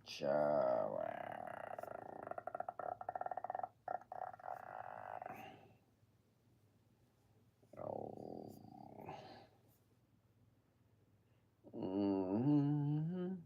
Shower. Oh. Mhm.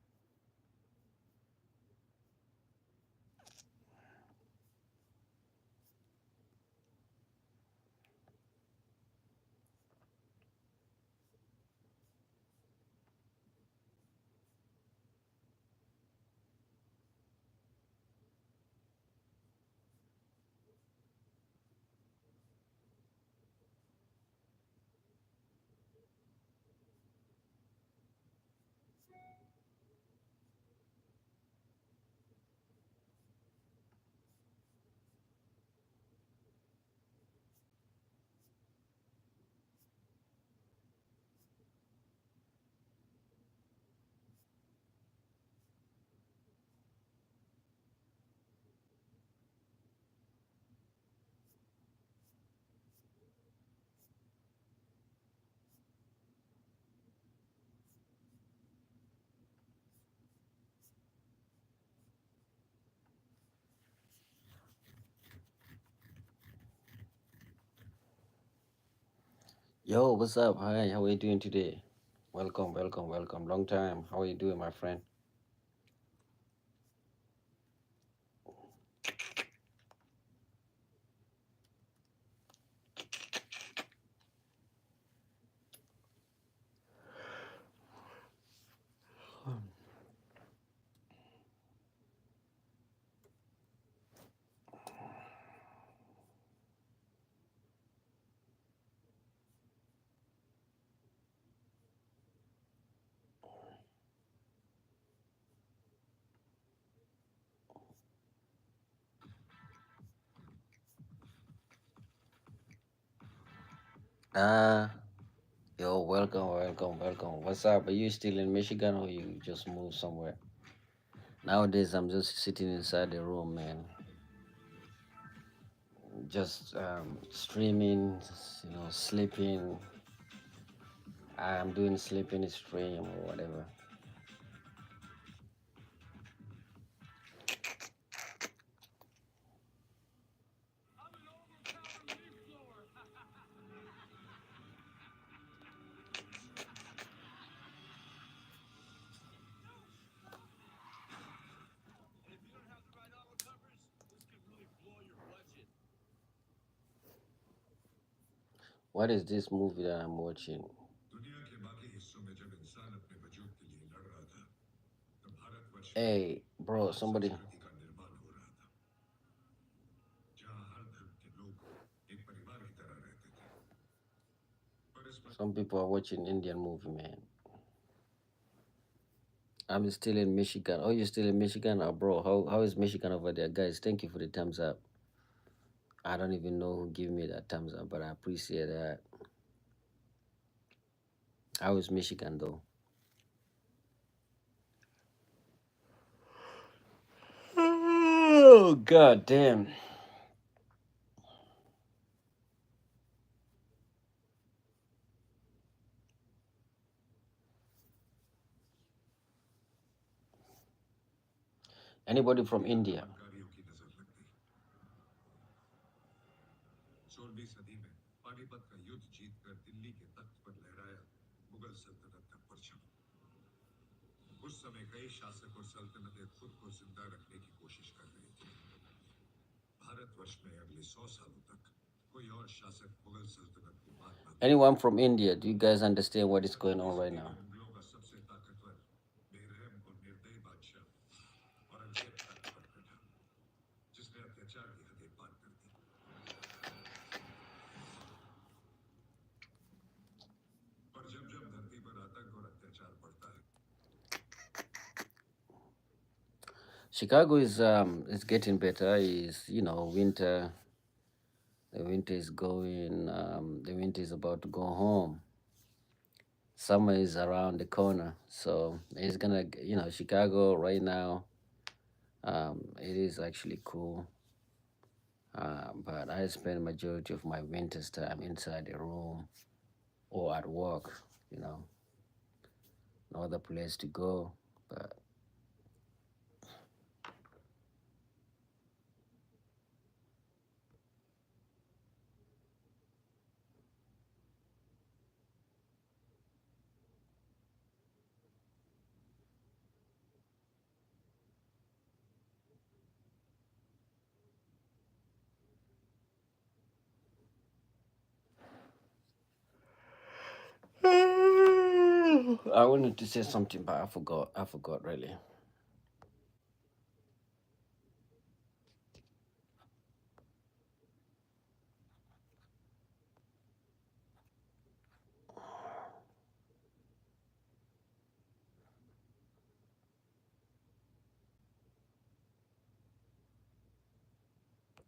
Yo, what's up? Hi, how are you doing today? Welcome, welcome, welcome. Long time. How are you doing, my friend? Ah, yo, welcome, welcome, welcome. What's up? Are you still in Michigan or you just moved somewhere? Nowadays, I'm just sitting inside the room, man. Just streaming, sleeping. I'm doing sleeping stream or whatever. What is this movie that I'm watching? Hey, bro, somebody. Some people are watching Indian movie, man. I'm still in Michigan. Oh, you're still in Michigan? Oh, bro, how is Michigan over there? Guys, thank you for the thumbs up. I don't even know who gave me that thumbs up, but I appreciate that. How is Michigan, though? Oh, god damn. Anybody from India? Anyone from India? Do you guys understand what is going on right now? Chicago is getting better. Is winter. The winter is going. The winter is about to go home. Summer is around the corner, so it's gonna. Chicago right now. It is actually cool. But I spend majority of my winter's time inside the room or at work. You know, no other place to go. But I wanted to say something, but I forgot. I forgot really.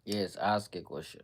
Yes, ask a question.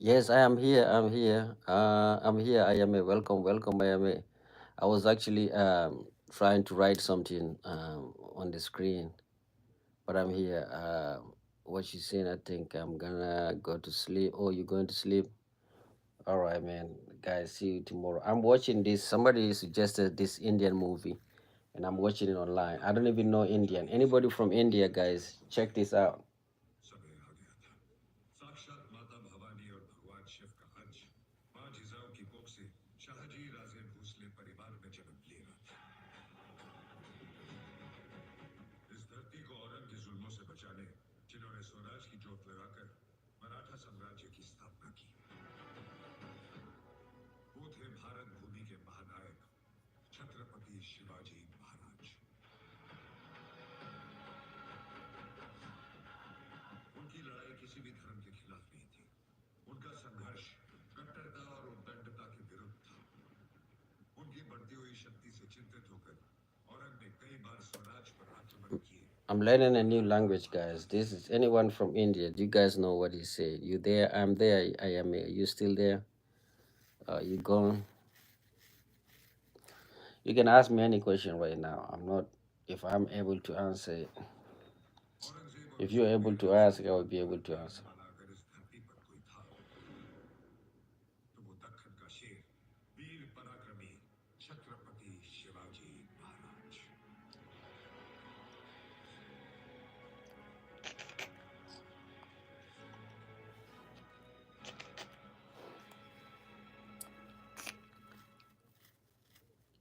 Yes, I am here. I'm here. I'm here. I am a welcome. Welcome. I am a. I was actually trying to write something on the screen, but I'm here. What you saying? I think I'm gonna go to sleep. Oh, you're going to sleep? All right, man. Guys, see you tomorrow. I'm watching this. Somebody suggested this Indian movie, and I'm watching it online. I don't even know Indian. Anybody from India, guys, check this out. I'm learning a new language, guys. This is anyone from India. Do you guys know what he said? You there? I'm there. I am here. You still there? You gone? You can ask me any question right now. I'm not. If I'm able to answer it, if you're able to ask, I will be able to answer.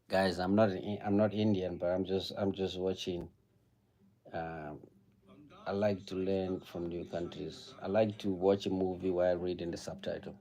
Guys, I'm not Indian, but I'm just watching. Um, I like to learn from new countries. I like to watch a movie while reading the subtitle.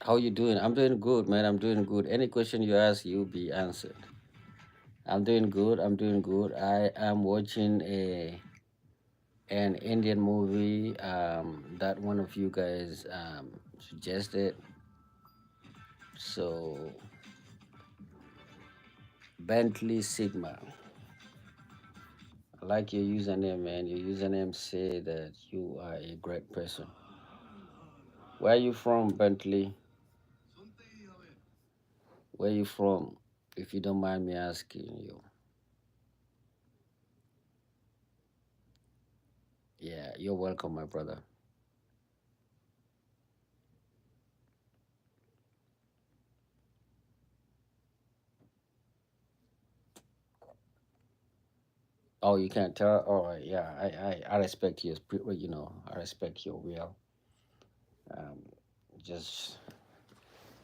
How you doing? I'm doing good, man. I'm doing good. Any question you ask, you'll be answered. I'm doing good. I'm doing good. I am watching a an Indian movie that one of you guys suggested. So Bentley Sigma. I like your username, man. Your username say that you are a great person. Where are you from, Bentley? Where you from? If you don't mind me asking you. Yeah, you're welcome, my brother. Oh, you can't tell. All right, yeah, I respect you. Well, I respect your will. Um, just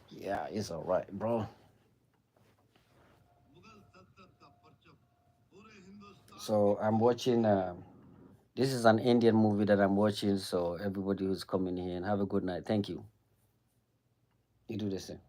yeah, it's all right, bro. So I'm watching. This is an Indian movie that I'm watching, so everybody who's coming here and have a good night. Thank you. You do the same.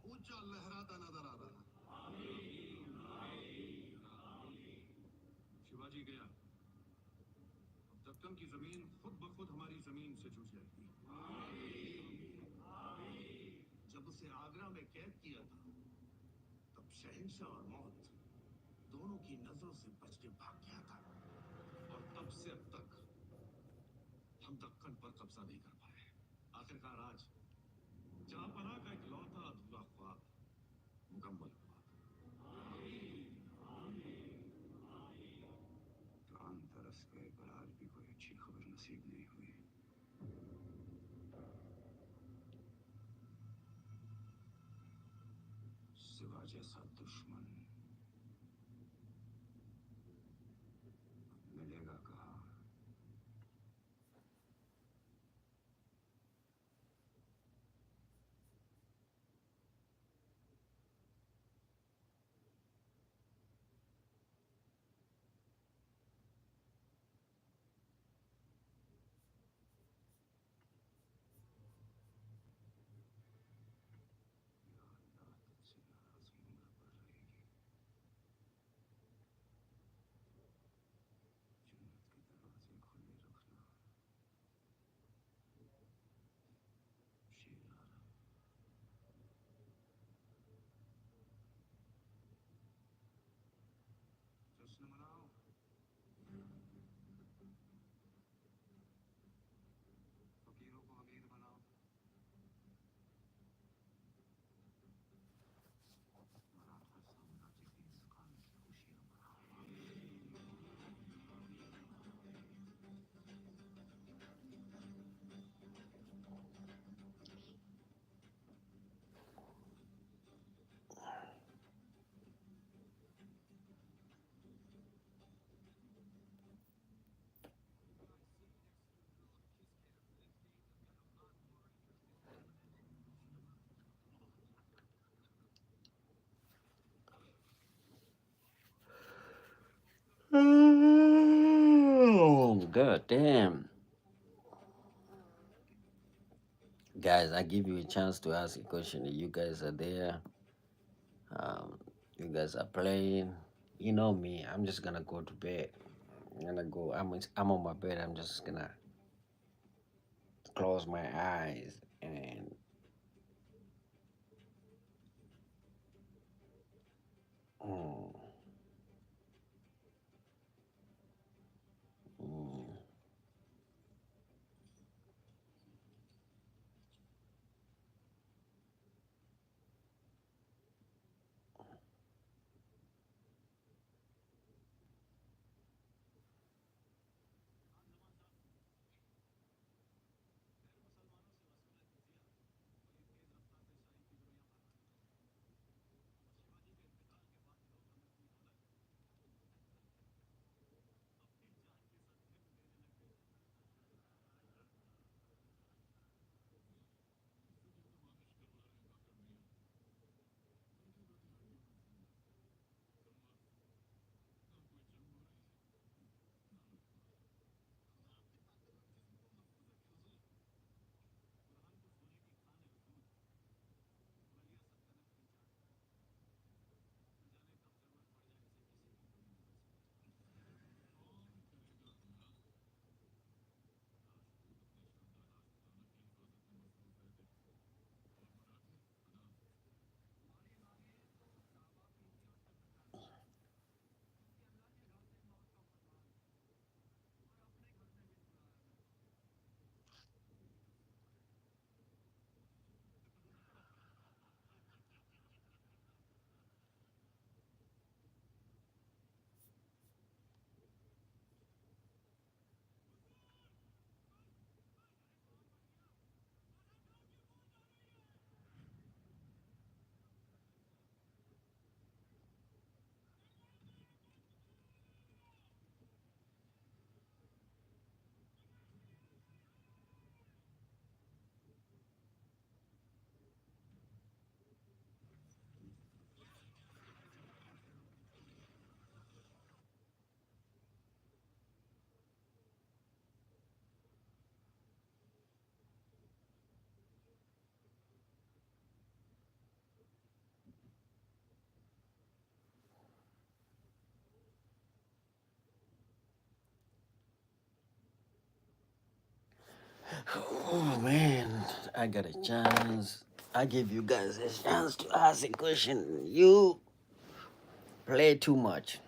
Oh, god damn. Guys, I give you a chance to ask a question. You guys are there. Um, you guys are playing. You know me. I'm just gonna go to bed. I'm gonna go. I'm on my bed. I'm just gonna close my eyes and mm, mm. I got a chance. I give you guys a chance to ask a question. You play too much.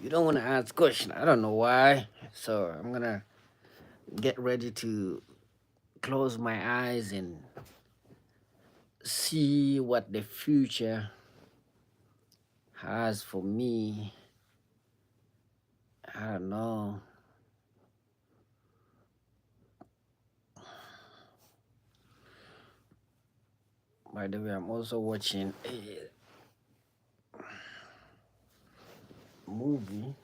You don't want to ask question. I don't know why. So I'm gonna get ready to close my eyes and see what the future has for me. I don't know. By the way, I'm also watching a movie.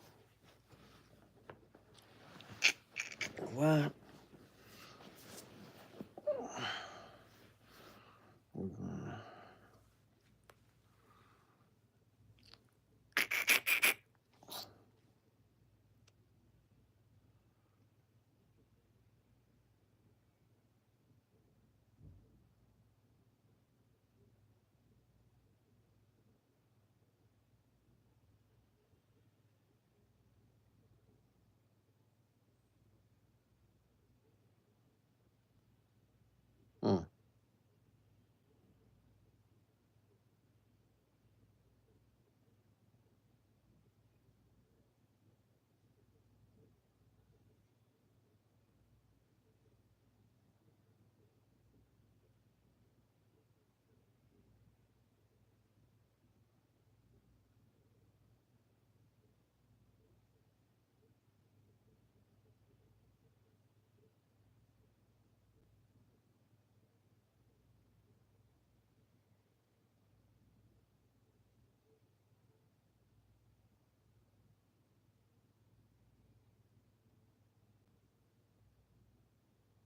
What? Mm,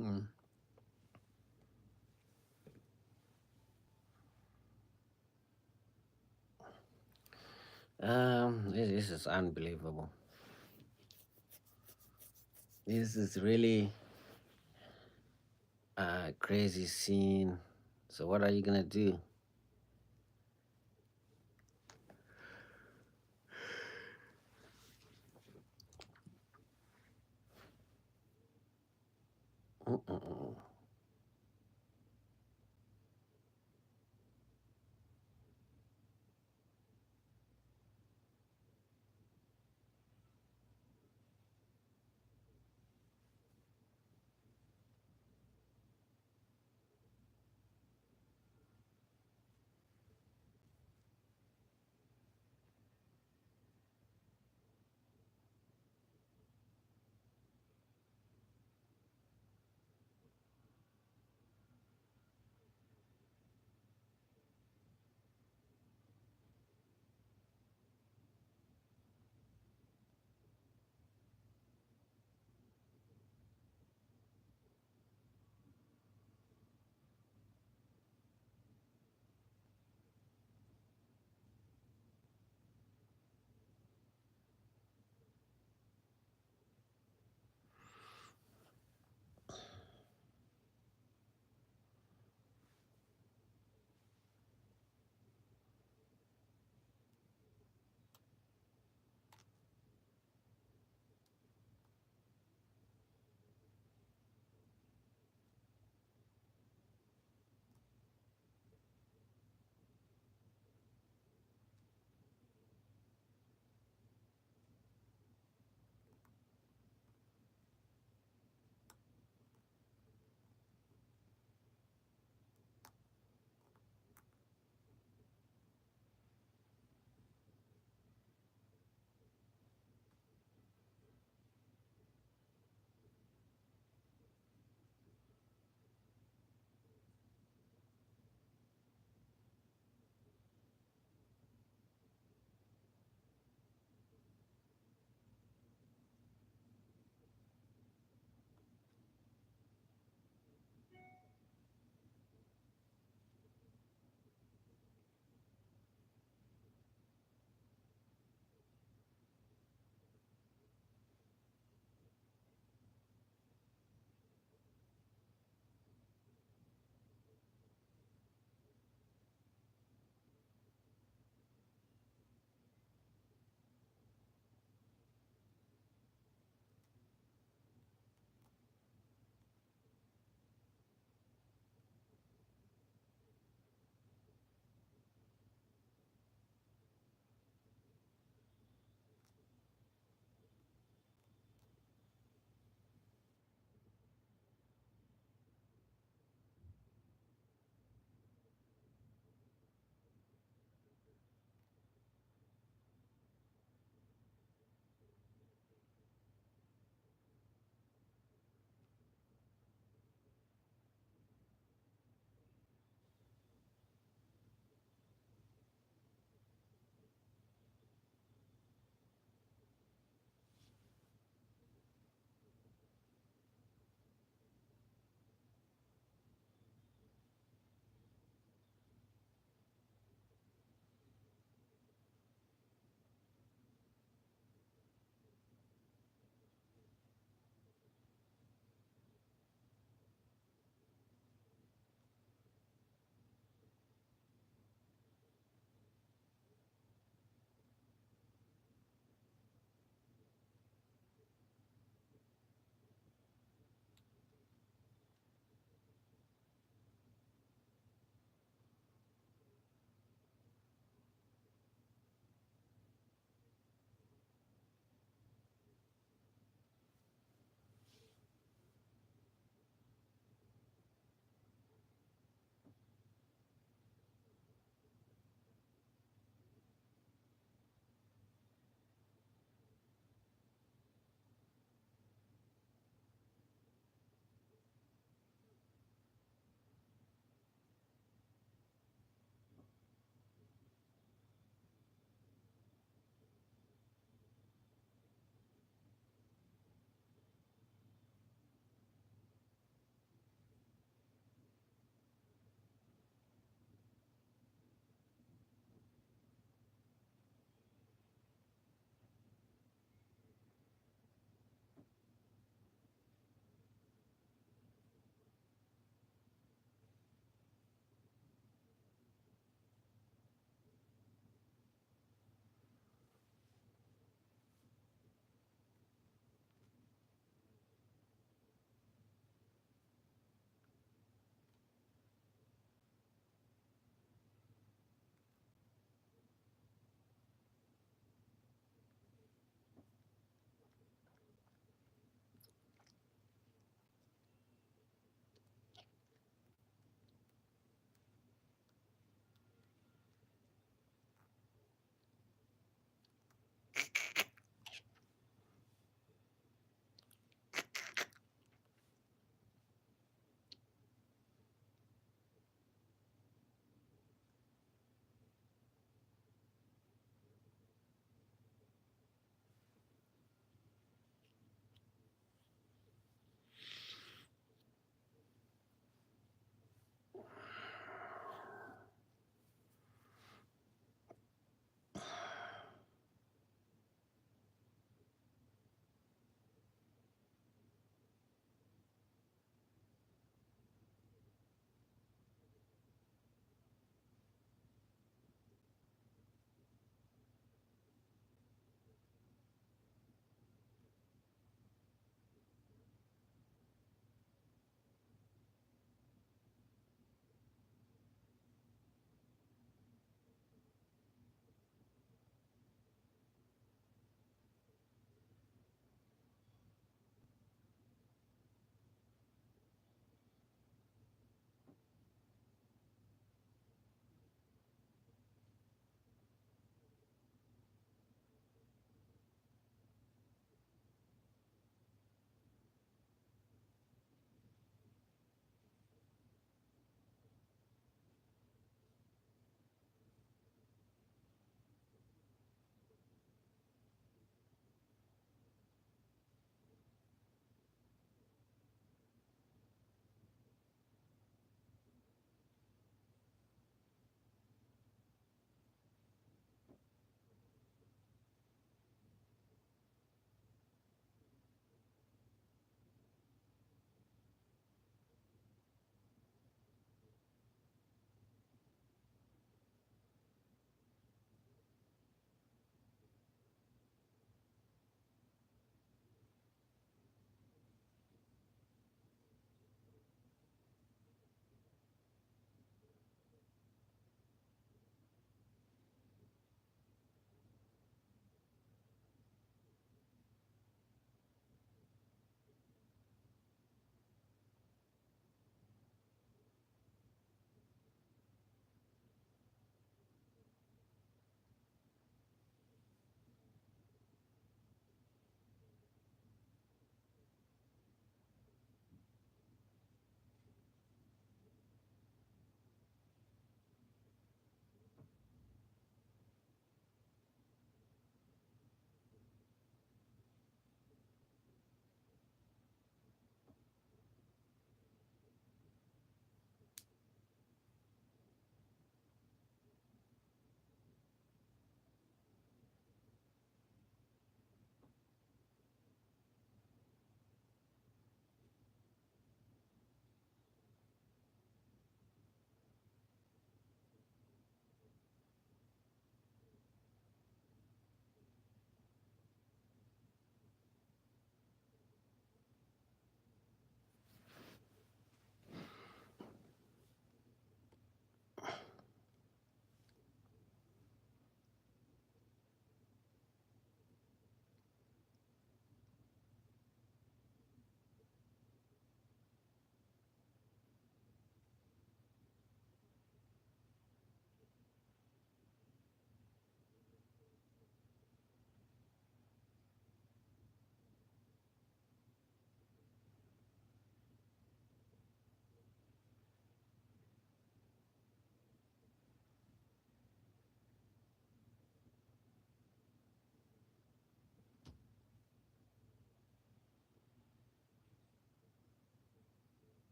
mm. This is unbelievable. This is really a crazy scene. So what are you gonna do? Mm-mm-mm.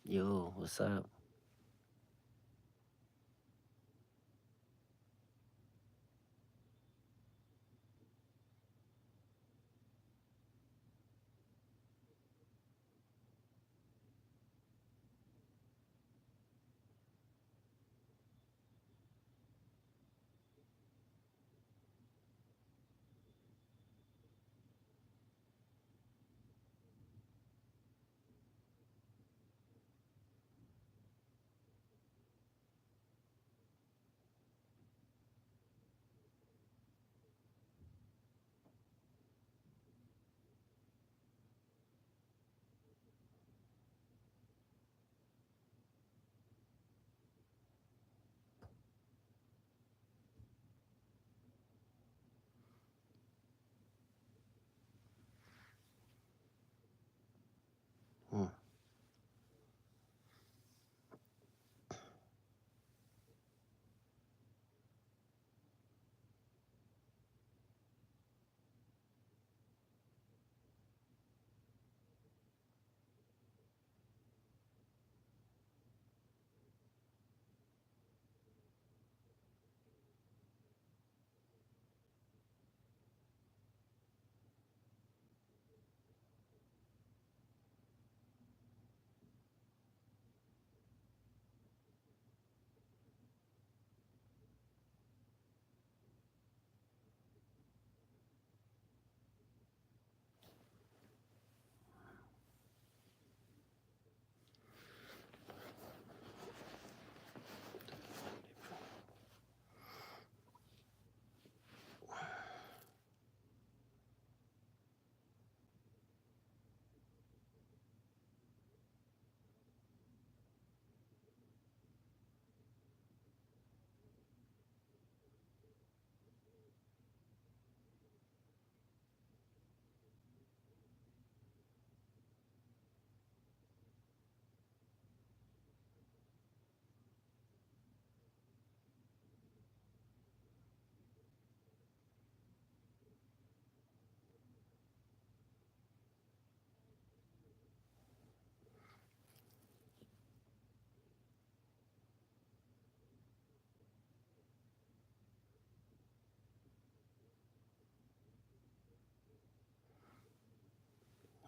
Yo, what's up? Hmm.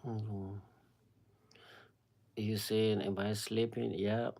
Mhm. You saying, am I sleeping? Yeah.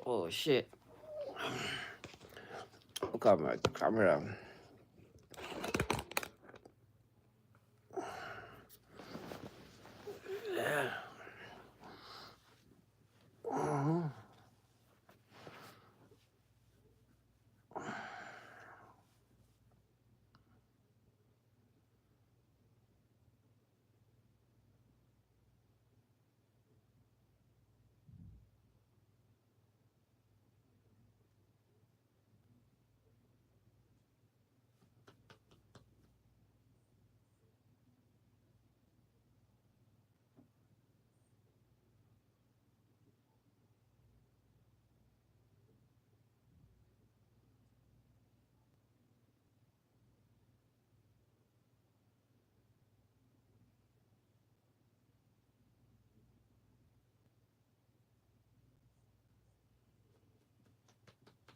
Oh shit. Look at my camera.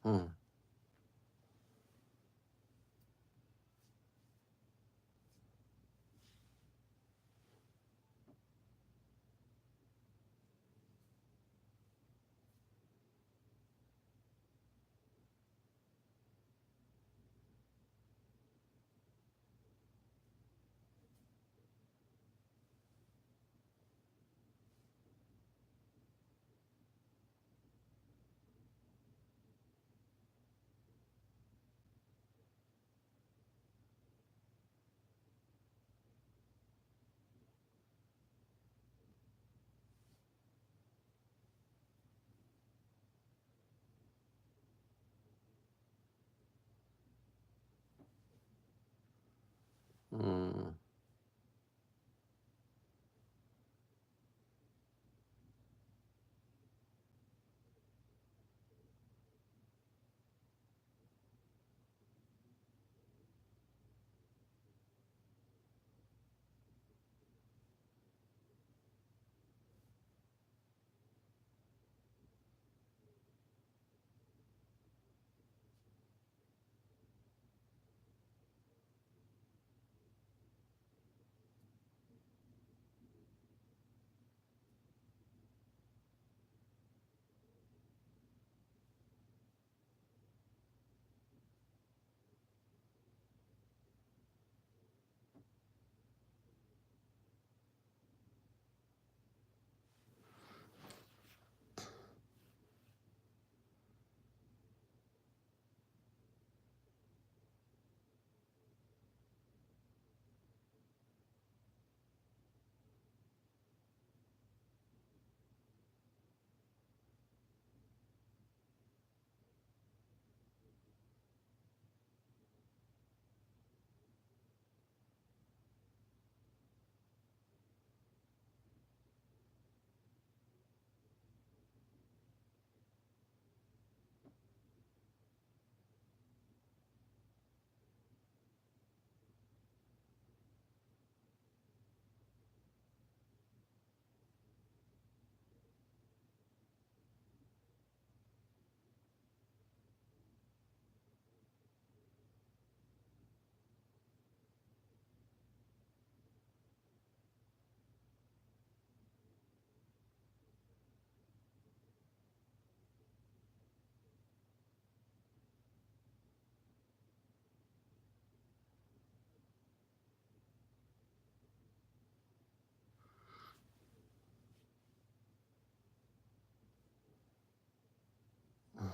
Hmm.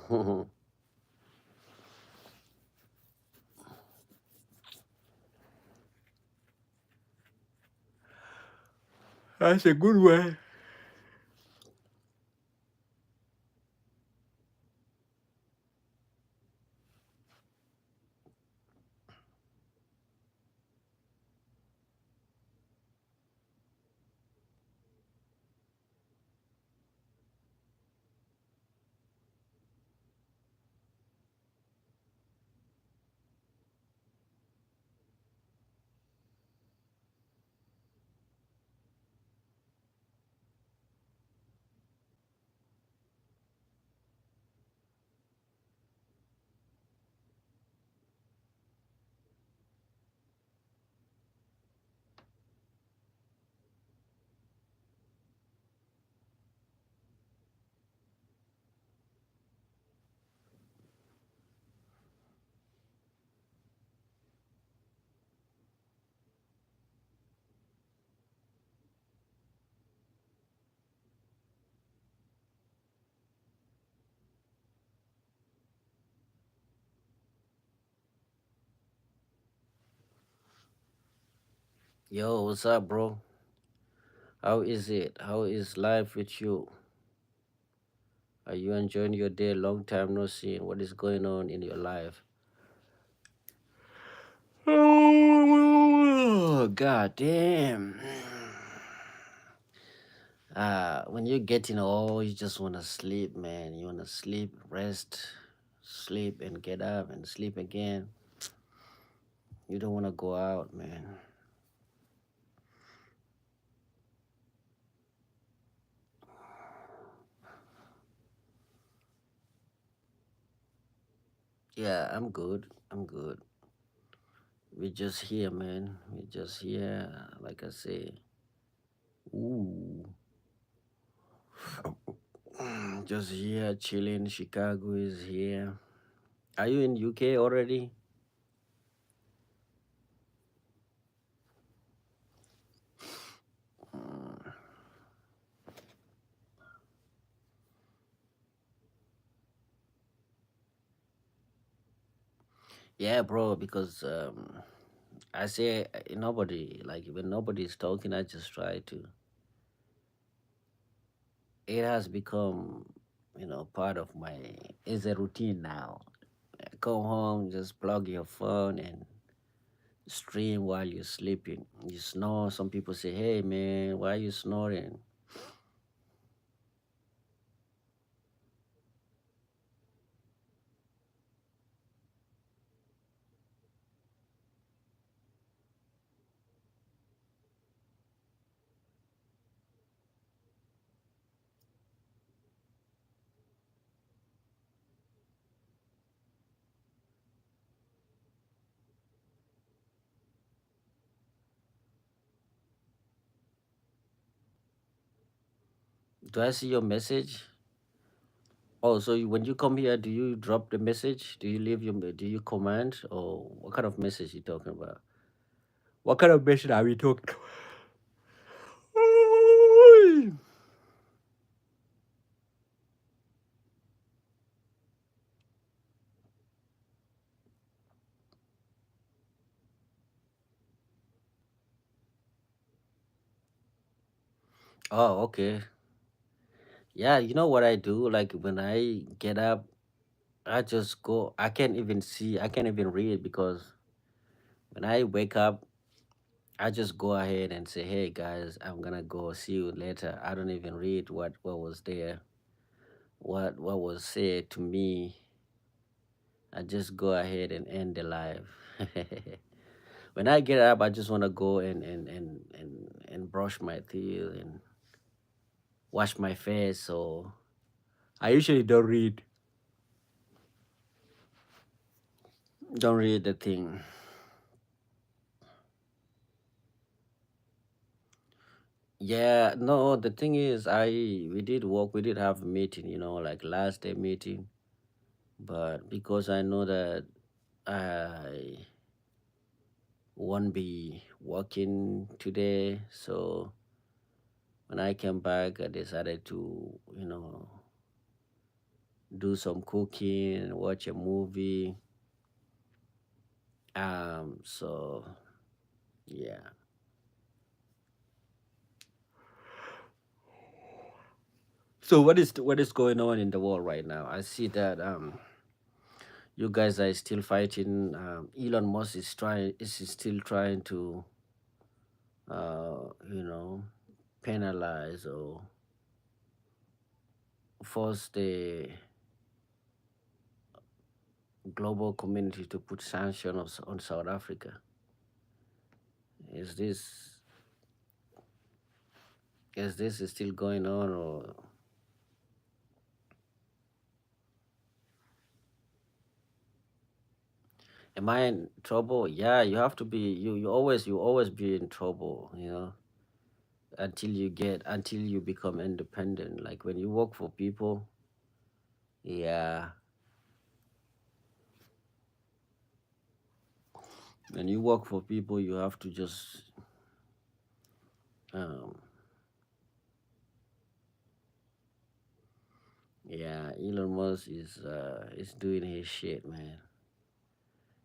Hmm. That's a good one. Yo, what's up, bro? How is it? How is life with you? Are you enjoying your day? Long time no see. What is going on in your life? Oh, God damn. When you're getting old, you just want to sleep, man. You want to sleep, rest, sleep, and get up and sleep again. You don't want to go out, man. Yeah, I'm good. I'm good. We just here, man. We just here. Like I say, ooh, just here chilling. Chicago is here. Are you in UK already? Mm, yeah, bro. Because I say nobody like when nobody is talking, I just try to. It has become, part of my. It's a routine now. Go home, just plug your phone and stream while you're sleeping. You snore. Some people say, "Hey, man, why are you snoring?" Do I see your message? Oh, so when you come here, do you drop the message? Do you leave do you command, or what kind of message you talking about? What kind of message are we talking? Oh, okay. Yeah, you know what I do? Like when I get up, I just go. I can't even see. I can't even read because when I wake up, I just go ahead and say, "Hey guys, I'm gonna go. See you later." I don't even read what was there, what was said to me. I just go ahead and end the live. When I get up, I just want to go and brush my teeth and wash my face. So I usually don't read the thing. Yeah, no, the thing is, we did work, we did have a meeting, like last day meeting, but because I know that I won't be working today, so when I came back, I decided to, do some cooking, watch a movie. So yeah. So what is going on in the world right now? I see that you guys are still fighting. Elon Musk is still trying to you know penalize or force the global community to put sanctions on South Africa. Is this is still going on, or am I in trouble? Yeah, you have to be. You always be in trouble. Until you become independent. Like when you work for people, yeah, when you work for people, you have to just um yeah. Elon Musk is doing his shit, man.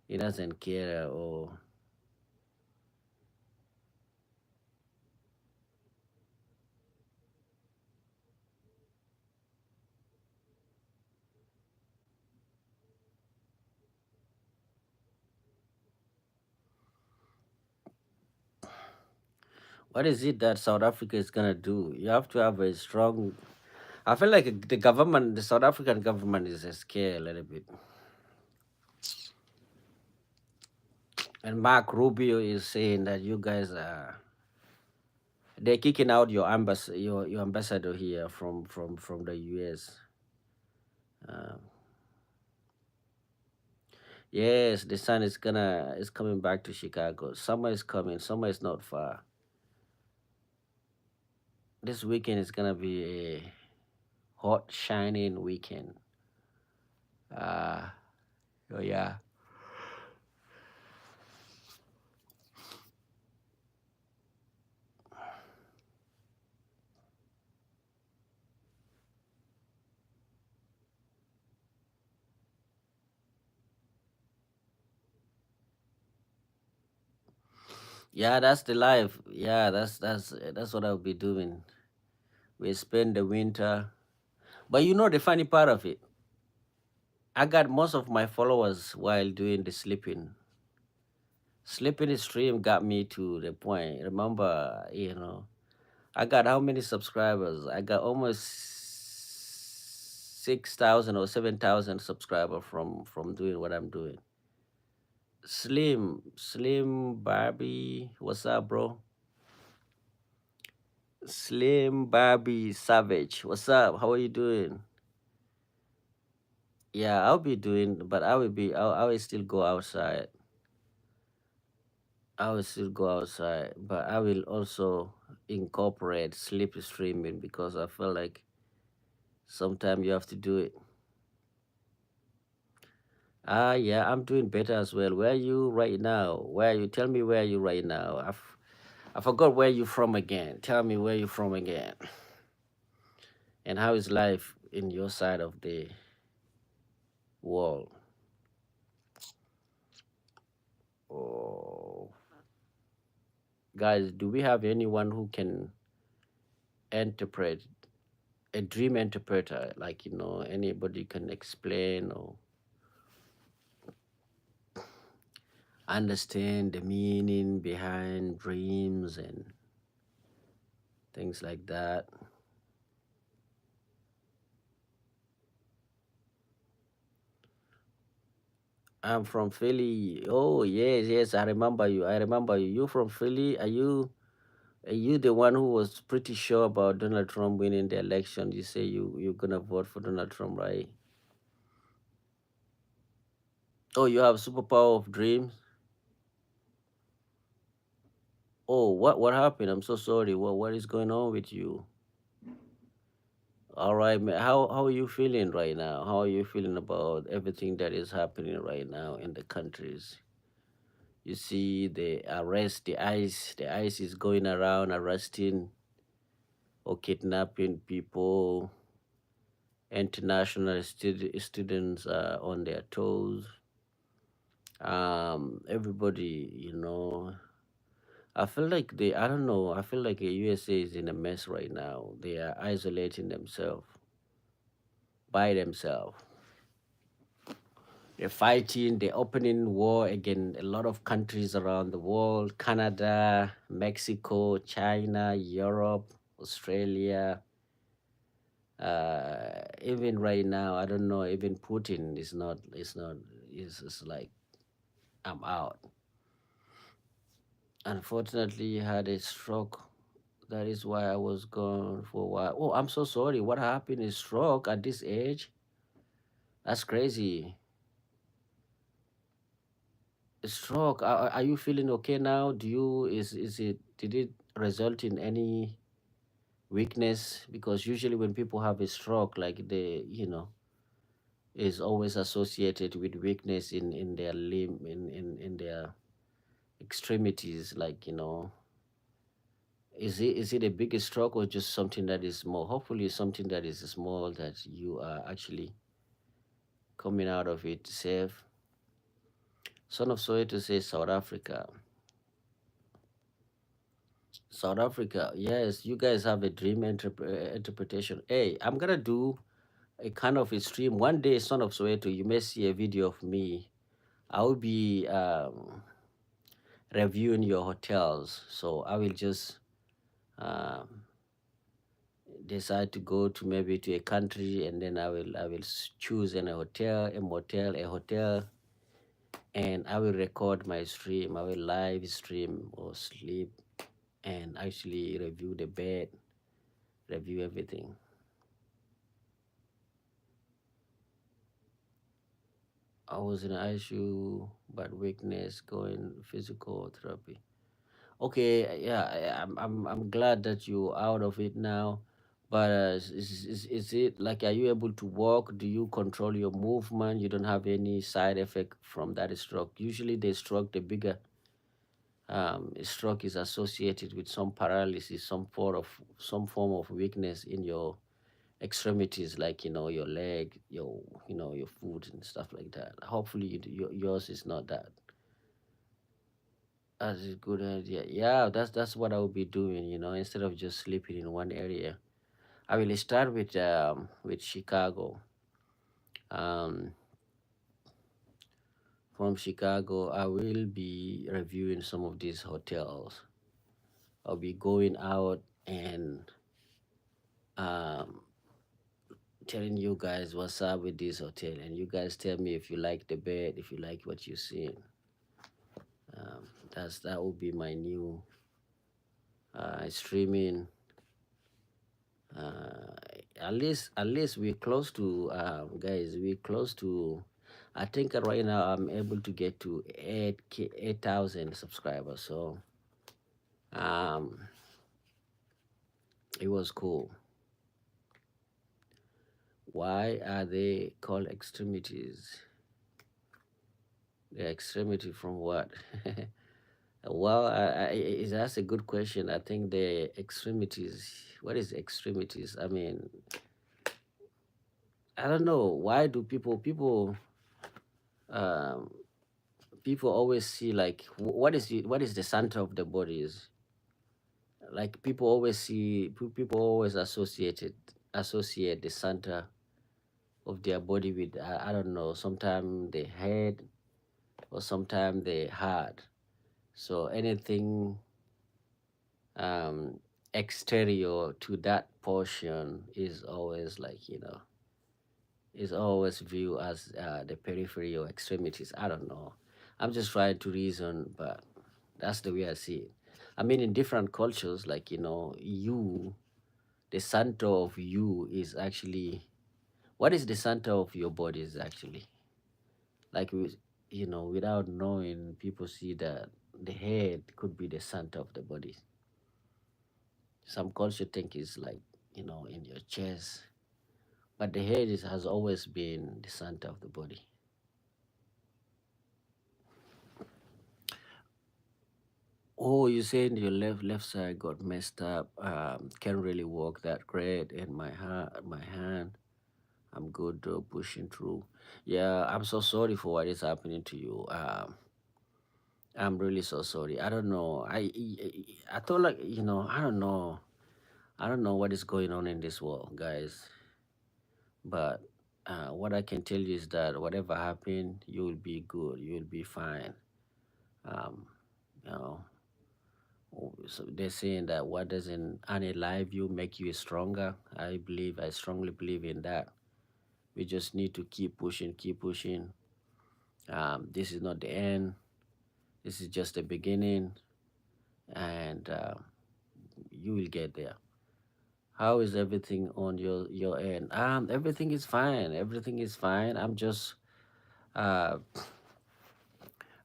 He doesn't care, or What is it that South Africa is gonna do? You have to have a strong. I feel like the government, the South African government, is scared a little bit. And Mark Rubio is saying that you guys are they're kicking out your your ambassador here from the US. Um, yes, the sun is coming back to Chicago. Summer is coming. Summer is not far. This weekend is gonna be a hot, shining weekend. Uh, oh yeah, yeah. That's the life. Yeah, that's what I'll be doing. We spend the winter, but you know the funny part of it. I got most of my followers while doing the sleeping. Sleeping stream got me to the point. Remember, I got how many subscribers? I got almost 6,000 or 7,000 subscribers from doing what I'm doing. Slim Barbie, what's up, bro? Slim Barbie Savage, what's up? How are you doing? Yeah, I'll be doing, but I will still go outside. I will still go outside, but I will also incorporate sleep streaming because I feel like sometimes you have to do it. Ah, yeah, I'm doing better as well. Where are you right now? Where are you? Tell me where are you right now? I forgot where you from again. Tell me where you from again. And how is life in your side of the world? Oh, guys, do we have anyone who can interpret a dream interpreter? Like, anybody can explain or understand the meaning behind dreams and things like that. I'm from Philly. Oh yes, yes, I remember you. I remember you. You from Philly? Are you the one who was pretty sure about Donald Trump winning the election? You say you're gonna vote for Donald Trump, right? Oh, you have superpower of dreams. Oh, what happened? I'm so sorry. What is going on with you? All right, man. How are you feeling right now? How are you feeling about everything that is happening right now in the countries? You see the arrest, the ICE is going around arresting or kidnapping people. International students are on their toes. Everybody, I feel like I don't know, I feel like the USA is in a mess right now. They are isolating themselves by themselves. They're fighting, they're opening war against a lot of countries around the world: Canada, Mexico, China, Europe, Australia. Even right now, I don't know, even Putin is like, I'm out. Unfortunately, he had a stroke. That is why I was gone for a while. Oh, I'm so sorry. What happened is stroke at this age? That's crazy. A stroke. Are you feeling okay now? Is it did it result in any weakness? Because usually when people have a stroke, like is always associated with weakness in their limb in their extremities. Like, is it a big stroke or just something that is small? Hopefully, it's something that is small that you are actually coming out of it safe. Son of Soweto says South Africa. South Africa, yes, you guys have a dream interpretation. Hey, I'm gonna do a kind of a stream one day. Son of Soweto, you may see a video of me. I'll be reviewing your hotels, so I will just um, decide to go to maybe to a country, and then I will choose an a hotel, and I will record my stream. I will live stream or sleep and actually review the bed, review everything. I was in ICU, but weakness, going physical therapy. Okay, yeah, I'm glad that you out of it now. But is it like, are you able to walk? Do you control your movement? You don't have any side effect from that stroke? Usually, the stroke, the bigger stroke is associated with some paralysis, some form of weakness in your extremities, like your leg, your foot and stuff like that. Hopefully, yours is not that. That's a good idea. Yeah, that's what I will be doing. Instead of just sleeping in one area, I will start with Chicago. Um, from Chicago, I will be reviewing some of these hotels. I'll be going out and um, telling you guys what's up with this hotel, and you guys tell me if you like the bed, if you like what you're seeing. That will be my new streaming. uh, at least we're close to, guys, we're close to, I think right now I'm able to get to 8,000 subscribers. So um it was cool. Why are they called extremities? The extremity from what? Well, that's a good question. I think the extremities, what is extremities? I mean, I don't know. Why do um people always see, like, what is the center of the body is? Like, people always associate the center of their body with, I don't know, sometimes the head or sometimes the heart. So anything um exterior to that portion is always, like, is always viewed as the periphery or extremities. I don't know. I'm just trying to reason, but that's the way I see it. I mean, in different cultures, like, the center of you is actually, what is the center of your body is actually, like, without knowing, people see that the head could be the center of the body. Some culture think it's like, in your chest, but the head has always been the center of the body. Oh, you saying your left side got messed up. Can't really walk that great. And my hand, I'm good though, pushing through. Yeah, I'm so sorry for what is happening to you. I'm really so sorry. I don't know. I thought, like, I don't know. I don't know what is going on in this world, guys. But what I can tell you is that whatever happened, you will be good. You will be fine. Um, you know. So they're saying that what doesn't unalive you make you stronger. I strongly believe in that. We just need to keep pushing, keep pushing. This is not the end. This is just the beginning, and you will get there. How is everything on your end? Everything is fine. Everything is fine. Uh,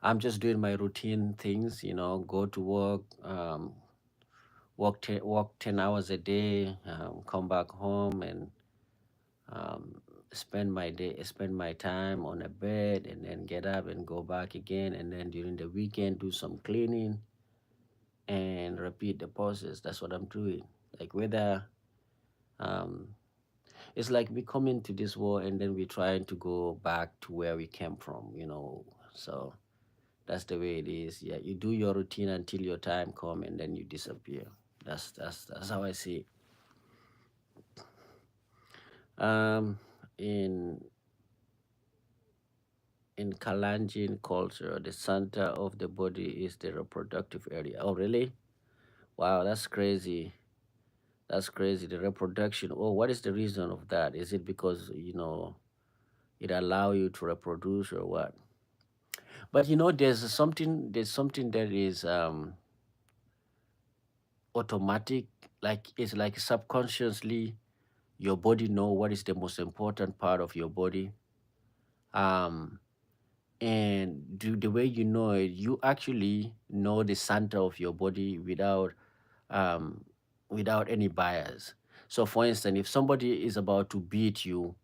I'm just doing my routine things. Go to work. Walk 10 hours a day. Come back home and um, spend my time on a bed, and then get up and go back again, and then during the weekend do some cleaning and repeat the process. That's what I'm doing. Like, whether um, it's like we come into this world and then we trying to go back to where we came from. So that's the way it is. Yeah, you do your routine until your time come, and then you disappear. That's how I see it. In Kalenjin culture, the center of the body is the reproductive area. Oh, really? Wow, that's crazy. That's crazy. The reproduction. Oh, what is the reason of that? Is it because it allow you to reproduce or what? But there's something that is automatic, like it's like subconsciously your body know what is the most important part of your body. Um and the way you know it, you actually know the center of your body um without any bias. So for instance, if somebody is about to beat you,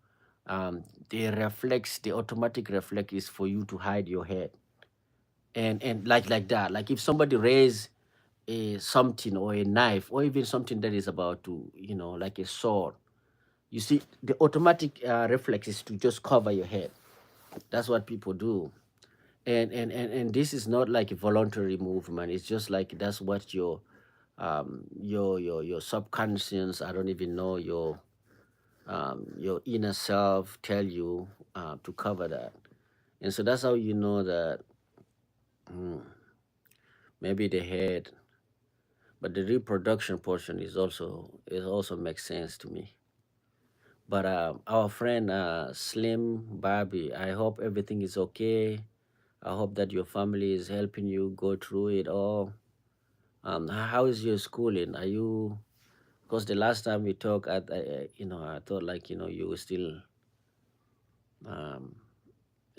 the automatic reflex is for you to hide your head, and like that. Like if somebody raise a something or a knife or even something that is about to, like a sword, you see the automatic reflex is to just cover your head. That's what people do. And this is not like a voluntary movement. It's just like that's what your subconscious, I don't even know, your inner self tell you to cover that. And so that's how you know that maybe the head, but the reproduction portion is also makes sense to me. But our friend Slim Barbie, I hope everything is okay. I hope that your family is helping you go through it all. How is your schooling? Are you? Because the last time we talked, I thought like you were still um,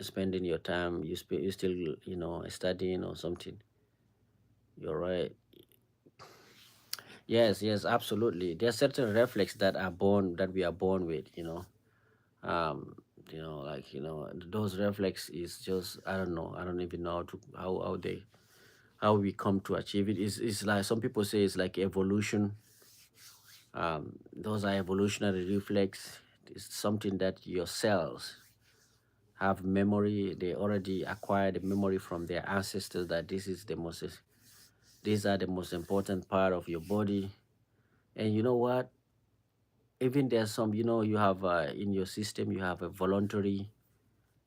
spending your time. You still studying or something. You're right. Yes, yes, absolutely. There are certain reflex that we are born with. Um, like those reflex is just, I don't know. I don't even know how we come to achieve it. It's like some people say it's like evolution. Those are evolutionary reflex. It's something that your cells have memory. They already acquired the memory from their ancestors that these are the most important part of your body. And you know what? Even there's some, you have in your system, you have a voluntary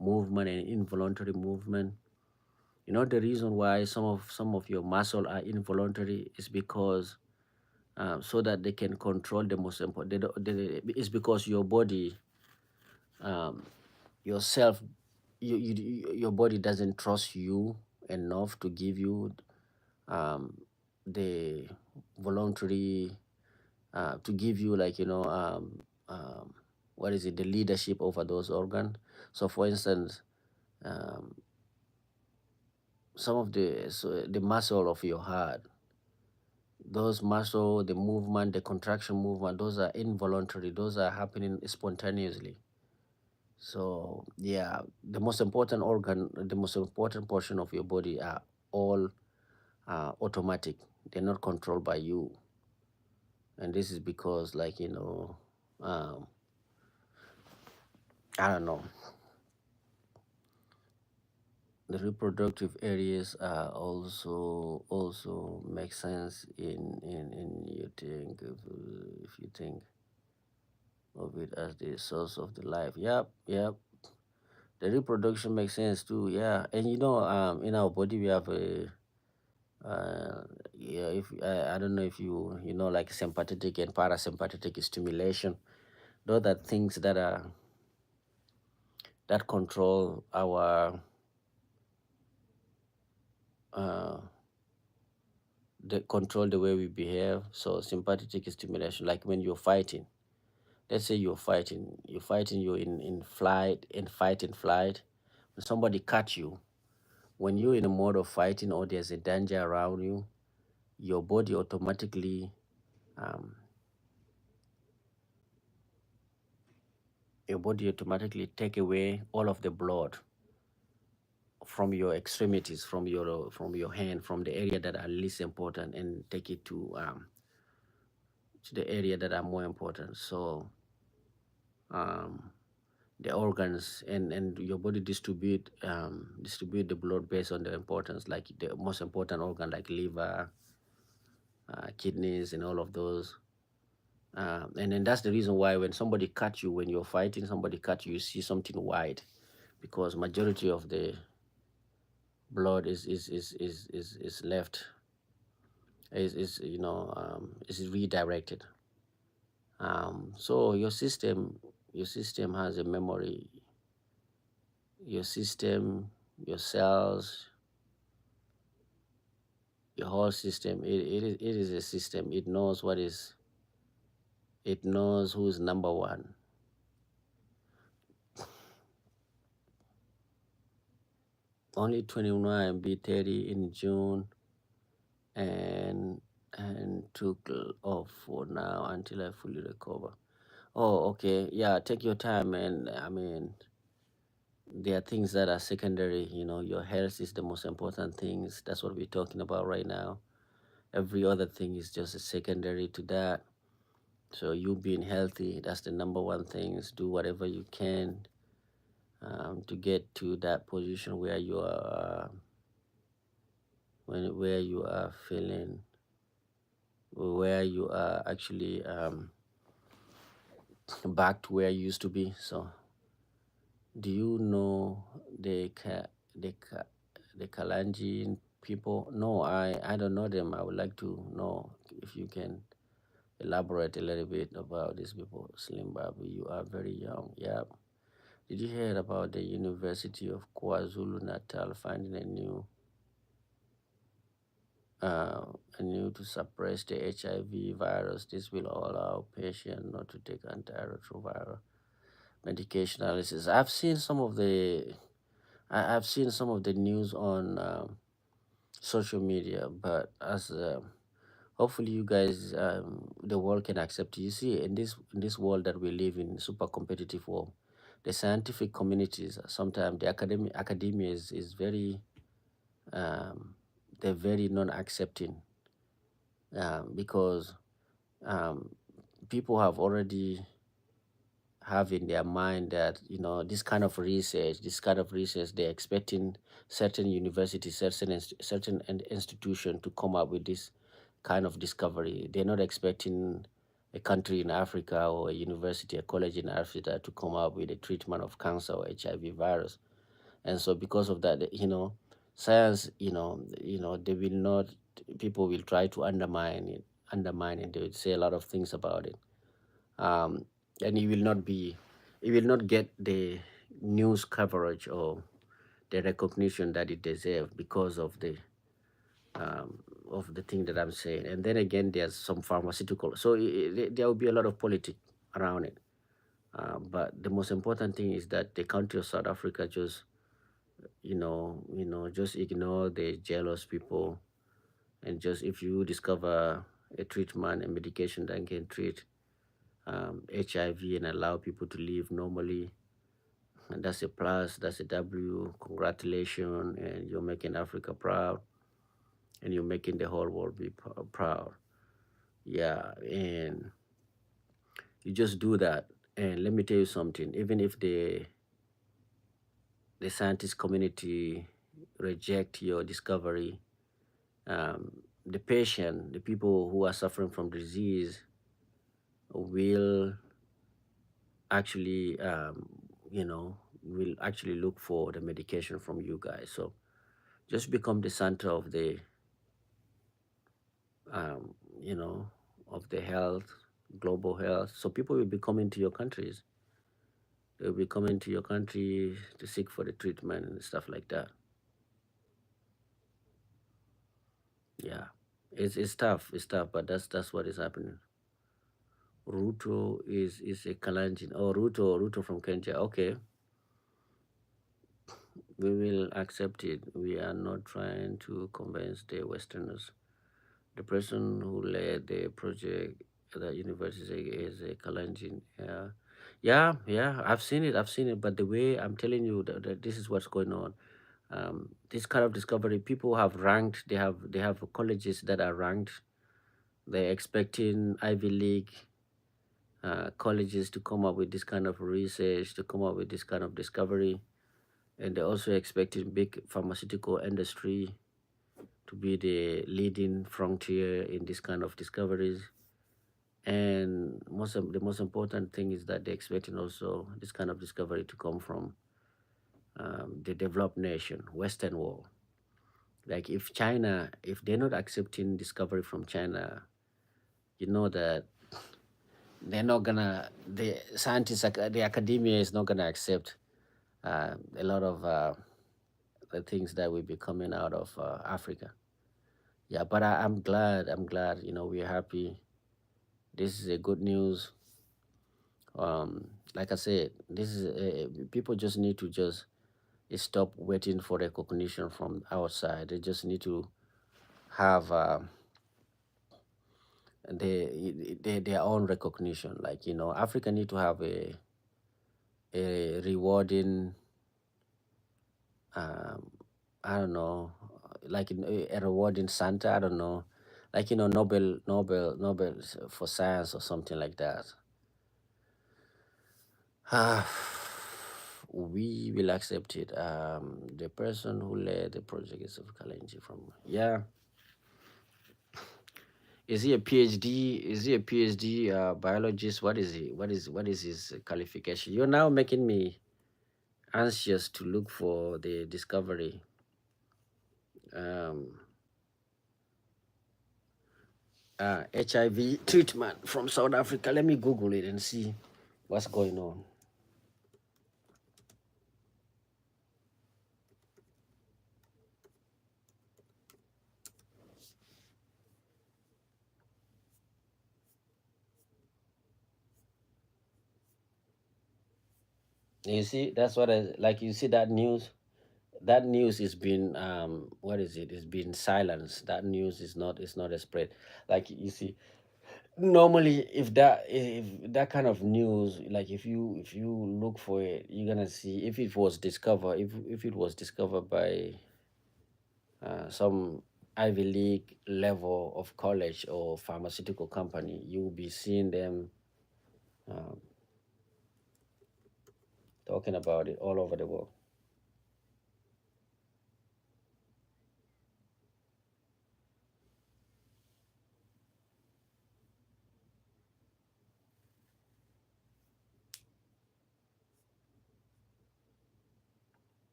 movement and involuntary movement. The reason why some of your muscle are involuntary is because so that they can control the most important. It's because your body, um, yourself, your body doesn't trust you enough to give you um, the voluntary to give you, like what is it, the leadership over those organs. So for instance, um, the muscle of your heart, those muscle, the movement, the contraction movement, those are involuntary, those are happening spontaneously. So yeah, the most important portion of your body are all automatic. They're not controlled by you, and this is because, like um, I don't know, the reproductive areas also make sense in you think if you think of it as the source of the life. Yep, yep. The reproduction makes sense too. Yeah, and in our body we have a yeah. If I don't know if like sympathetic and parasympathetic stimulation. Those are things that control our uh, control the way we behave. So sympathetic stimulation, like when you're fighting. Let's say you're in flight, in fight and flight. When somebody cut you, when you're in a mode of fighting or there's a danger around you, your body automatically um, take away all of the blood from your extremities, from your hand, from the area that are least important, and take it to the area that are more important. So um, the organs and your body distribute the blood based on the importance, like the most important organ like liver, kidneys, and all of those. And then that's the reason why when somebody cut you, when you're fighting, somebody cut you, you see something white, because majority of the blood is left, is redirected. So your system has a memory. Your system, your cells, your whole system. It is a system. It knows what is. It knows who is number one. Only 21 be 30 in June, and took off for now until I fully recover. Oh, okay. Yeah, take your time, and I mean, there are things that are secondary. Your health is the most important things. That's what we're talking about right now. Every other thing is just a secondary to that. So you being healthy, that's the number one thing. Is do whatever you can to get to that position where you are, where you are feeling, where you are actually back to where you used to be. So, do you know the Kalenjin people? No, I don't know them. I would like to know if you can elaborate a little bit about these people. Slim Babu, you are very young. Yeah. Did you hear about the University of KwaZulu Natal finding uh, a new to suppress the HIV virus? This will allow patients not to take antiretroviral medication analysis. I've seen some of the news on social media, but as hopefully you guys, the world can accept. You see, in this world that we live in, super competitive world, the scientific communities, sometimes the academia is very um, they're very non-accepting, because um, people have already have in their mind that this kind of research they're expecting certain universities, certain institution to come up with this kind of discovery. They're not expecting a country in Africa or a university, a college in Africa to come up with a treatment of cancer or HIV virus. And so because of that, science, they will not, people will try to undermine it, they will say a lot of things about it. um, and it will not get the news coverage or the recognition that it deserves because um, of the thing that I'm saying. And then again, there's some pharmaceutical, so there will be a lot of politics around it. But the most important thing is that the country of South Africa just just ignore the jealous people, and just if you discover a treatment, a medication that can treat HIV and allow people to live normally. And that's a plus, that's a W. Congratulations, and you're making Africa proud, and you're making the whole world be proud. Yeah, and you just do that. And let me tell you something, even if the scientist community reject your discovery, the patient, the people who are suffering from disease will actually will actually look for the medication from you guys. So just become the center of the um, you know of the health, global health. So people will be coming to your countries, they'll be coming to your country to seek for the treatment and stuff like that. Yeah, it's tough, but that's what is happening. Ruto is a Kalanjin. Oh, Ruto from Kenya. Okay, we will accept it. We are not trying to convince the Westerners. The person who led the project at the university is a Kalenjin. Yeah, yeah. I've seen it. But the way I'm telling you that this is what's going on. This kind of discovery, people have ranked. They have colleges that are ranked. They're expecting Ivy League colleges to come up with this kind of research, to come up with this kind of discovery, and they're also expecting big pharmaceutical industry to be the leading frontier in this kind of discoveries. And the most important thing is that they're expecting also this kind of discovery to come from the developed nation, Western world. Like if they're not accepting discovery from China, you know that they're not gonna, the scientists, the academia is not gonna accept a lot of the things that will be coming out of Africa. Yeah, but I'm glad, we're happy. This is a good news. Like I said, this is people just need to just stop waiting for recognition from outside. They just need to have their own recognition. Like, Africa need to have a rewarding, um, I don't know, like a rewarding Santa. I don't know, like, Nobel for science or something like that. Ah, we will accept it. The person who led the project is of Kalenji from, yeah. Is he a PhD? Is he a PhD biologist? What is he? What is his qualification? You're now making me anxious to look for the discovery. Um, HIV treatment from South Africa. Let me Google it and see what's going on. You see, that's what I like. You see that news? That news is been what is it? It's been silenced. That news is not a spread. Like, you see, normally if that kind of news, like, if you look for it, you're gonna see if it was discovered, if it was discovered by some Ivy League level of college or pharmaceutical company, you'll be seeing them um, talking about it all over the world.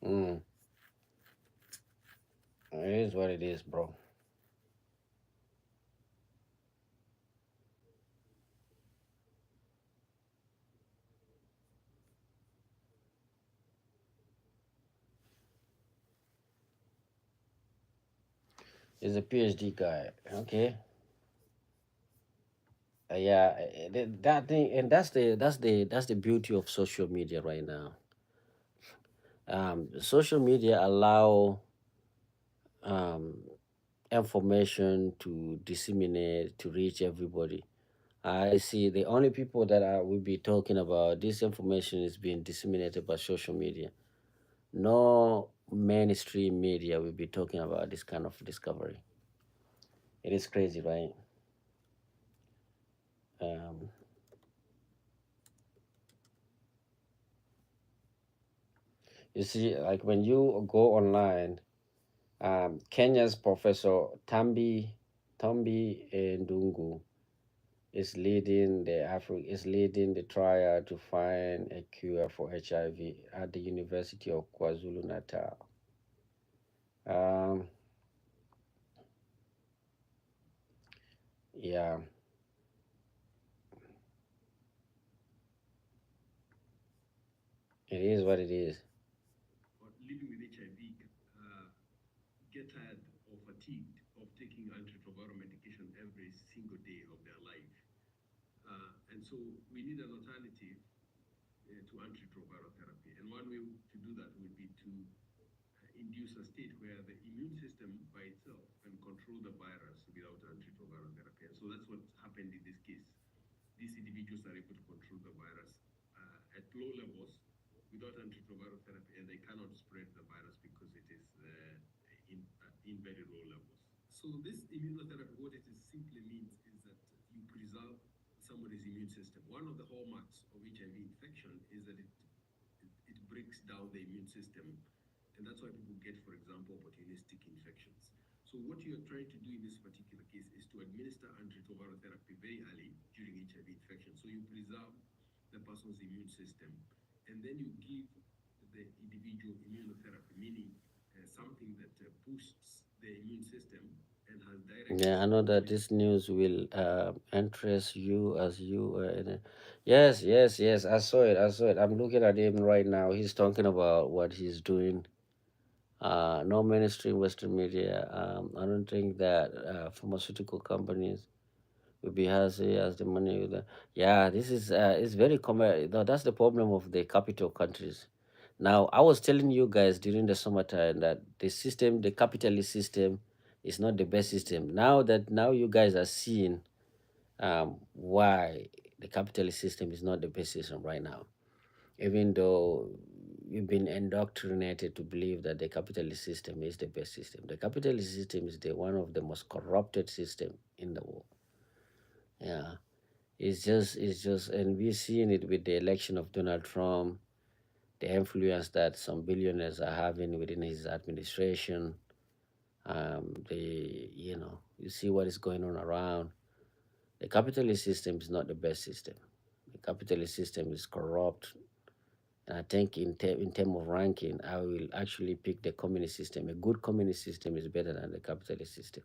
Mm, it is what it is, bro. He's a PhD guy. Okay. Yeah, that thing, and that's the beauty of social media right now. Social media allow um, information to disseminate, to reach everybody. I see the only people that I will be talking about this information is being disseminated by social media. No mainstream media will be talking about this kind of discovery. It is crazy, right? Um, you see, like, when you go online, Kenya's Professor Tambi Ndungu is leading the trial to find a cure for HIV at the University of KwaZulu Natal. Um, yeah, it is what it is. So this immunotherapy, what it is simply means is that you preserve somebody's immune system. One of the hallmarks of HIV infection is that it breaks down the immune system. And that's why people get, for example, opportunistic infections. So what you're trying to do in this particular case is to administer antiretroviral therapy very early during HIV infection. So you preserve the person's immune system, and then you give the individual immunotherapy, meaning something that boosts the immune system and has direct Yeah, I know that ability. this news will interest you as you yes, yes, yes. I saw it. I saw it. I'm looking at him right now. He's talking about what he's doing. No mainstream Western media. I don't think that pharmaceutical companies will be as the money. Yeah, this is it's very common. No, that's the problem of the capital countries. Now, I was telling you guys during the summertime that the system, the capitalist system, is not the best system. Now you guys are seeing why the capitalist system is not the best system right now, even though you've been indoctrinated to believe that the capitalist system is the best system. The capitalist system is the one of the most corrupted system in the world. Yeah, it's just, and we're seeing it with the election of Donald Trump, the influence that some billionaires are having within his administration. You see what is going on around. The capitalist system is not the best system. The capitalist system is corrupt. And I think in term of ranking, I will actually pick the communist system. A good communist system is better than the capitalist system.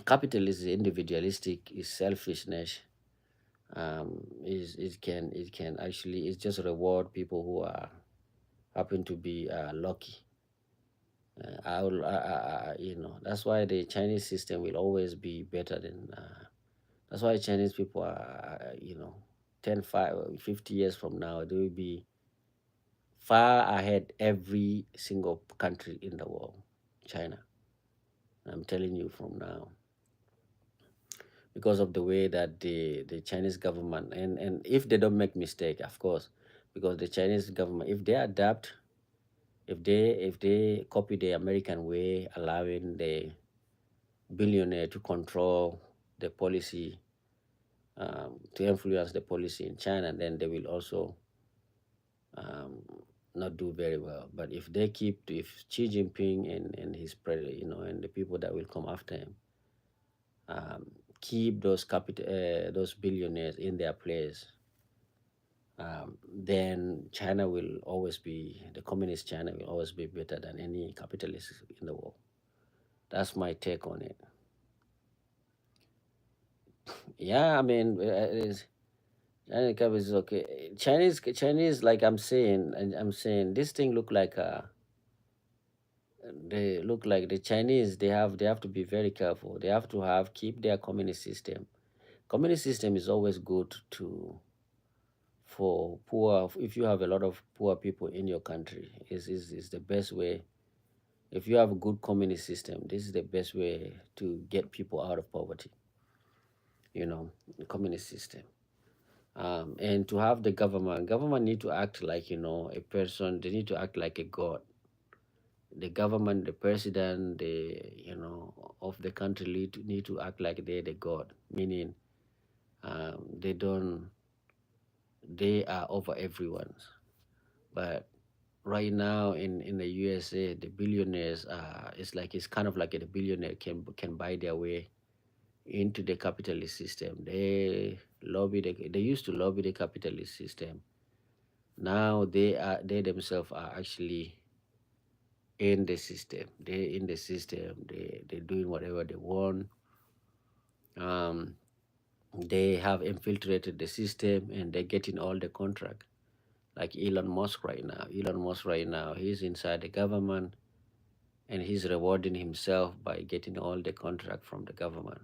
Capitalism is individualistic, is selfishness. Is it can actually it's just reward people who are happen to be lucky. That's why the Chinese system will always be better than. That's why Chinese people are, 10, 50 years from now, they will be far ahead every single country in the world. China, I'm telling you from now, because of the way that the Chinese government, and if they don't make mistake, of course, because the Chinese government, if they adapt, if they copy the American way, allowing the billionaire to control the policy, to influence the policy in China, then they will also um, not do very well. But if Xi Jinping and and the people that will come after him um, keep those billionaires in their place, then the communist China will always be better than any capitalist in the world. That's my take on it. Yeah, I mean, Chinese capital is okay. Chinese, like I'm saying, this thing look like they look like the Chinese. They have to be very careful. They have to have keep their communist system. Communist system is always good to for poor. If you have a lot of poor people in your country, is the best way. If you have a good communist system, this is the best way to get people out of poverty. The communist system. And to have the government need to act like a person. They need to act like a god. The government, the president, of the country need to act like they're the god, meaning they don't they are over everyone. But right now in the USA, the billionaires, it's kind of like the billionaire can buy their way into the capitalist system. They used to lobby the capitalist system. Now they themselves are actually in the system. They in the system. They're doing whatever they want. Um, they have infiltrated the system and they're getting all the contract. Like Elon Musk right now. Elon Musk right now, he's inside the government and he's rewarding himself by getting all the contract from the government.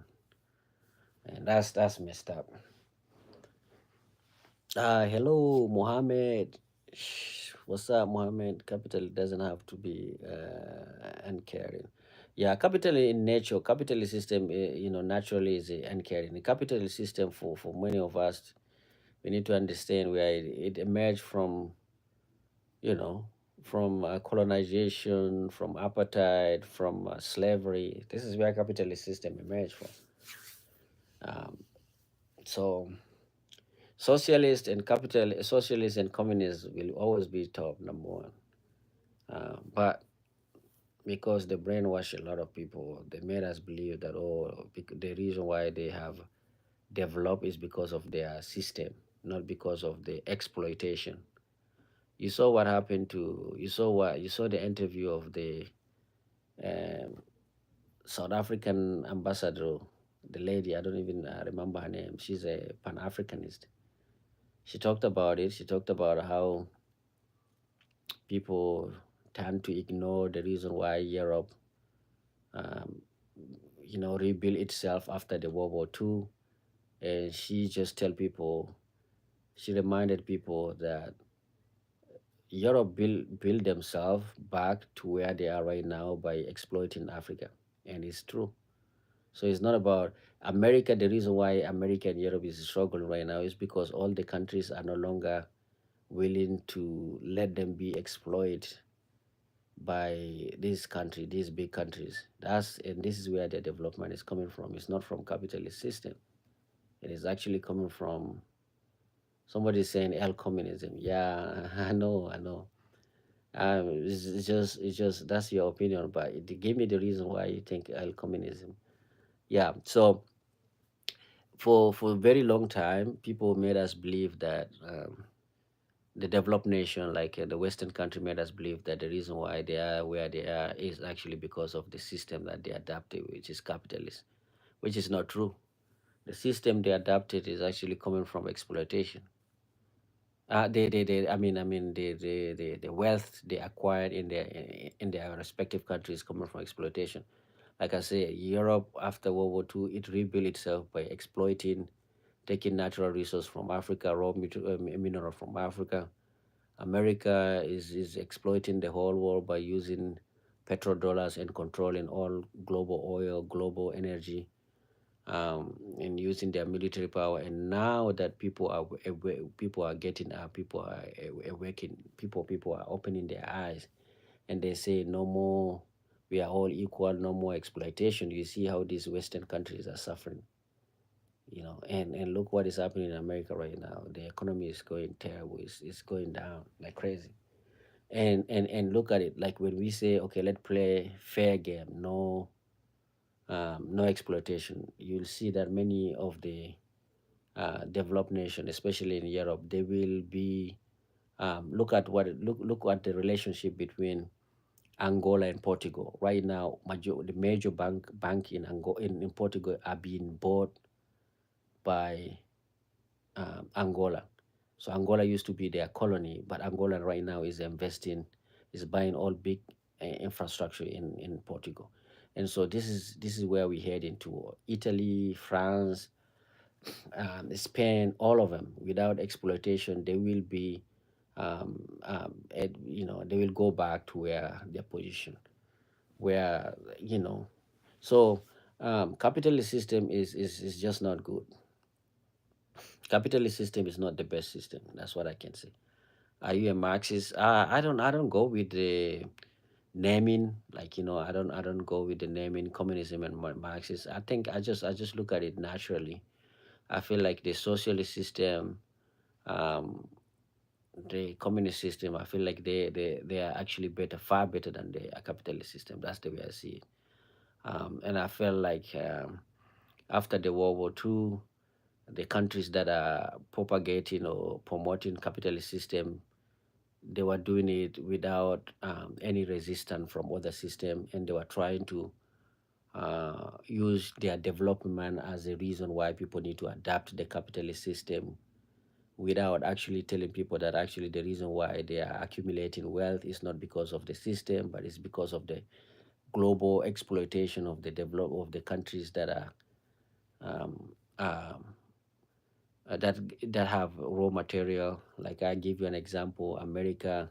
And that's messed up. Hello, Mohammed. What's up, Mohammed? Capital doesn't have to be uncaring. Yeah, capital in nature, capitalist system, naturally is uncaring. The capitalist system for many of us, we need to understand where it emerged from, you know. from colonization, from apartheid, from slavery. This is where capitalist system emerged from. Um, so socialist and communist will always be top number one. But because they brainwash a lot of people, they made us believe that the reason why they have developed is because of their system, not because of the exploitation. You saw what happened to you saw the interview of the um, South African ambassador, the lady, I don't even remember her name. She's a Pan Africanist. She talked about it. She talked about how people tend to ignore the reason why Europe, um, rebuilt itself after the World War II. And she reminded people that Europe built themselves back to where they are right now by exploiting Africa. And it's true. So it's not about America. The reason why America and Europe is struggling right now is because all the countries are no longer willing to let them be exploited by these big countries. And this is where the development is coming from. It's not from capitalist system. It is actually coming from somebody saying El communism. Yeah, I know. It's just that's your opinion, but give me the reason why you think El communism. Yeah. So for a very long time, people made us believe that the developed nation, like the Western country, made us believe that the reason why they are where they are is actually because of the system that they adapted, which is capitalist, which is not true. The system they adapted is actually coming from exploitation. The wealth they acquired in their respective countries coming from exploitation. Like I say, Europe after World War II, it rebuilt itself by exploiting, taking natural resources from Africa, mineral from Africa. America is exploiting the whole world by using petrodollars and controlling all global oil, global energy, and using their military power. And now that people are getting up, people are awakening, people are opening their eyes, and they say no more. We are all equal. No more exploitation. You see how these Western countries are suffering, and look what is happening in America right now. The economy is going terrible. It's going down like crazy. And look at it, like when we say, okay, let's play fair game, no exploitation. You'll see that many of the developed nations, especially in Europe, they will be look at the relationship between Angola and Portugal right now. The major bank in Angola in Portugal are being bought by Angola. So Angola used to be their colony, but Angola right now is buying all big infrastructure in Portugal. And so this is where we head into Italy, France, Spain, all of them. Without exploitation, they will be, they will go back to where their position, where So capitalist system is just not good. Capitalist system is not the best system. That's what I can say. Are you a Marxist? I don't go with the naming. Like I don't go with the naming communism and Marxist. I think I just look at it naturally. I feel like the socialist system, um, the communist system. I feel like they are actually better, far better than the capitalist system. That's the way I see it. And I felt like after the World War II, the countries that are propagating or promoting capitalist system, they were doing it without any resistance from other system, and they were trying to use their development as a reason why people need to adapt the capitalist system without actually telling people that actually the reason why they are accumulating wealth is not because of the system, but it's because of the global exploitation of the countries that are um, um, that have raw material. Like I give you an example, America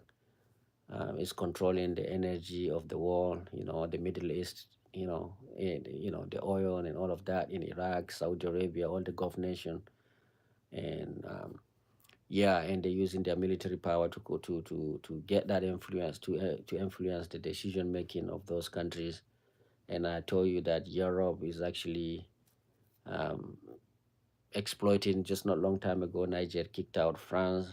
is controlling the energy of the world. The Middle East. The oil and all of that in Iraq, Saudi Arabia, all the Gulf nation, and Yeah, and they're using their military power to go to get that influence to influence the decision making of those countries. And I told you that Europe is actually um, exploiting. Just not long time ago, Niger kicked out France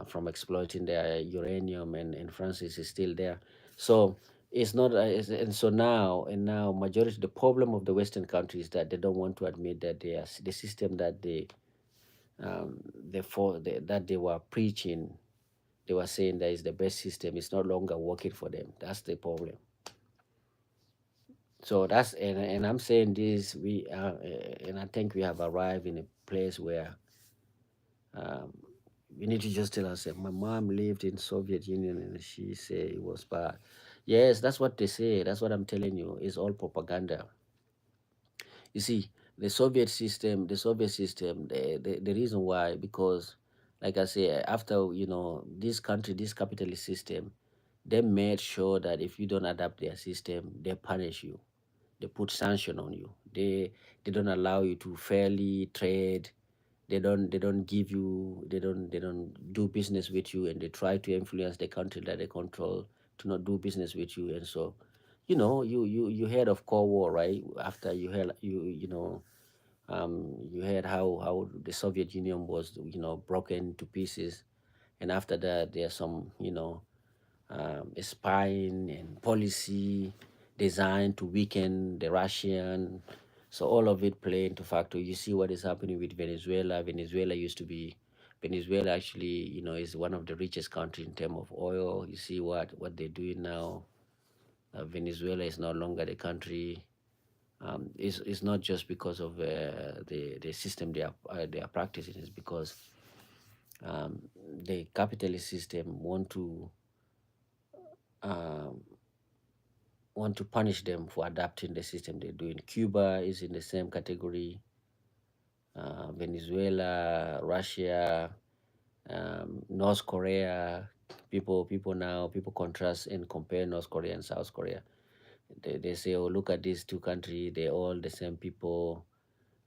from exploiting their uranium, and France is still there. So it's not, and so now majority the problem of the Western countries that they don't want to admit that the system that that they were preaching, they were saying that is the best system, is no longer working for them. That's the problem. So that's, and I'm saying this, and I think we have arrived in a place where um, we need to just tell ourselves, my mom lived in Soviet Union and she said it was bad. Yes, that's what they say. That's what I'm telling you. It's all propaganda. You see, the Soviet system, the reason why, because like I say, after this country, this capitalist system, they made sure that if you don't adapt their system, they punish you. They put sanction on you. They don't allow you to fairly trade. They don't give you, they don't do business with you, and they try to influence the country that they control to not do business with you. And so, you heard of Cold War, right? After you heard how the Soviet Union was broken to pieces, and after that there's some spying and policy designed to weaken the Russian. So all of it play into factor. You see what is happening with Venezuela. Venezuela actually, is one of the richest country in terms of oil. You see what they're doing now. Venezuela is no longer the country. It's not just because of the system they are practicing. It's because um, the capitalist system um, want to punish them for adapting the system they're doing. Cuba is in the same category. Venezuela, Russia, North Korea. People contrast and compare North Korea and South Korea. They say, oh, look at these two countries. They're all the same people.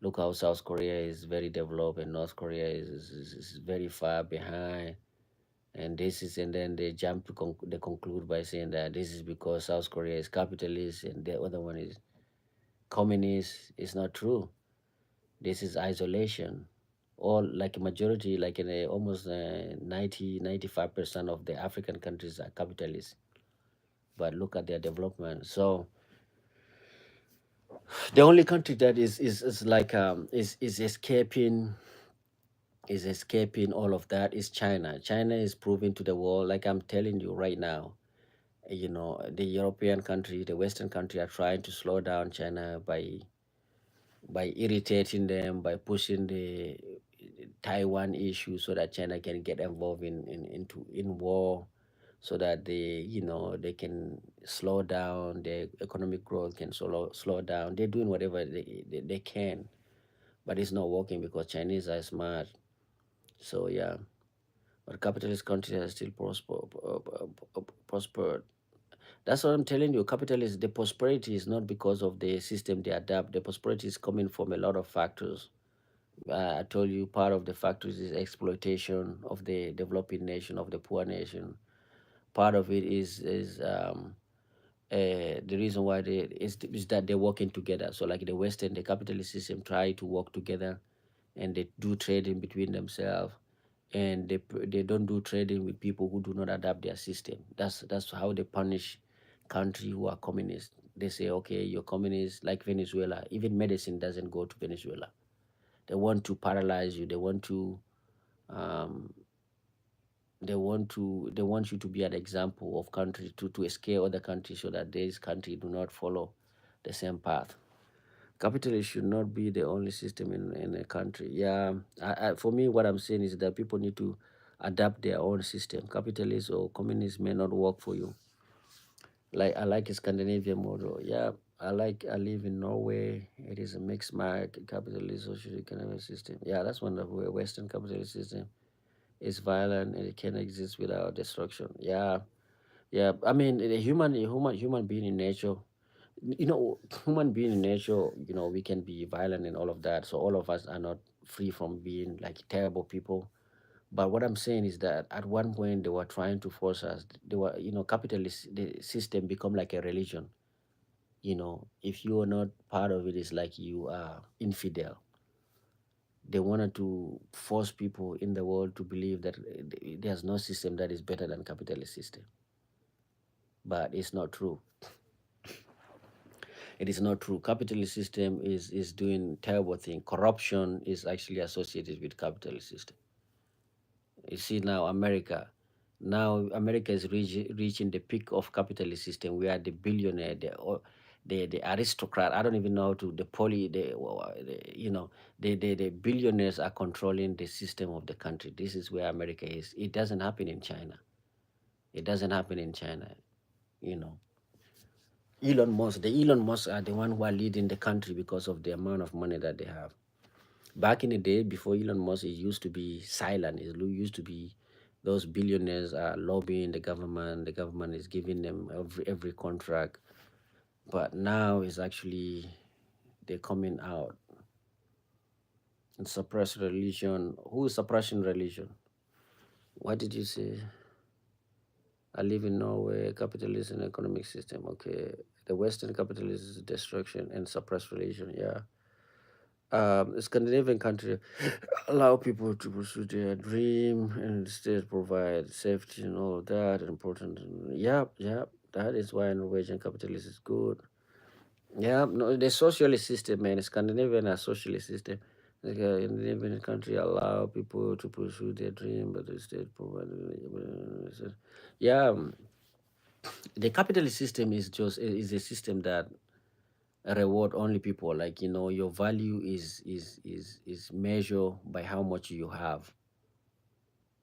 Look how South Korea is very developed and North Korea is very far behind. And then they they conclude by saying that this is because South Korea is capitalist and the other one is communist. Is not true. This is isolation. All, like a majority, like in almost 95% of the African countries are capitalist. But look at their development. So the only country that is like is escaping all of that is China. China is proving to the world, like I'm telling you right now. The European country, the Western country are trying to slow down China by irritating them, by pushing the Taiwan issue so that China can get involved in war, so that they can slow down the economic growth, can slow down. They're doing whatever they can, but it's not working because Chinese are smart. So yeah, but capitalist countries are still prospered. That's what I'm telling you. Capitalist, the prosperity is not because of the system they adapt. The prosperity is coming from a lot of factors. I told you part of the factors is exploitation of the developing nation, of the poor nation. Part of it the reason why is that they're working together. So like the Western, the capitalist system try to work together, and they do trading between themselves, and they don't do trading with people who do not adapt their system. That's how they punish country who are communist. They say, okay, you're communist, like Venezuela. Even medicine doesn't go to Venezuela. They want to paralyze you. Um, they want you to be an example of country to scare other countries so that this country do not follow the same path. Capitalism should not be the only system in a country. Yeah, for me, what I'm saying is that people need to adapt their own system. Capitalist or communist may not work for you. Like I like a Scandinavian model. Yeah, I live in Norway. It is a mixed market capitalist social economic system. Yeah, that's wonderful. A Western capitalist system is violent and it can exist without destruction. Yeah, yeah. I mean, the human being in nature. Human being in nature. We can be violent and all of that. So all of us are not free from being like terrible people. But what I'm saying is that at one point they were trying to force us. They were, capitalist the system become like a religion. If you are not part of it, it's like you are infidel. They wanted to force people in the world to believe that there's no system that is better than capitalist system. But it's not true. It is not true. Capitalist system is doing terrible thing. Corruption is actually associated with capitalist system. You see now America. Now America is reaching the peak of capitalist system. We are the billionaire, the aristocrat. I don't even know how to the poly the the billionaires are controlling the system of the country. This is where America is. It doesn't happen in China. It doesn't happen in China. You know. Elon Musk are the one who are leading the country because of the amount of money that they have. Back in the day, before Elon Musk, it used to be silent. It used to be those billionaires are lobbying the government. The government is giving them every contract. But now it's actually they're coming out and suppress religion. Who is suppressing religion? What did you say? I live in Norway, capitalist and economic system. Okay, the Western capitalist destruction and suppress religion. Yeah. Scandinavian country allow people to pursue their dream and state provide safety and all of that important. Yeah, yeah, that is why Norwegian capitalism is good. Yeah, no, the socialist system, man, Scandinavian a socialist system. Like Scandinavian country allow people to pursue their dream, but the state provide. Yeah, the capitalist system is a system that reward only people, like your value is measured by how much you have.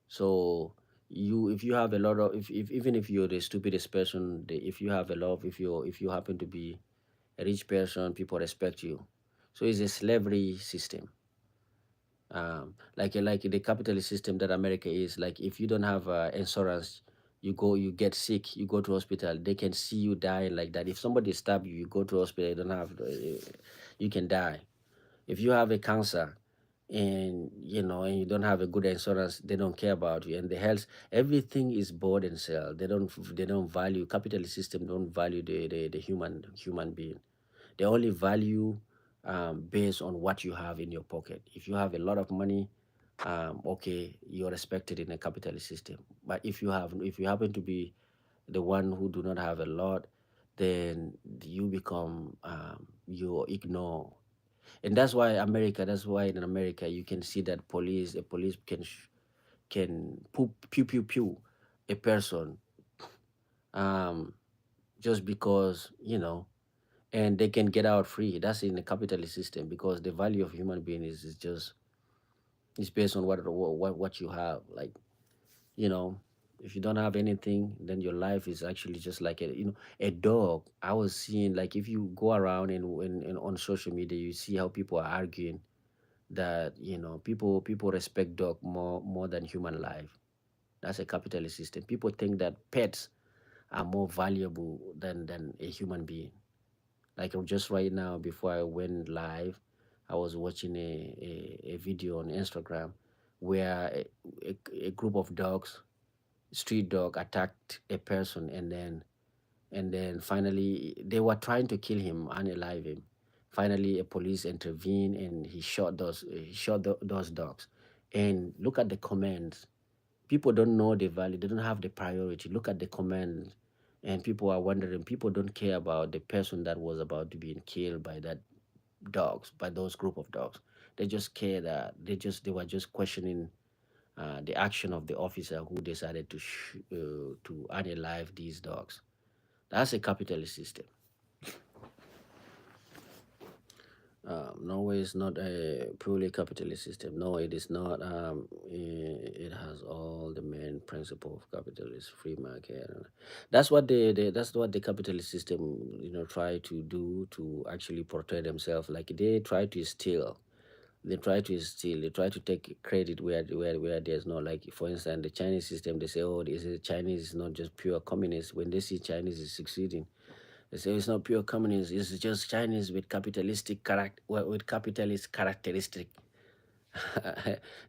So if you have a lot of if even if you're the stupidest person, if you have a lot, if you happen to be a rich person, people respect you. So it's a slavery system. Like the capitalist system that America is, like if you don't have insurance, you get sick, you go to hospital, they can see you dying like that. If somebody stab you, you go to hospital, you don't have you can die. If you have a cancer and and you don't have a good insurance, they don't care about you. And the health, everything is bought and sell. They don't value, capitalist system don't value the human being. They only value based on what you have in your pocket. If you have a lot of money, okay, you're respected in a capitalist system. But if you happen to be the one who do not have a lot, then you become you ignore. And that's why in America you can see that a police can pew pew pew a person um just because and they can get out free. That's in the capitalist system because the value of human being is just is based on what you have. Like you know, if you don't have anything, then your life is actually just like a dog. I was seeing, like, if you go around and on social media, you see how people are arguing that people respect dog more than human life. That's a capitalist system. People think that pets are more valuable than a human being. Like just right now, before I went live, I was watching a video on Instagram where a group of dogs, street dog, attacked a person, and then finally they were trying to kill him, unalive him. Finally, a police intervened and he shot those dogs. And look at the comments. People don't know the value. They don't have the priority. Look at the comments, and people are wondering. People don't care about the person that was about to be killed by that dogs, by those group of dogs. They just care that they were just questioning the action of the officer who decided to unalive these dogs. That's a capitalist system. Norway is not a purely capitalist system. No, it is not. It has all the main principle of capitalist free market. That's what the capitalist system try to do to actually portray themselves. Like they try to steal. They try to take credit where there's no, like, for instance, the Chinese system. They say, oh, this is Chinese is not just pure communist. When they see Chinese is succeeding, they say it's not pure communism. It's just Chinese with capitalistic with capitalist characteristic.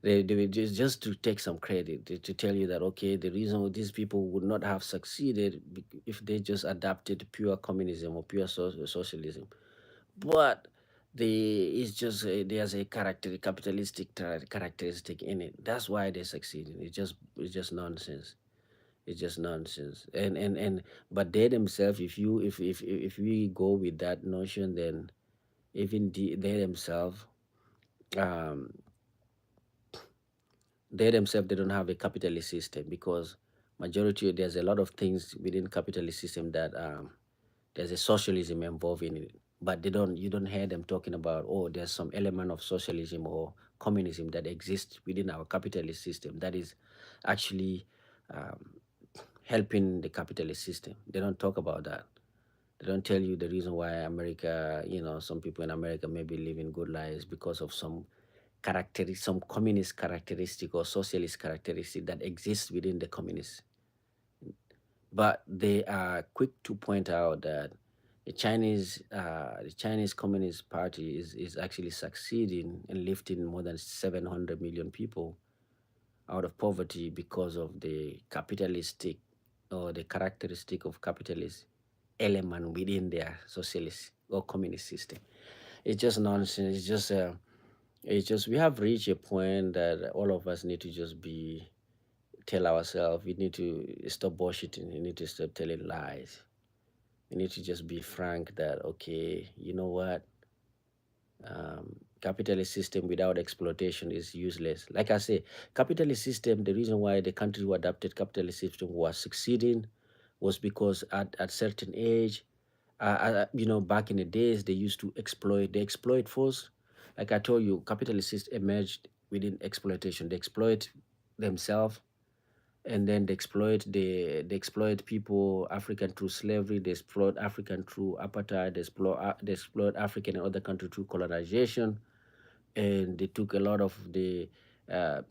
they will just to take some credit to tell you that okay, the reason these people would not have succeeded if they just adapted pure communism or pure socialism. But it's just there's a capitalistic characteristic in it. That's why they succeeded. It's just nonsense. It's just nonsense. And but they themselves, if we go with that notion, then even they themselves, um they don't have a capitalist system, because majority there's a lot of things within capitalist system that there's a socialism involved in it, but you don't hear them talking about, oh, there's some element of socialism or communism that exists within our capitalist system that is actually um, helping the capitalist system. They don't talk about that. They don't tell you the reason why America, some people in America maybe living good lives because of some communist characteristic or socialist characteristic that exists within the communist. But they are quick to point out that the Chinese Communist Party is actually succeeding in lifting more than 700 million people out of poverty because of the capitalistic or the characteristic of capitalist element within their socialist or communist system. It's just nonsense. It's just we have reached a point that all of us need to just be tell ourselves we need to stop bullshitting. We need to stop telling lies. We need to just be frank that okay, you know what, capitalist system without exploitation is useless. Like I say, capitalist system, the reason why the country who adopted capitalist system was succeeding was because at certain age, back in the days, they used to exploit. They exploit first. Like I told you, capitalist system emerged within exploitation. They exploit themselves, and then they exploit people African through slavery. They exploit African through apartheid. They exploit African and other countries through colonization, and they took a lot of the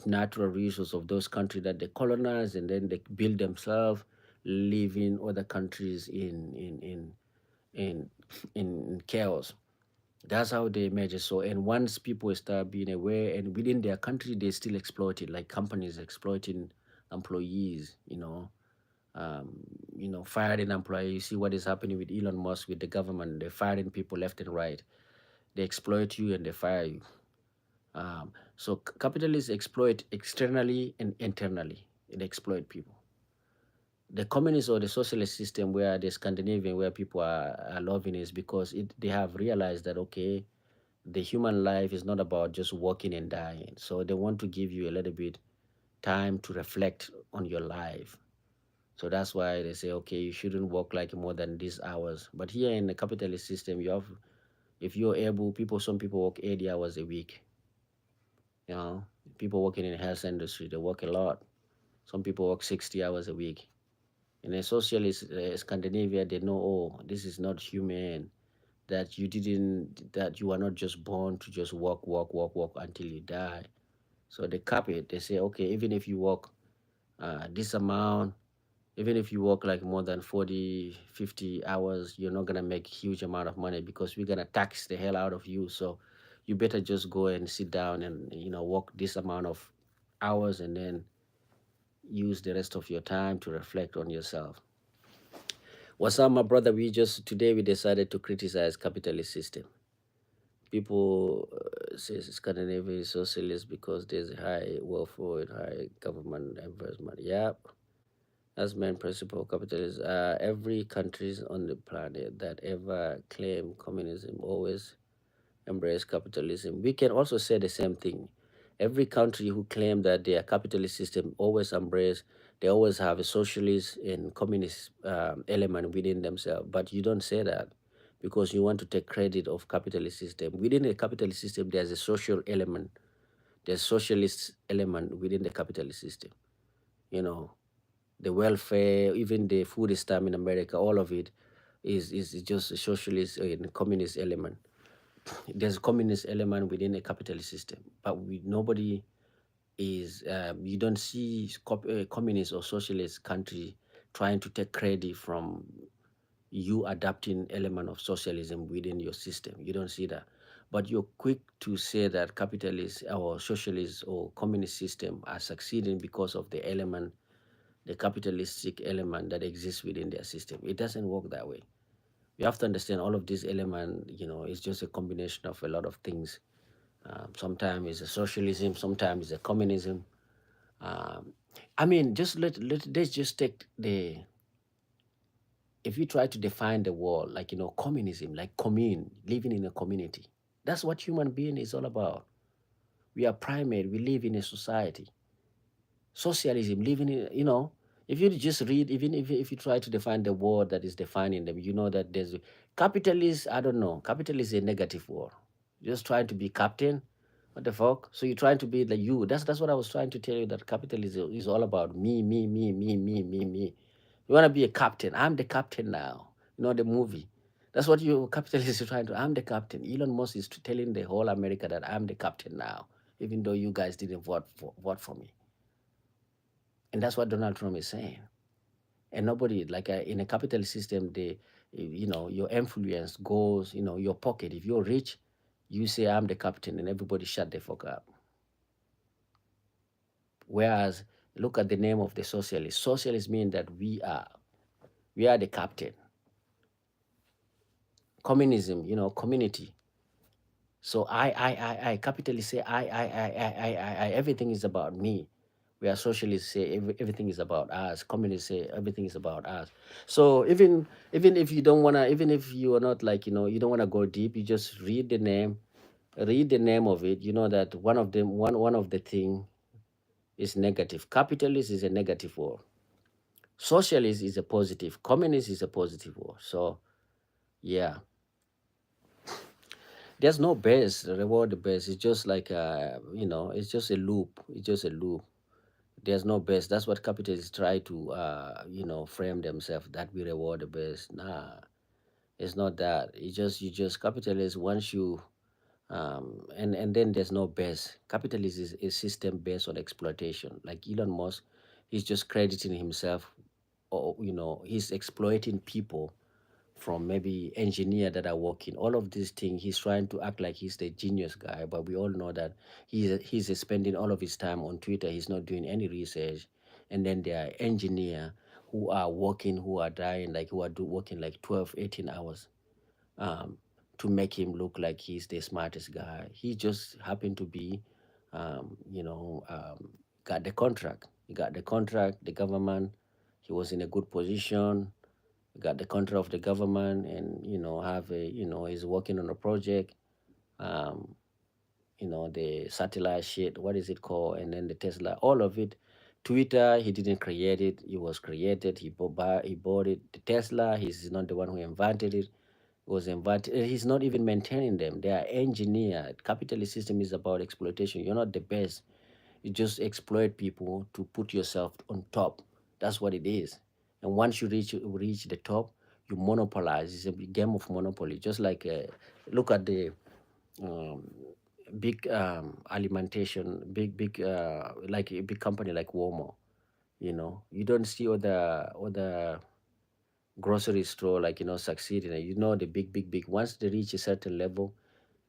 natural resources of those countries that they colonized, and then they build themselves, leaving other countries in in chaos. That's how they measure. So, and once people start being aware, and within their country, they still exploit it, like companies exploiting employees. Um, firing employees. You see what is happening with Elon Musk with the government. They're firing people left and right. They exploit you and they fire you. So capitalists exploit externally and internally. They exploit people. The communist or the socialist system where the Scandinavian where people are loving is because they have realized that okay, the human life is not about just working and dying. So they want to give you a little bit time to reflect on your life. So that's why they say okay, you shouldn't work like more than these hours. But here in the capitalist system, if you're able, some people work 80 hours a week. You know, people working in the health industry, they work a lot. Some people work 60 hours a week. In a socialist Scandinavia, they know, oh, this is not human. That you are not just born to just work, work, work, work until you die. So they cap it. They say, okay, even if you work this amount, even if you work like more than 40, 50 hours, you're not going to make huge amount of money because we're going to tax the hell out of you. So you better just go and sit down and, work this amount of hours and then use the rest of your time to reflect on yourself. What's up, my brother? Today we decided to criticize capitalist system. People say Scandinavia is socialist because there's a high welfare and high government investment. Yep, that's main principle of capitalism. Every countries on the planet that ever claim communism always embrace capitalism. We can also say the same thing. Every country who claim that their capitalist system always embrace, they always have a socialist and communist element within themselves. But you don't say that because you want to take credit of capitalist system. Within the capitalist system, there's a social element. There's socialist element within the capitalist system. You know, the welfare, even the food stamp in America, all of it is just a socialist and communist element. There's a communist element within a capitalist system, but nobody is you don't see communist or socialist country trying to take credit from you adapting element of socialism within your system. You don't see that. but you're quick to say that capitalist or socialist or communist system are succeeding because of the element, the capitalistic element that exists within their system. It doesn't work that way. You have to understand all of these elements, it's just a combination of a lot of things. Sometimes it's a socialism, sometimes it's a communism. Um, I mean, just let's just take if you try to define the world, like, communism, like commune, living in a community. That's what human being is all about. We are primate, we live in a society. Socialism, living in, if you just read, even if you try to define the word that is defining them, you know that there's capitalist. I don't know, capitalist is a negative word. Just trying to be captain. What the fuck? So you're trying to be like you. That's what I was trying to tell you, that capitalism is all about me, me, me, me, me, me, me. You want to be a captain? I'm the captain now. The movie. That's what you capitalists are trying to. I'm the captain. Elon Musk is telling the whole America that I'm the captain now, even though you guys didn't vote for me. And that's what Donald Trump is saying. And nobody, like, in a capitalist system, your influence goes, your pocket. If you're rich, you say I'm the captain, and everybody shut the fuck up. Whereas, look at the name of the socialist. Socialists mean that we are the captain. Communism, community. So I. Capitalists say I. Everything is about me. Where socialists say everything is about us. Communists say everything is about us. So even if you don't wanna, even if you are not, like, you don't wanna go deep, you just read the name of it. You know that one of the thing is negative. Capitalist is a negative word. Socialist is a positive. Communist is a positive word. So yeah, there's no base reward base. It's just like, it's just a loop. It's just a loop. There's no best. That's what capitalists try to, frame themselves, that we reward the best. Nah, it's not that. You just capitalists, once you, and then there's no best. Capitalism is a system based on exploitation. Like Elon Musk, he's just crediting himself, or he's exploiting people, from maybe engineer that are working, all of these things. He's trying to act like he's the genius guy, but we all know that he's spending all of his time on Twitter. He's not doing any research. And then there are engineer who are working, who are dying, like, who are working like 12, 18 hours, um, to make him look like he's the smartest guy. He just happened to be, um, you know um, got the contract. He got the contract, the government. He was in a good position, got the contract of the government, and have a, he's working on a project, um the satellite shit, what is it called, and then the Tesla, all of it. Twitter, he didn't create it, it was created. He bought it. The Tesla, he's not the one who invented it. It was invented. He's not even maintaining them. They are engineered. Capitalist system is about exploitation. You're not the best. You just exploit people to put yourself on top. That's what it is. And once you reach the top, you monopolize. It's a big game of monopoly. Just like, look at the, um, big, alimentation, big, like a big company like Walmart. You don't see other grocery store, like, succeeding. The big. Once they reach a certain level,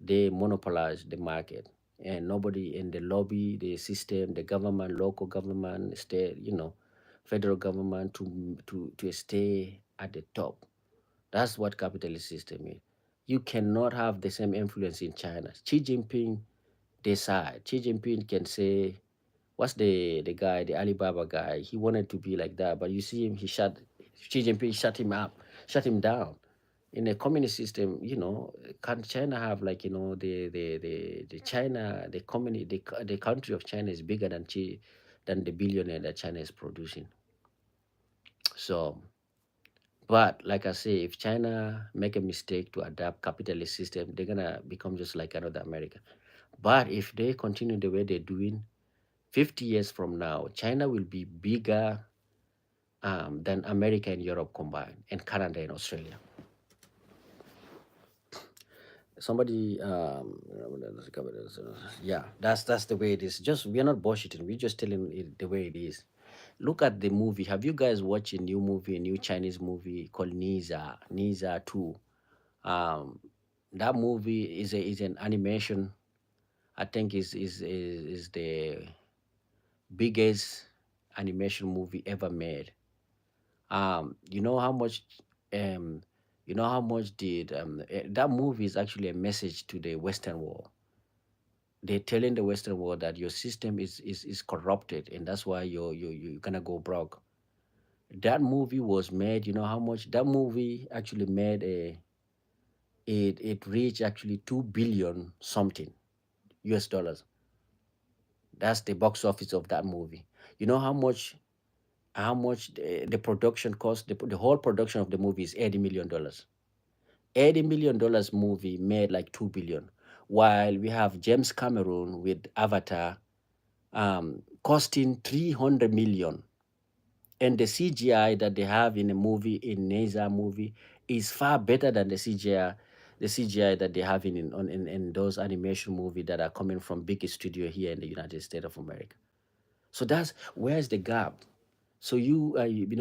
they monopolize the market, and nobody in the lobby, the system, the government, local government, state, federal government, to stay at the top. That's what capitalist system is. You cannot have the same influence in China. Xi Jinping decide. Xi Jinping can say, what's the guy, the Alibaba guy? He wanted to be like that, but you see him. Xi Jinping shut him up, shut him down. In a communist system, can China have, like, the China, the country of China is bigger than the billionaire that China is producing. So, but like I say, if China make a mistake to adapt capitalist system, they're gonna become just like another America. But if they continue the way they're doing, 50 years from now, China will be bigger, than America and Europe combined, and Canada and Australia. Somebody, yeah, that's the way it is. Just, we're not bullshitting, we're just telling it the way it is. Look at the movie. Have you guys watched a new Chinese movie called Niza 2? um That movie is an animation. I think is the biggest animation movie ever made. You know how much um did that movie is actually a message to the Western world. They're telling the Western world that your system is corrupted, and that's why you're gonna go broke. That movie was made. You know how much that movie actually made a it reached actually 2 billion something US dollars. That's the box office of that movie. You know how much the production cost, the whole production of the movie is $80 million. $80 million movie made like 2 billion, while we have James Cameron with Avatar costing 300 million, and the CGI that they have in a movie in NASA movie is far better than the CGI that they have in those animation movie that are coming from big studio here in the United States of America. So that's where's the gap. So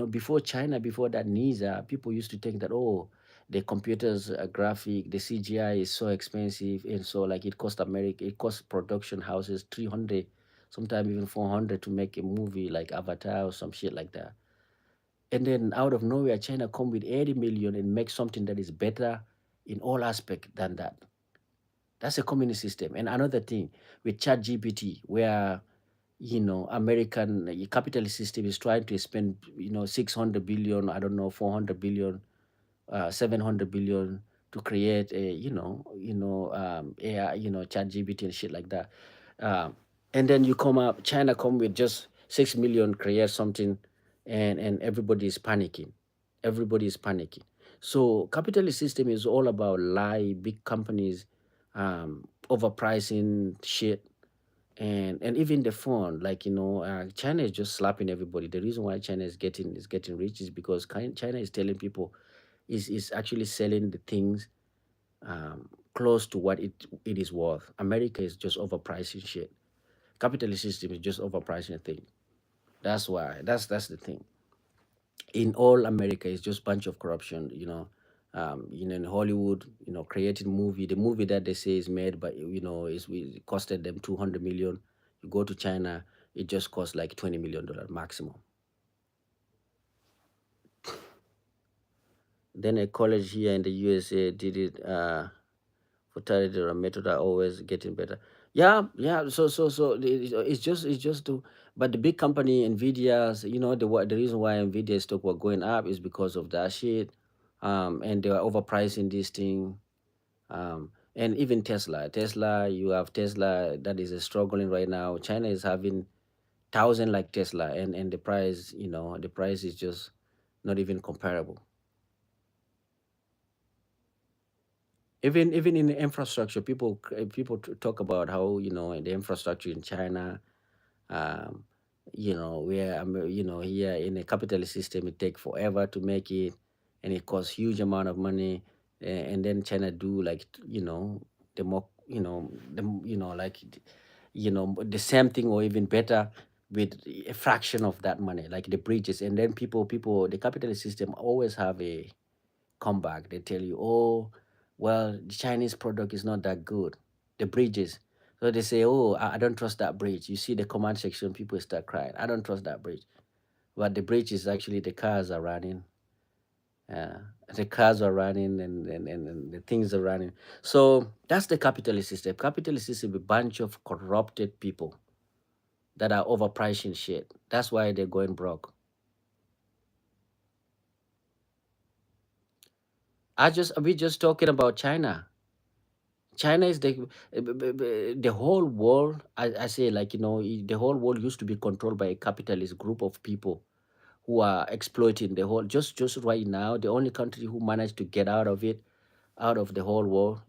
before China, before that NISA, people used to think that, oh, the computers graphic, the CGI is so expensive, and so like it costs production houses 300, sometimes even 400 to make a movie like Avatar or some shit like that. And then out of nowhere, China come with 80 million and make something that is better in all aspect than that. That's a communist system. And another thing with ChatGPT, where American capitalist system is trying to spend 600 billion, I don't know, 400 billion, 700 billion to create a AI, chat gpt and shit like that. And then China come with just 6 million, create something, and everybody is panicking. Everybody is panicking. So capitalist system is all about lie, big companies overpricing shit. And even the phone, like, China is just slapping everybody. The reason why China is getting rich is because China is telling people, is actually selling the things close to what it is worth. America is just overpricing shit. Capitalist system is just overpricing things. That's why. That's the thing. In all America, it's just bunch of corruption. In Hollywood, creating movie. The movie that they say is made, but it costed them 200 million. You go to China, it just costs like $20 million maximum. Then a college here in the USA did it. For targeted or method are always getting better. Yeah, yeah. So it's just to, but the big company Nvidia's, the reason why Nvidia stock were going up is because of that shit, and they are overpricing this thing, and even Tesla, you have Tesla that is struggling right now. China is having thousand like Tesla, and the price is just not even comparable. Even in the infrastructure, people talk about how the infrastructure in China, um, where here in a capitalist system it take forever to make it, and it costs huge amount of money, and then China do like the more like the same thing or even better with a fraction of that money, like the bridges. And then people the capitalist system always have a come back. They tell you, oh, well, the Chinese product is not that good. The bridges. So they say, oh, I don't trust that bridge. You see the comment section, people start crying. I don't trust that bridge. But the bridge is actually the cars are running. Uh, the cars are running, and the things are running. So that's the capitalist system. Capitalist system, a bunch of corrupted people that are overpricing shit. That's why they're going broke. We just talking about China. China is the whole world. I say, like, the whole world used to be controlled by a capitalist group of people who are exploiting the whole. Just right now, the only country who managed to get out of it, out of the whole world,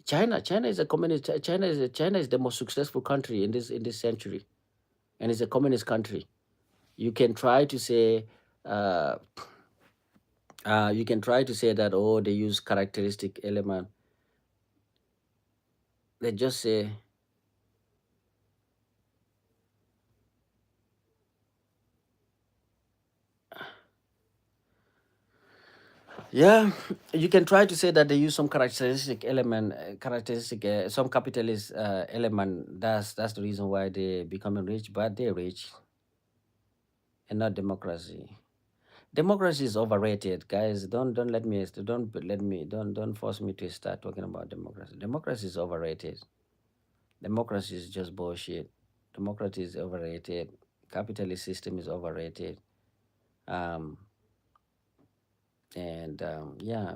China. China is a communist. China is the most successful country in this century, and it's a communist country. You can try to say. Uh, you can try to say that, oh, they use characteristic element. They just say, Yeah, you can try to say that they use some characteristic element, some capitalist element. That's the reason why they becoming rich, but they're rich and not democracy. Democracy is overrated, guys. Don't force me to start talking about democracy. Democracy is overrated. Democracy is just bullshit. Democracy is overrated. Capitalist system is overrated. Um, and yeah,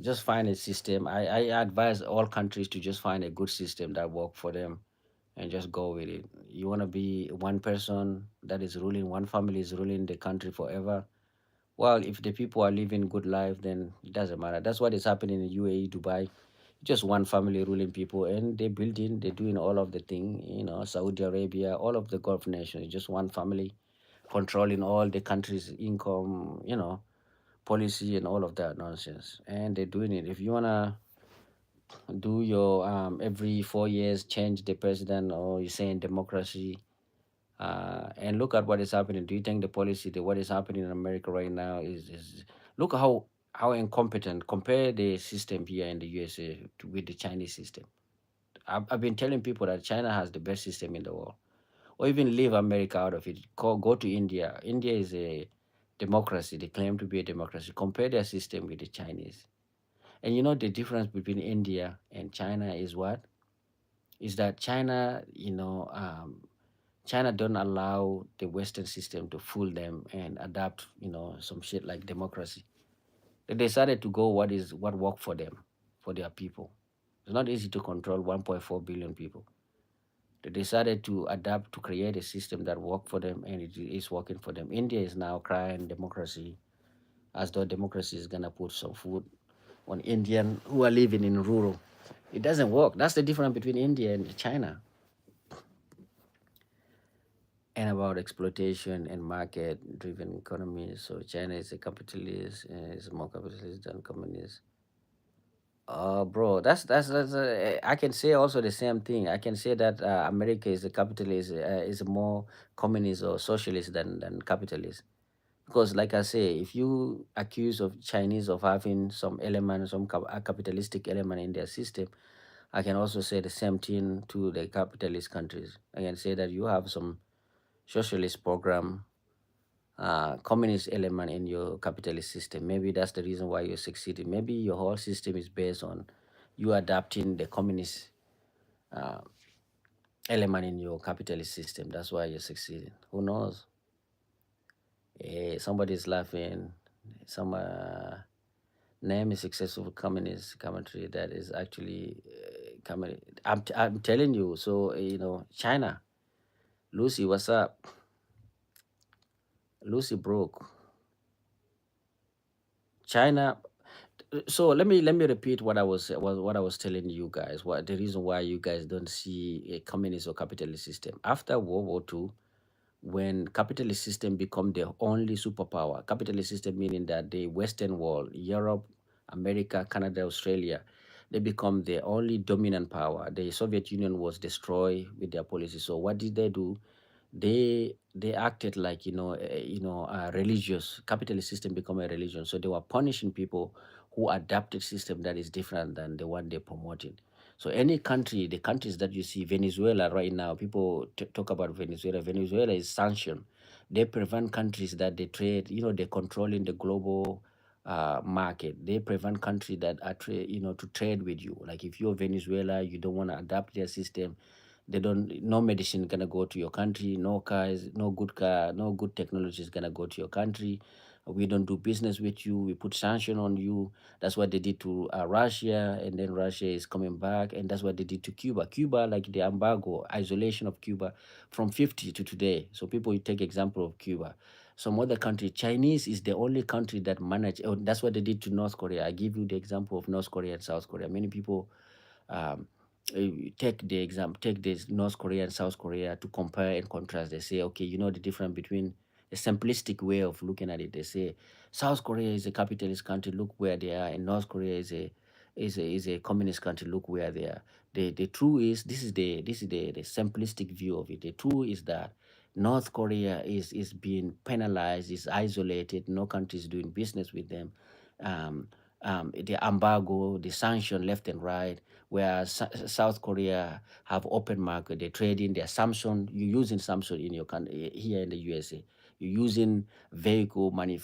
just find a system. I advise all countries to just find a good system that work for them and just go with it. You want to be one person that is ruling, one family is ruling the country forever. Well, if the people are living good life, then it doesn't matter. That's what is happening in UAE, Dubai. Just one family ruling people, and they're doing all of the thing. Saudi Arabia, all of the Gulf nations, just one family controlling all the country's income, policy and all of that nonsense. And they're doing it. If you wanna do your every 4 years change the president, or you're saying democracy, and look at what is happening. Do you think the policy, what is happening in America right now is look how incompetent. Compare the system here in the USA with the Chinese system. I've been telling people that China has the best system in the world, or even leave America out of it. Go to India. India is a democracy. They claim to be a democracy. Compare their system with the Chinese. And you know the difference between India and China is what? Is that China don't allow the Western system to fool them and adapt, some shit like democracy. They decided to go what worked for them, for their people. It's not easy to control 1.4 billion people. They decided to adapt to create a system that worked for them, and it is working for them. India is now crying democracy, as though democracy is gonna put some food on Indian who are living in rural. It doesn't work. That's the difference between India and China. And about exploitation and market driven economy. So China is a capitalist and is more capitalist than communist. Bro, I can say also the same thing. I can say that America is a capitalist, is more communist or socialist than capitalist. Because, like I say, if you accuse of Chinese of having some element, a capitalistic element in their system, I can also say the same thing to the capitalist countries. I can say that you have some socialist program, communist element in your capitalist system. Maybe that's the reason why you're succeeding. Maybe your whole system is based on you adapting the communist uh, element in your capitalist system. That's why you're succeeding. Who knows? Somebody's laughing. Some name is successful communist commentary that is actually coming. I'm telling you. So China. Lucy, what's up? Lucy broke. China. So let me repeat what I was telling you guys. What the reason why you guys don't see a communist or capitalist system after World War II, when capitalist system become the only superpower. Capitalist system meaning that the Western world, Europe, America, Canada, Australia, they become the only dominant power. The Soviet Union was destroyed with their policy. So what did they do? They acted like religious. Capitalist system become a religion, so they were punishing people who adapted system that is different than the one they promoted. So any country, the countries that you see, Venezuela right now, people talk about Venezuela. Venezuela is sanctioned. They prevent countries that they trade, they're controlling the global market. They prevent countries that are to trade with you. Like if you're Venezuela, you don't want to adapt their system, they don't, no medicine gonna go to your country, no cars, no good car, no good technology is gonna go to your country. We don't do business with you, we put sanction on you. That's what they did to Russia, and then Russia is coming back, and that's what they did to Cuba, like the embargo, isolation of Cuba from 50 to today. So people, you take example of Cuba. Some other country, Chinese is the only country that manage, oh, that's what they did to North Korea. I give you the example of North Korea and South Korea. Many people um, take this North Korea and South Korea to compare and contrast. They say, okay, you know the difference between a simplistic way of looking at it. They say South Korea is a capitalist country. Look where they are, and North Korea is a communist country. Look where they are. The true is, this is the simplistic view of it. The true is that North Korea is being penalized, is isolated. No country is doing business with them. Um, the embargo, the sanction left and right. Whereas South Korea have open market, they're trading their Samsung. You're using Samsung in your country here in the USA. You're using vehicle money,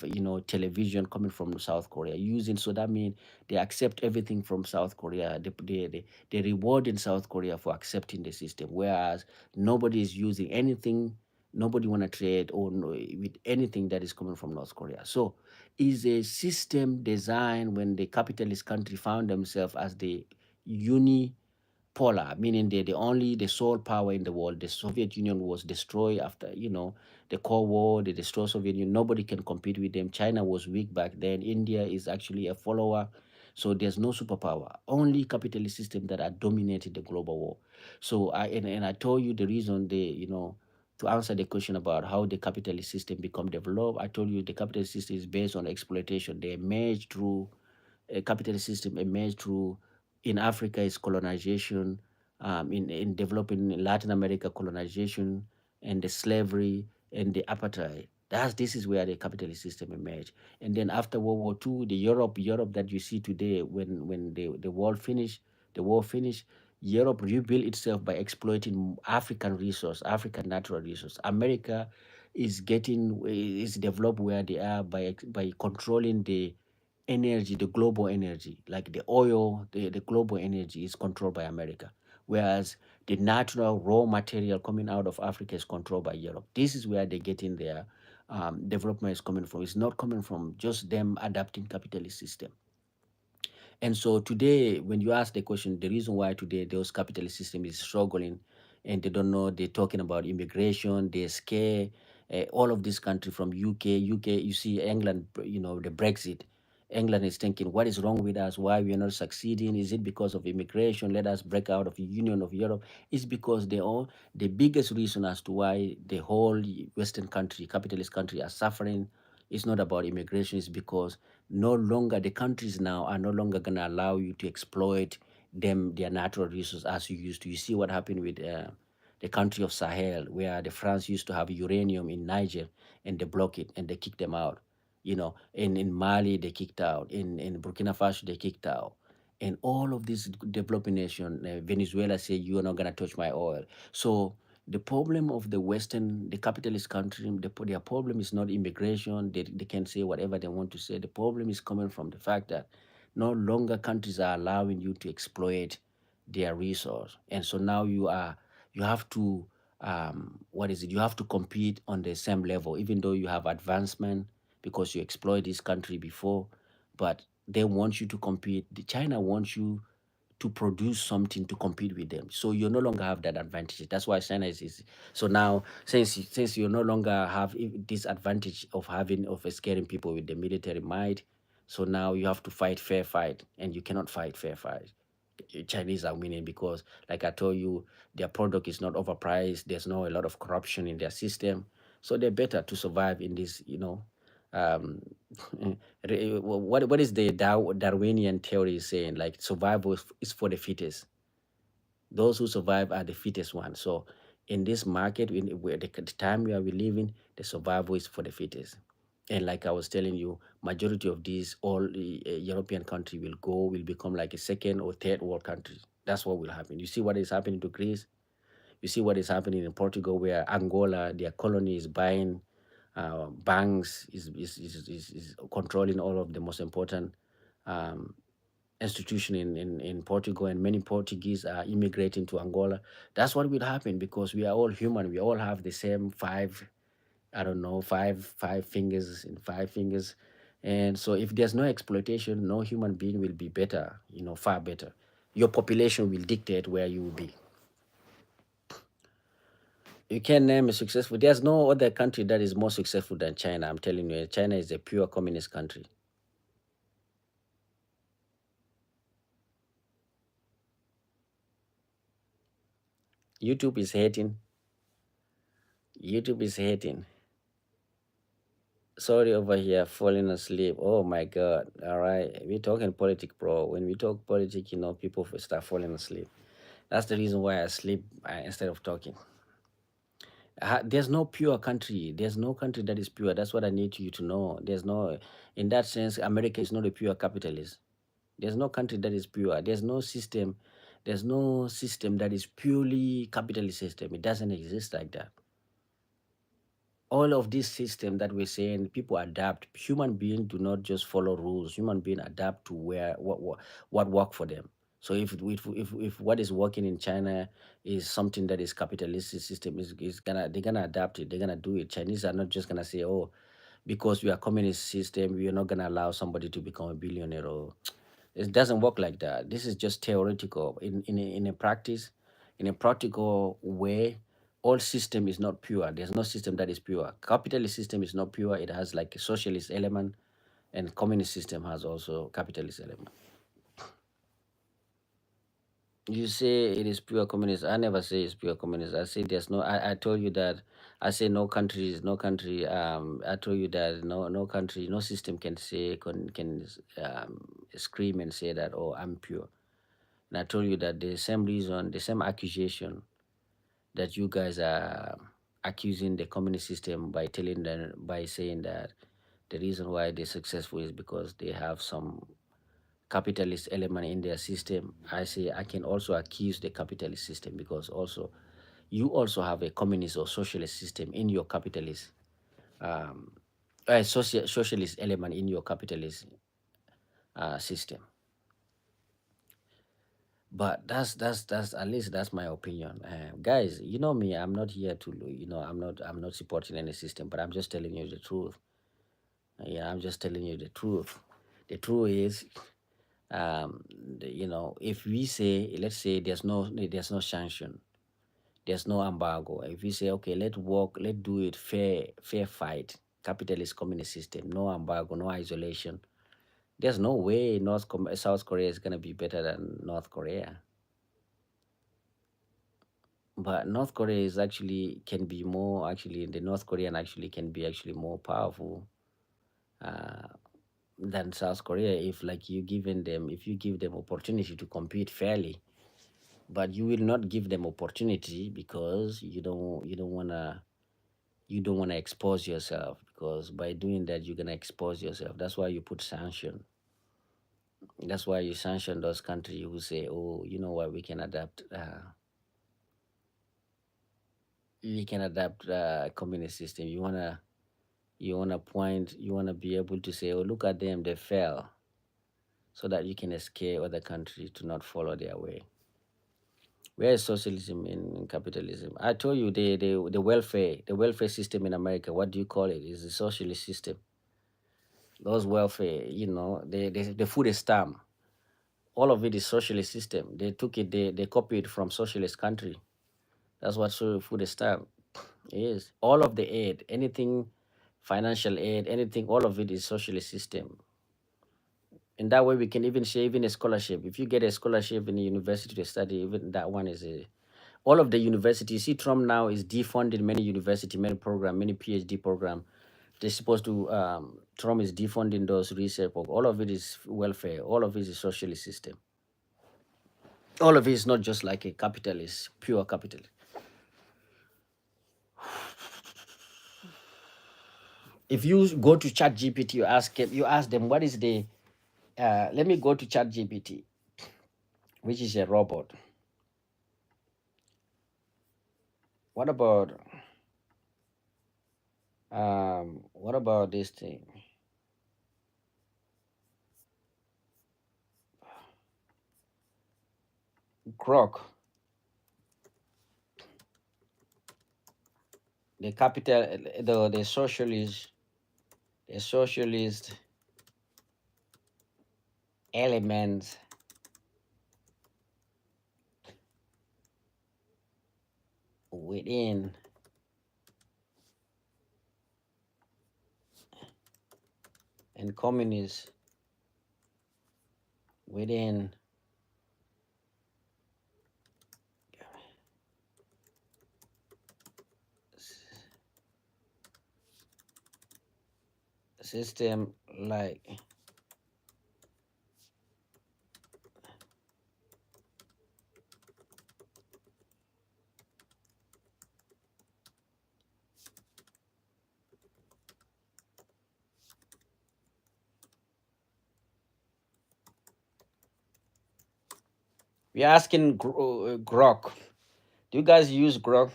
television coming from South Korea. Using so that means they accept everything from South Korea. They reward in South Korea for accepting the system. Whereas nobody is using anything, nobody want to trade or no, with anything that is coming from North Korea. So is a system designed when the capitalist country found themselves as the unipolar, meaning they're the sole power in the world. The Soviet Union was destroyed after, the Cold War. They destroyed Soviet Union. Nobody can compete with them. China was weak back then. India is actually a follower. So there's no superpower. Only capitalist system that are dominating the global war. So and I told you the reason to answer the question about how the capitalist system become developed. I told you the capitalist system is based on exploitation. They emerge through a capitalist system emerged through in Africa is colonization, in developing Latin America colonization and the slavery and the apartheid. This is where the capitalist system emerged. And then after World War II, the Europe that you see today, when the war finished, Europe rebuilt itself by exploiting African resource, African natural resource. America is developed where they are by controlling the energy, the global energy, like the oil, the global energy is controlled by America, whereas the natural raw material coming out of Africa is controlled by Europe. This is where they get in their development is coming from. It's not coming from just them adapting capitalist system. And so today, when you ask the question, the reason why today those capitalist system is struggling and they don't know, they're talking about immigration, they're scared. All of this country from UK, you see England, the Brexit. England is thinking, what is wrong with us? Why we are not succeeding? Is it because of immigration? Let us break out of the Union of Europe. It's because the biggest reason as to why the whole Western country, capitalist country, are suffering. It's not about immigration. It's because no longer the countries now are no longer going to allow you to exploit their natural resources as you used to. You see what happened with the country of Sahel, where the France used to have uranium in Niger, and they block it and they kick them out. In Mali they kicked out, in Burkina Faso they kicked out, and all of these developing nation, Venezuela say you are not going to touch my oil. So the problem of the capitalist country, their problem is not immigration. They can say whatever they want to say. The problem is coming from the fact that no longer countries are allowing you to exploit their resource. And so now you have to, what is it? You have to compete on the same level, even though you have advancement because you exploit this country before, but they want you to compete. China wants you to produce something to compete with them. So you no longer have that advantage. That's why China is so now, since you no longer have this advantage of scaring people with the military might. So now you have to fight fair fight, and you cannot fight fair fight. Chinese are winning because, like I told you, their product is not overpriced. There's no a lot of corruption in their system, so they're better to survive in this. Um, what is the Darwinian theory saying? Like survival is for the fittest. Those who survive are the fittest ones. So in this market, where the time we are living, the survival is for the fittest. And like I was telling you, majority of these all European country will become like a second or third world country. That's what will happen. You see what is happening to Greece. You see what is happening in Portugal, where Angola, their colony, is buying banks, is controlling all of the most important um, institution in Portugal, and many Portuguese are immigrating to Angola. That's what will happen because we are all human. We all have the same five, I don't know, five fingers and 5 fingers. And so if there's no exploitation, no human being will be better, far better. Your population will dictate where you will be. You can name a successful. There's no other country that is more successful than China. I'm telling you, China is a pure communist country. YouTube is hating. YouTube is hating. Sorry, over here, falling asleep. Oh my God. All right. We're talking politics, bro. When we talk politics, people start falling asleep. That's the reason why I sleep instead of talking. There's no pure country. There's no country that is pure. That's what I need you to know. There's no, in that sense, America is not a pure capitalist. There's no country that is pure. There's no system. There's no system that is purely capitalist system. It doesn't exist like that. All of this system that we're saying, people adapt. Human beings do not just follow rules. Human beings adapt to where what work for them. So if what is working in China is something that is capitalistic system, is gonna, they're gonna adapt it. They're gonna do it. Chinese are not just gonna say, oh, because we are communist system, we are not gonna allow somebody to become a billionaire. Or it doesn't work like that. This is just theoretical. In a practice, in a practical way, all system is not pure. There's no system that is pure. Capitalist system is not pure. It has like a socialist element, and communist system has also capitalist element. You say it is pure communist. I never say it's pure communist. I say there's no. I told you that. I say no country is no country. I told you that no country, no system can say can scream and say that, oh, I'm pure. And I told you that the same reason, the same accusation that you guys are accusing the communist system by telling them, by saying that the reason why they're successful is because they have some capitalist element in their system. I say I can also accuse the capitalist system because also you also have a communist or socialist system in your capitalist, um, socialist element in your capitalist system. But that's at least that's my opinion, guys. You know me. I'm not here to I'm not supporting any system, but I'm just telling you the truth. Yeah, I'm just telling you the truth. The truth is, if we say, let's say there's no sanction, there's no embargo. If we say, okay, let's work, let's do it fair fight, capitalist communist system, no embargo, no isolation. There's no way South Korea is gonna be better than North Korea. But North Korea is actually can be more, actually the North Korean actually can be actually more powerful uh, than South Korea, if like you given them, if you give them opportunity to compete fairly. But you will not give them opportunity because you don't wanna expose yourself, because by doing that you're gonna expose yourself. That's why you put sanction. That's why you sanction those countries who say, oh, you know what, we can adapt communist system. You wanna be able to say, oh, look at them, they fell, so that you can scare other countries to not follow their way. Where is socialism in capitalism? I told you the welfare system in America. What do you call it? Is a socialist system. Those welfare, the food stamp. All of it is socialist system. They took it, they copied from socialist country. That's what food stamp is. All of the aid, anything, financial aid, anything, all of it is socialist system. In that way, we can even share even a scholarship. If you get a scholarship in a university to study, even that one is a all of the universities. See, Trump now is defunding many university, many program, many PhD program. They're supposed to. Trump is defunding those research. All of it is welfare. All of it is socialist system. All of it is not just like a capitalist, pure capitalist. If you go to Chat GPT, you ask them what is the. Let me go to Chat GPT, which is a robot. What about what about this thing? Grok, the capital, the socialist elements within and communist within system like We're asking Grok. Do you guys use Grok?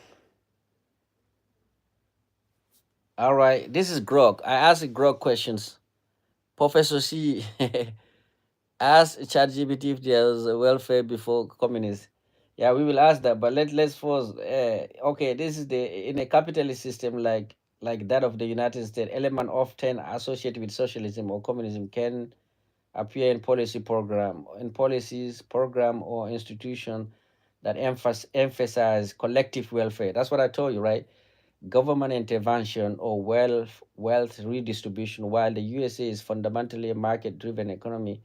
All right, this is Grok. I asked Grok questions. Professor C asked ChatGPT if there's a welfare before communism. Yeah, we will ask that, but let's first. Okay, this is the in a capitalist system like that of the United States. Element often associated with socialism or communism can appear in policies, program, or institution that emphasize collective welfare. That's what I told you, right? Government intervention or wealth redistribution. While the USA is fundamentally a market-driven economy,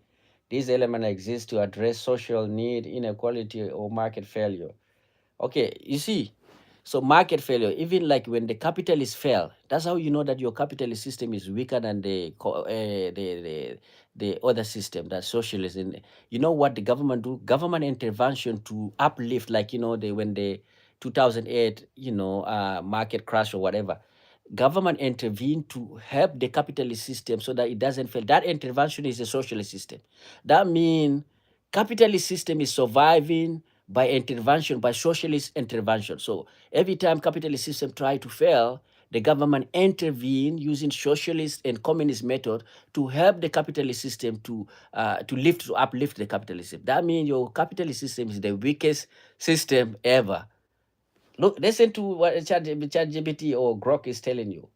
these elements exist to address social need, inequality, or market failure. Okay, you see, so market failure, even like when the capitalists fail, that's how you know that your capitalist system is weaker than the other system, that socialism. You know what the government do? Government intervention to uplift, like when the 2008 market crash or whatever. Government intervene to help the capitalist system so that it doesn't fail. That intervention is a socialist system. That means capitalist system is surviving by intervention, by socialist intervention. So every time capitalist system try to fail, the government intervene using socialist and communist method to help the capitalist system to uplift the capitalist system. That means your capitalist system is the weakest system ever. Look, listen to what ChatGPT or Grok is telling you.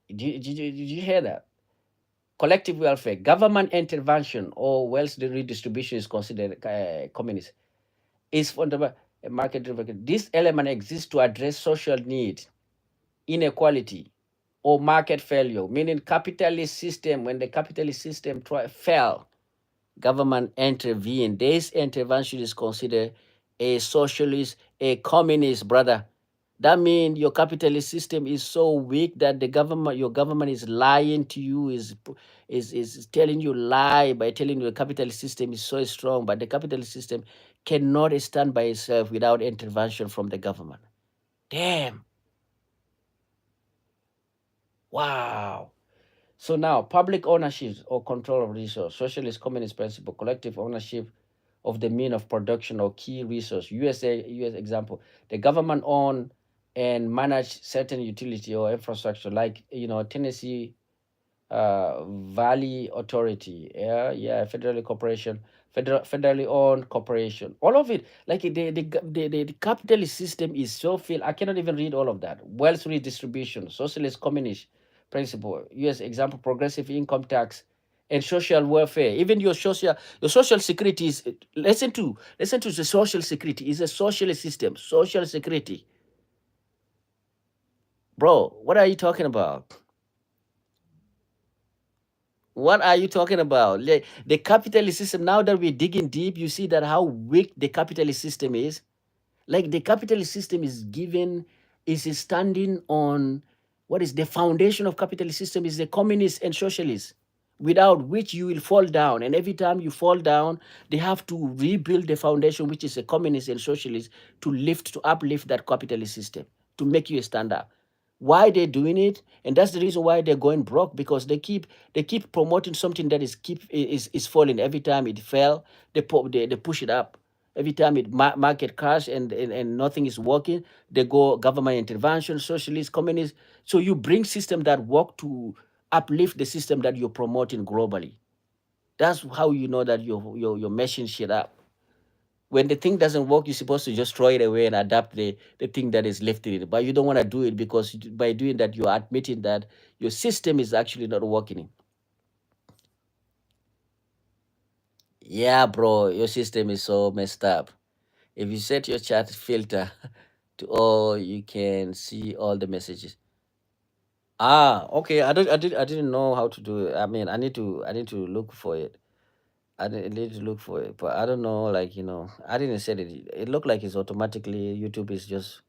Did you hear that? Collective welfare, government intervention, or wealth redistribution is considered communist. Is fundamental market driven. This element exists to address social need, inequality, or market failure, meaning capitalist system, when the capitalist system fell, government intervened. This intervention is considered a socialist, a communist, brother. That means your capitalist system is so weak that your government is lying to you, is telling you lie by telling you the capitalist system is so strong, but the capitalist system cannot stand by itself without intervention from the government. Damn. Wow. So now, public ownership or control of resource, socialist communist principle, collective ownership of the mean of production or key resource. US example, the government own and manage certain utility or infrastructure, like Tennessee Valley Authority, yeah, federally corporation, federally owned corporation, all of it. Like the capitalist system is so filled. I cannot even read all of that. Wealth redistribution, socialist communist principle, U.S. example, progressive income tax, and social welfare. Even your social security is listen to the social security is a socialist system. Social security, bro. What are you talking about? What are you talking about? The capitalist system, now that we're digging deep, you see that how weak the capitalist system is. Like the capitalist system is standing on what is the foundation of capitalist system is the communist and socialist, without which you will fall down. And every time you fall down, they have to rebuild the foundation, which is a communist and socialist, to uplift that capitalist system, to make you stand up. Why they're doing it? And that's the reason why they're going broke, because they keep promoting something that is falling. Every time it fell, they push it up. Every time market crash and nothing is working, they go government intervention, socialist, communist. So you bring system that work to uplift the system that you're promoting globally. That's how you know that you're meshing shit up. When the thing doesn't work, you're supposed to just throw it away and adapt the thing that is left in it. But you don't want to do it, because by doing that, you're admitting that your system is actually not working. Yeah, bro, your system is so messed up. If you set your chat filter to all, you can see all the messages. Ah, okay. I didn't know how to do it. I mean, I need to look for it. I need to look for it, but I don't know. Like I didn't set it. It looked like it's automatically YouTube is just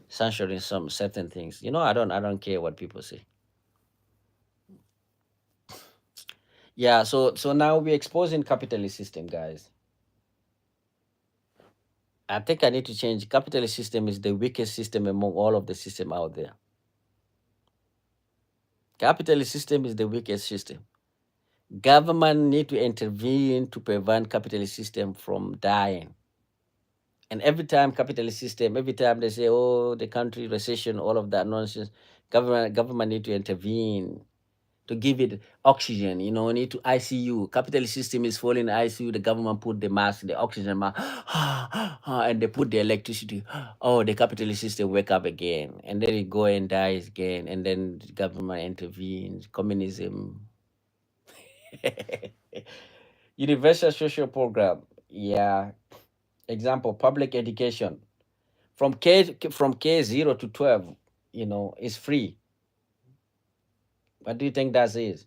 censoring some certain things. I don't care what people say. Yeah. So now we're exposing capitalist system, guys. I think I need to change. Capitalist system is the weakest system among all of the system out there. Capitalist system is the weakest system. Government need to intervene to prevent capitalist system from dying. And every time capitalist system, every time they say, "Oh, the country recession," all of that nonsense, government need to intervene to give it oxygen. Need to ICU. Capitalist system is falling ICU. The government put the mask, the oxygen mask, and they put the electricity. Oh, the capitalist system wake up again, and then it go and dies again, and then the government intervenes. Communism. Universal social program. Yeah. Example: public education from K0 to 12. Is free. What do you think that is?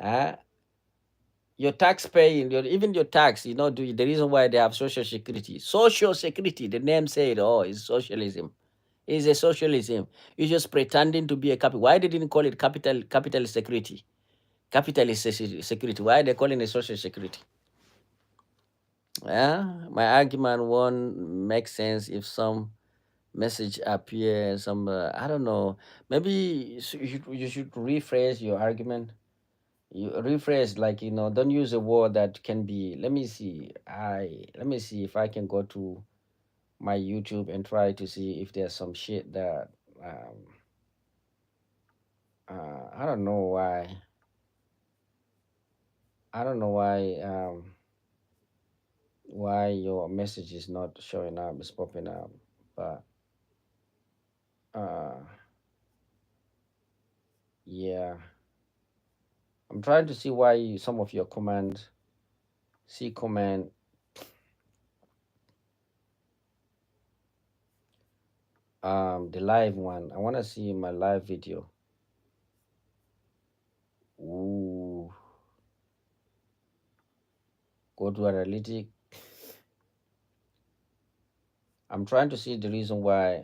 Huh? Your tax paying, even your tax, the reason why they have social security. Social security, the name said, oh, it's socialism. It's a socialism. You're just pretending to be a capital. Why they didn't call it capital security? Capitalist security. Why they calling it social security? Yeah, my argument won't make sense if some message appears. I don't know. Maybe you should rephrase your argument. You rephrase, like, don't use a word that can be. Let me see if I can go to my YouTube and try to see if there's some shit that um I don't know why. I don't know why your message is not showing up, it's popping up. But uh yeah, I'm trying to see why some of your commands, see command, the live one. I want to see my live video. Ooh, go to analytic. I'm trying to see the reason why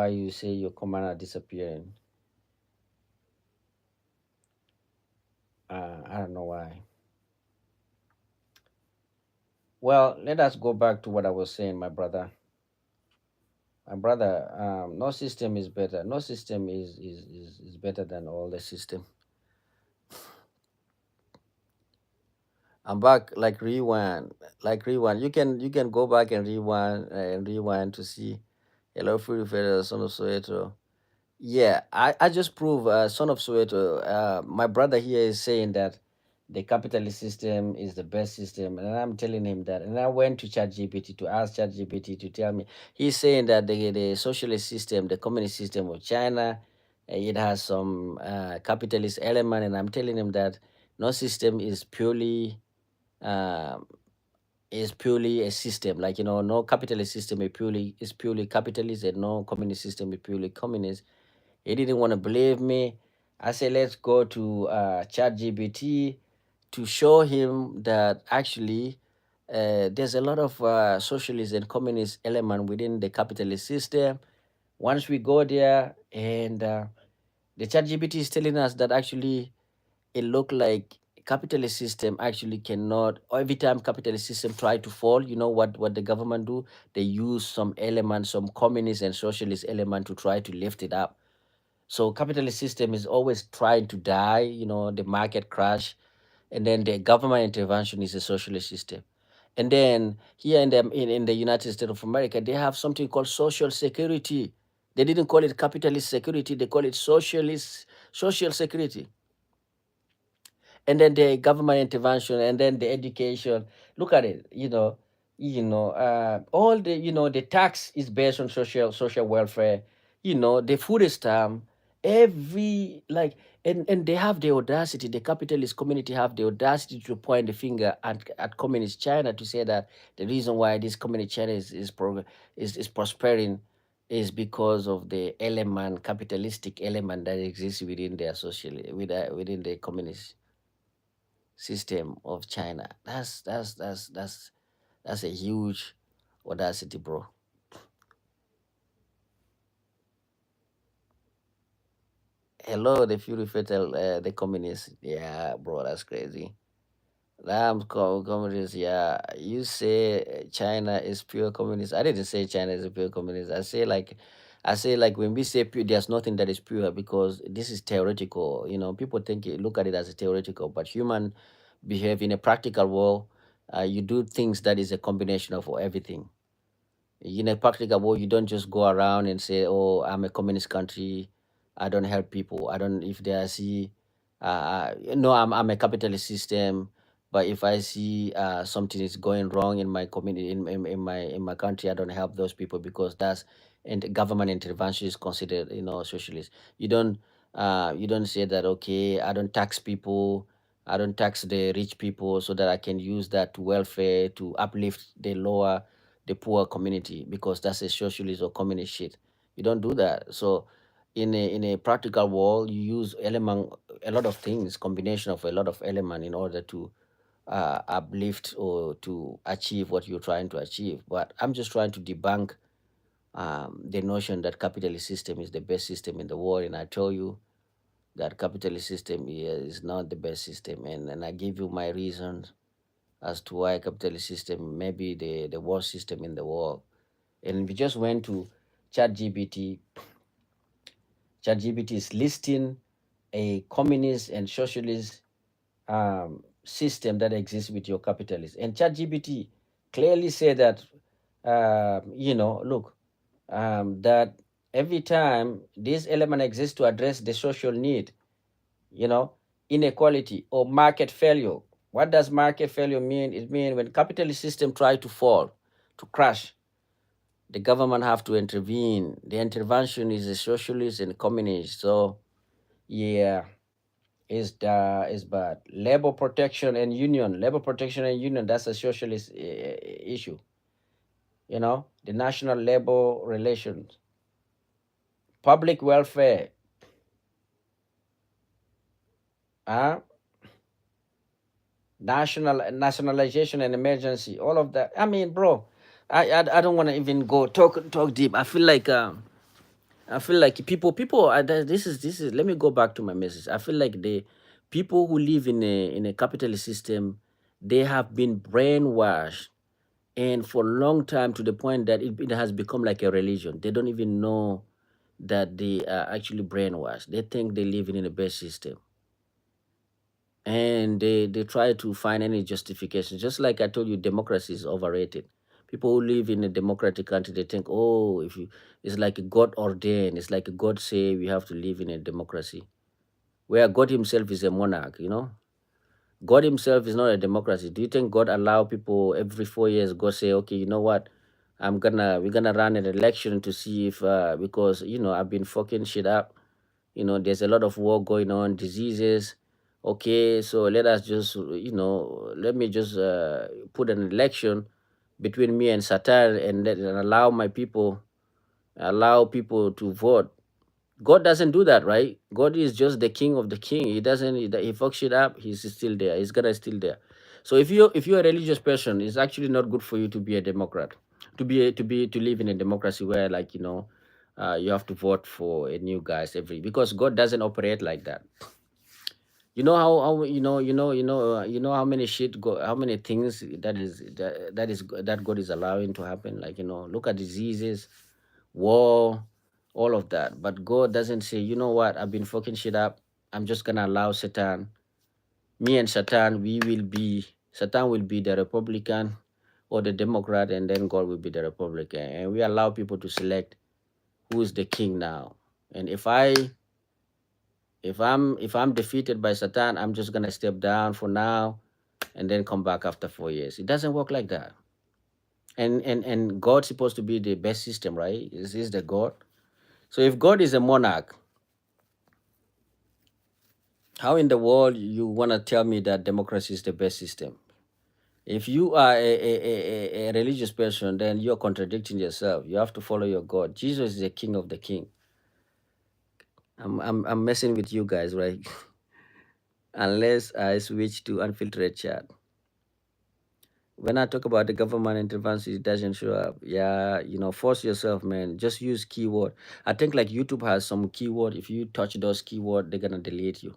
you say your command are disappearing. I don't know why. Well, let us go back to what I was saying, my brother. My brother, no system is better. No system is better than all the system. I'm back, like rewind, like rewind. You can go back and rewind to see. Hello, free son of Soweto. Yeah, I just prove, son of Soweto. My brother here is saying that the capitalist system is the best system, and I'm telling him that. And I went to ChatGPT to ask ChatGPT to tell me. He's saying that the socialist system, the communist system of China, it has some capitalist element, and I'm telling him that no system um, is purely a system. Like, no capitalist system is purely capitalist, and no communist system is purely communist. He didn't want to believe me. I said, let's go to ChatGPT to show him that actually there's a lot of socialist and communist element within the capitalist system. Once we go there, and the ChatGPT is telling us that actually it looked like capitalist system actually cannot, or every time capitalist system try to fall, what the government do, they use some element, some communist and socialist element to try to lift it up. So capitalist system is always trying to die, the market crash, and then the government intervention is a socialist system. And then here in the United States of America, they have something called social security. They didn't call it capitalist security, they call it socialist social security. And then the government intervention, and then the education. Look at it, all the tax is based on social welfare. The food stamp, every, like, and they have the audacity, the capitalist community have the audacity to point the finger at communist China, to say that the reason why this communist China is prospering is because of the element, capitalistic element that exists within their within the communist system of China. That's a huge audacity, bro. Hello, the Fury Fatal, the communists. Yeah, bro, that's crazy. Communist. Yeah, you say China is pure communist. I didn't say China is a pure communist. I say, like, I say, like, when we say pure, there's nothing that is pure because this is theoretical. People look at it as a theoretical, but human behave in a practical world. You do things that is a combination of everything. In a practical way, you don't just go around and say, "Oh, I'm a communist country. I don't help people. I don't." If they see, no, I'm a capitalist system. But if I see something is going wrong in my community, in my country, I don't help those people because that's and government intervention is considered, socialist. You don't say that. Okay, I don't tax people. I don't tax the rich people so that I can use that to welfare to uplift the poor community because that's a socialist or communist shit. You don't do that. So in a practical world, you use a lot of things, combination of a lot of element in order to uplift or to achieve what you're trying to achieve. But I'm just trying to debunk the notion that capitalist system is the best system in the world, and I tell you that capitalist system is not the best system, and I give you my reasons as to why capitalist system may be the worst system in the world. And we just went to ChatGPT. ChatGPT is listing a communist and socialist system that exists with your capitalist. And ChatGPT clearly said that, look, that every time this element exists to address the social need, you know, inequality or market failure. What does market failure mean? It means when capitalist system try to fall, to crash, the government have to intervene. The intervention is a socialist and communist. So yeah, is bad. Labor protection and union. That's a socialist issue. The national labor relations, public welfare, uh, nationalization and emergency. All of that. I mean, bro, I don't want to even go talk deep. I feel like people this is let me go back to my message. I feel like the people who live in a capitalist system, they have been brainwashed and for a long time to the point that it has become like a religion. They don't even know that they are actually brainwashed. They think they live in a best system, and they try to find any justification. Just like I told you, democracy is overrated. People who live in a democratic country, they think, oh, if you it's like a God ordained. It's like a God say we have to live in a democracy, where God Himself is a monarch. God Himself is not a democracy. Do you think God allow people every 4 years? God say, okay, you know what? We're gonna run an election to see if because I've been fucking shit up. There's a lot of war going on, diseases. Okay, so let us just let me just put an election between me and Satan and allow people to vote. God doesn't do that, right? God is just the king of the king. He doesn't. He fucks it up. He's still there. He's gonna still there. So if you're a religious person, it's actually not good for you to be a Democrat, to live in a democracy where you have to vote for a new guys because God doesn't operate like that. How many how many things that God is allowing to happen. Like look at diseases, war, all of that. But God doesn't say, you know what, I've been fucking shit up. I'm just gonna allow Satan. Me and Satan, Satan will be the Republican or the Democrat, and then God will be the Republican. And we allow people to select who is the king now. And if I'm defeated by Satan, I'm just gonna step down for now and then come back after 4 years. It doesn't work like that. And God's supposed to be the best system, right? Is the God. So if God is a monarch, how in the world you want to tell me that democracy is the best system? If you are a religious person, then you're contradicting yourself. You have to follow your God. Jesus is the king of the king. I'm messing with you guys, right? Unless I switch to unfiltered chat. When I talk about the government intervention, it doesn't show up. Yeah, force yourself, man. Just use keyword. I think like YouTube has some keyword. If you touch those keyword, they're gonna delete you.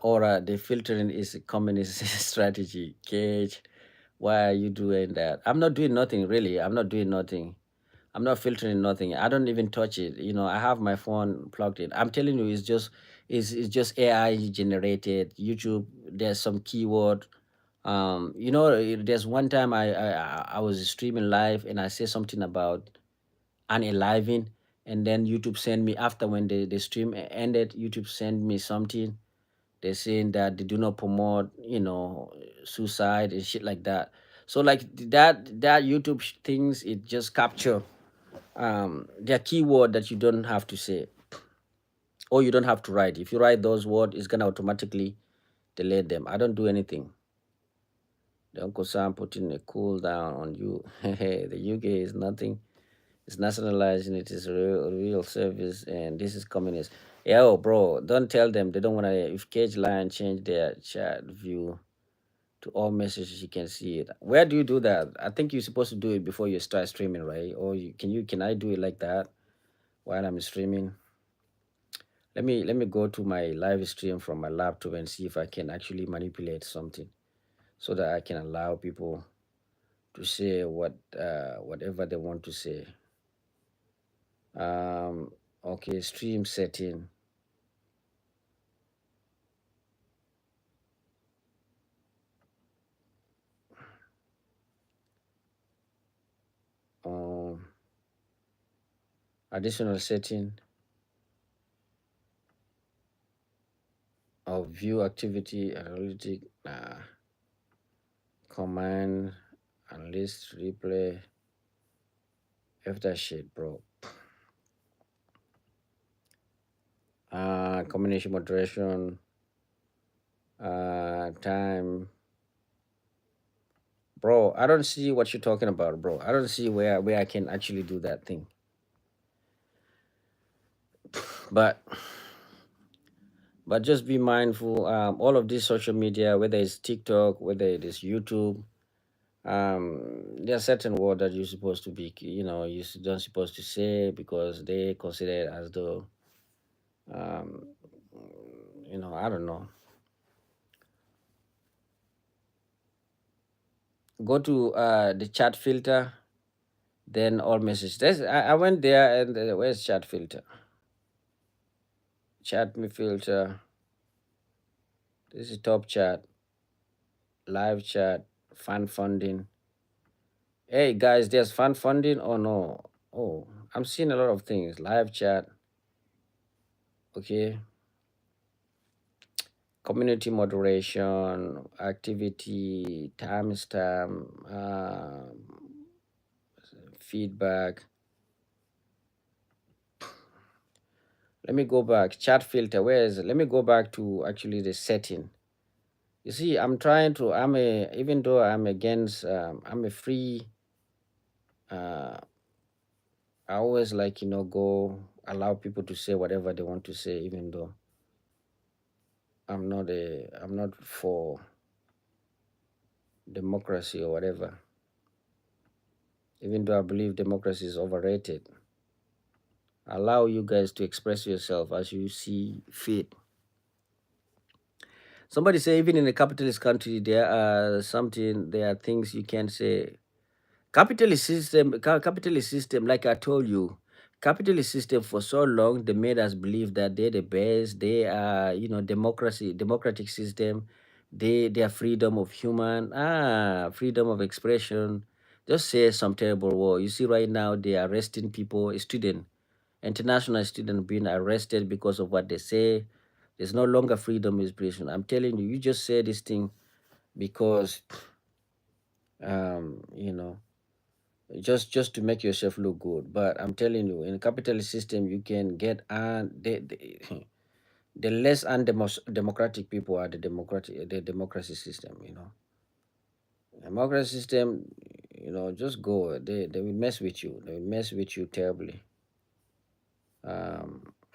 Or the filtering is a communist strategy. Cage. Why are you doing that? I'm not doing nothing really. I'm not doing nothing. I'm not filtering nothing. I don't even touch it. I have my phone plugged in. I'm telling you, it's just AI generated. YouTube, there's some keyword. There's one time I was streaming live and I said something about unaliving, and then YouTube sent me after when the stream ended. YouTube sent me something. They're saying that they do not promote, suicide and shit like that. So like that YouTube things, it just capture their keyword that you don't have to say or you don't have to write. If you write those words, it's gonna automatically delete them. I don't do anything. The Uncle Sam putting a cool down on you. The UK is nothing. It's nationalizing. It is a real service, and this is communist. Yo, bro, don't tell them they don't want to. If Cage Lion change their chat view to all messages, you can see it. Where do you do that? I think you're supposed to do it before you start streaming, right? Or can I do it like that while I'm streaming? Let me go to my live stream from my laptop and see if I can actually manipulate something so that I can allow people to say whatever they want to say. Um, okay, stream setting. Um, Additional setting of view activity analytic. Command and list replay. F that shit, bro. Combination moderation. Time. Bro, I don't see what you're talking about, bro. I don't see where I can actually do that thing. But just be mindful. All of this social media, whether it's TikTok, whether it is YouTube, there are certain words that you're supposed to be, don't supposed to say because they consider it as though, um, I don't know. Go to the chat filter, then all message. I went there and where's chat filter? Chat me filter. This is top chat, live chat, fan funding. Hey guys, there's fan funding or no? Oh, I'm seeing a lot of things. Live chat, okay. Community moderation, activity, timestamp, feedback. Let me go back. Chat filter. Where is it? Let me go back to actually the setting. You see, even though I'm against, I'm a free, uh, I always like, go allow people to say whatever they want to say, even though I'm not for democracy or whatever, even though I believe democracy is overrated. Allow you guys to express yourself as you see fit. Somebody say even in a capitalist country there are things you can say. Capitalist system, like I told you, capitalist system for so long they made us believe that they're the best. They are, democratic system. Their freedom of freedom of expression. Just say some terrible word. You see, right now they are arresting people, international student being arrested because of what they say. There's no longer freedom of expression. I'm telling you, you just say this thing because um, you know just to make yourself look good. But I'm telling you, in a capitalist system, you can get the less undemocratic people are the democracy system. Democracy system, just go. They will mess with you. They will mess with you terribly.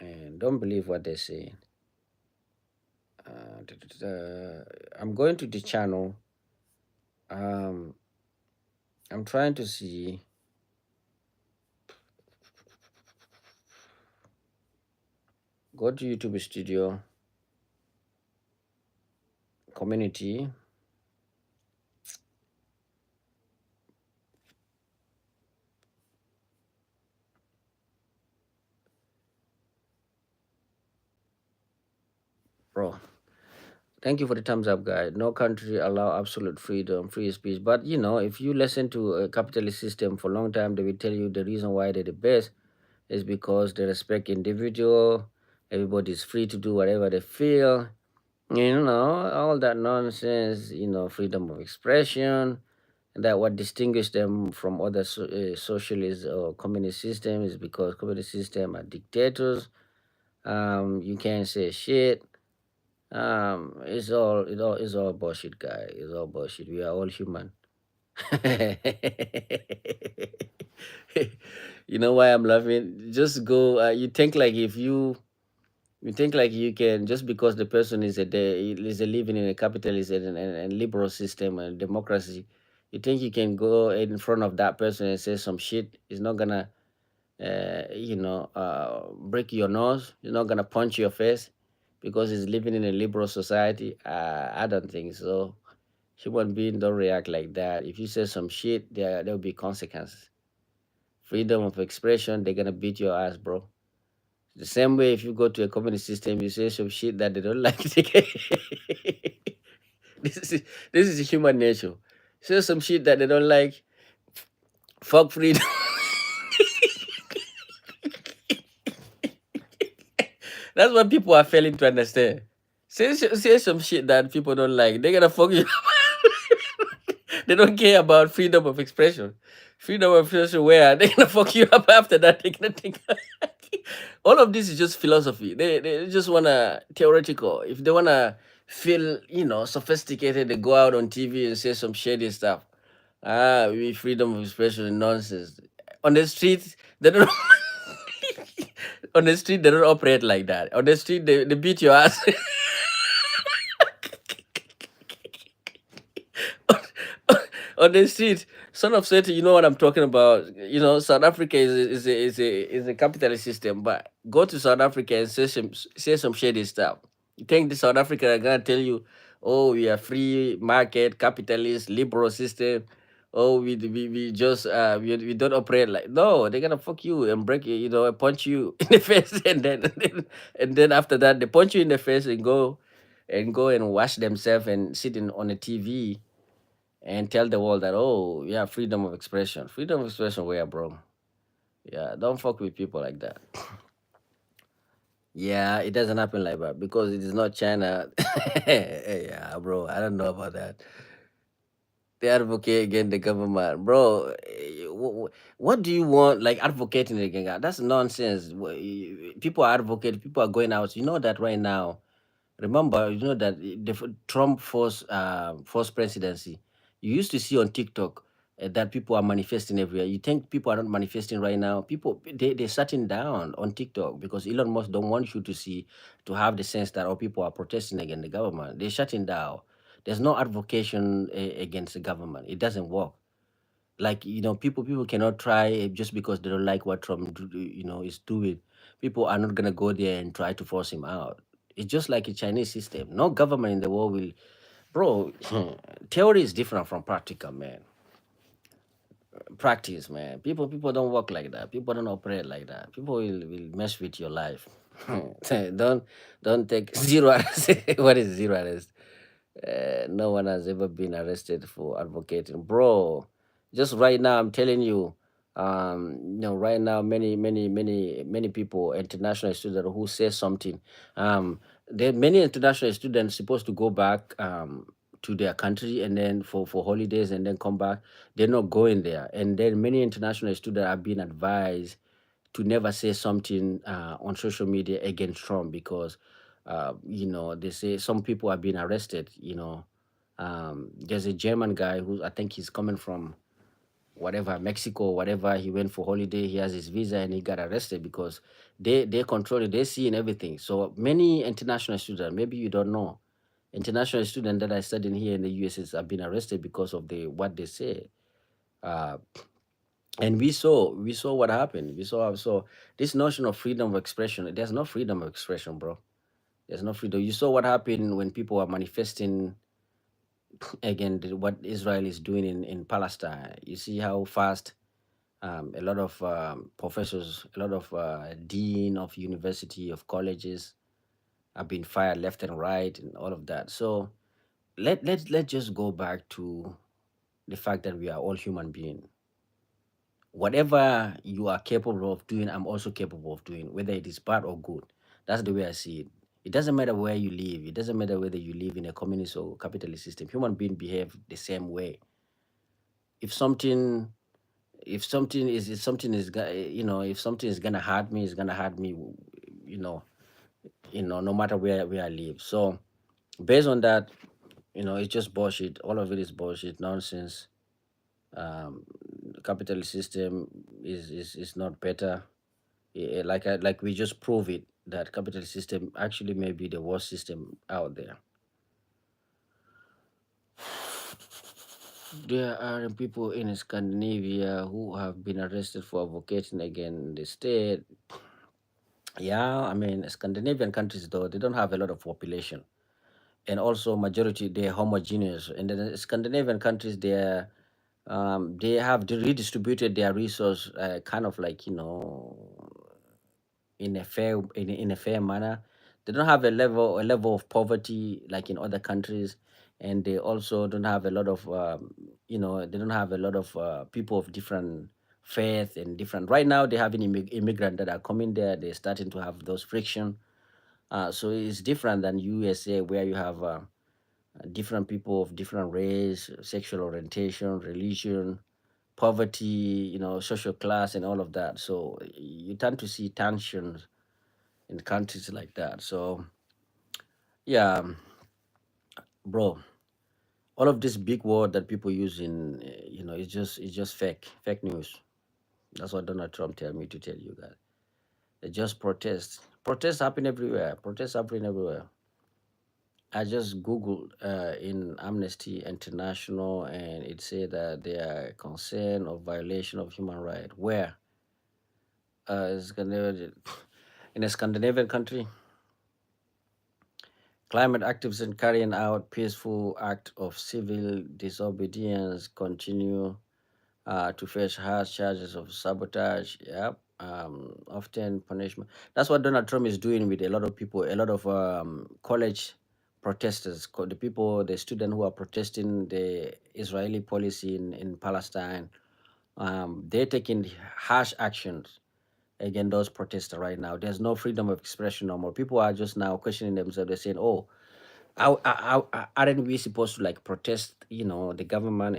And don't believe what they're saying. I'm going to the channel. Um, I'm trying to see. Go to YouTube Studio, community. bro. Thank you for the thumbs up, guy. No country allow absolute freedom, free speech. But if you listen to a capitalist system for a long time, they will tell you the reason why they're the best is because they respect individual. Everybody's free to do whatever they feel. All that nonsense. Freedom of expression. That what distinguish them from other socialist or communist systems is because communist system are dictators. You can't say shit. It's all bullshit, guy. It's all bullshit. We are all human. You know why I'm laughing? Just go. You think like you can just because the person is a living in a capitalist and liberal system and democracy. You think you can go in front of that person and say some shit? It's not gonna break your nose. You're not gonna punch your face because he's living in a liberal society. I don't think so. Human beings don't react like that. If you say some shit, there'll be consequences. Freedom of expression, they're gonna beat your ass, bro. The same way, if you go to a communist system, you say some shit that they don't like. this is this is human nature. Say some shit that they don't like. Fuck freedom. That's what people are failing to understand. Say some shit that people don't like. They're gonna fuck you. They don't care about freedom of expression. Freedom of expression, where they're gonna fuck you up after that. They're gonna think all of this is just philosophy. They just wanna theoretical. If they wanna feel sophisticated, they go out on TV and say some shady stuff. We freedom of expression and nonsense. On the street, they don't. On the street, they don't operate like that. On the street, they beat your ass. On the street. Son of Satan, you know what I'm talking about. South Africa is a capitalist system, but go to South Africa and say some shady stuff. You think the South Africa are gonna tell you, oh, we are free market, capitalist, liberal system. Oh, we just we don't operate like no, they're gonna fuck you and break you, punch you in the face and then after that they punch you in the face and go and wash themselves and sit on a TV and tell the world that yeah, freedom of expression, where, bro? Yeah, don't fuck with people like that. Yeah, it doesn't happen like that because it is not China. Yeah, bro, I don't know about that. They advocate against the government, bro. What do you want, like advocating against that? That's nonsense. People are advocating, people are going out, that right now. Remember, that Trump first presidency, you used to see on TikTok that people are manifesting everywhere. You think people are not manifesting right now? People they're shutting down on TikTok because Elon Musk don't want you to have the sense that people are protesting against the government. They're shutting down. There's no advocation against the government. It doesn't work. Like people cannot try just because they don't like what Trump is doing. People are not gonna go there and try to force him out. It's just like a Chinese system. No government in the world will, bro. Theory is different from practical, man. Practice, man. People don't work like that. People don't operate like that. People will mess with your life. Don't take zero arrest. What is zero arrest? No one has ever been arrested for advocating, bro. Just right now, I'm telling you, right now, many people, international students who say something, there many international students supposed to go back to their country and then for holidays and then come back. They're not going there, and then many international students have been advised to never say something on social media against Trump because, they say some people are being arrested. There's a German guy who I think he's coming from whatever Mexico, whatever. He went for holiday. He has his visa and he got arrested because they control it. They see and everything. So many international students, maybe you don't know, international students that are studying here in the US have been arrested because of the what they say. Uh, and we saw what happened. We saw this notion of freedom of expression. There's no freedom of expression, bro. There's no freedom. You saw what happened when people are manifesting again what Israel is doing in Palestine. You see how fast a lot of professors, a lot of dean of university of colleges, have been fired left and right and all of that. So let's just go back to the fact that we are all human beings. Whatever you are capable of doing, I'm also capable of doing, whether it is bad or good. That's the way I see it. It doesn't matter where you live. It doesn't matter whether you live in a communist or capitalist system. Human beings behave the same way. If something, if something is, if something is gonna hurt me, it's gonna hurt me. You know, no matter where I live. So based on that, it's just bullshit. All of it is bullshit, nonsense. Um, capitalist system is not better. Like we just prove it that capitalist system actually may be the worst system out there. There are people in Scandinavia who have been arrested for advocating against the state. Yeah, I mean, Scandinavian countries though they don't have a lot of population, and also majority they're homogeneous. And the Scandinavian countries they have redistributed their resource kind of like in a fair manner. They don't have a level of poverty like in other countries, and they also don't have a lot of they don't have a lot of people of different faith and different. Right now, they have an immigrant that are coming there. They're starting to have those friction. So it's different than USA where you have different people of different race, sexual orientation, religion, poverty, social class, and all of that. So you tend to see tensions in countries like that. So yeah, bro, all of this big word that people use in it's just fake news. That's what Donald Trump tell me to tell you guys. They just protest. Protests happen everywhere. Protests happen everywhere. I just googled in Amnesty International, and it said that they are concerned of violation of human right. Where Scandinavian, in a Scandinavian country, climate activists carrying out peaceful act of civil disobedience continue to face harsh charges of sabotage. Yep. Often punishment. That's what Donald Trump is doing with a lot of people, a lot of college protesters, the people, the students who are protesting the Israeli policy in Palestine. They're taking harsh actions against those protesters right now. There's no freedom of expression no more. People are just now questioning themselves. They're saying, "Oh, aren't we supposed to like protest, the government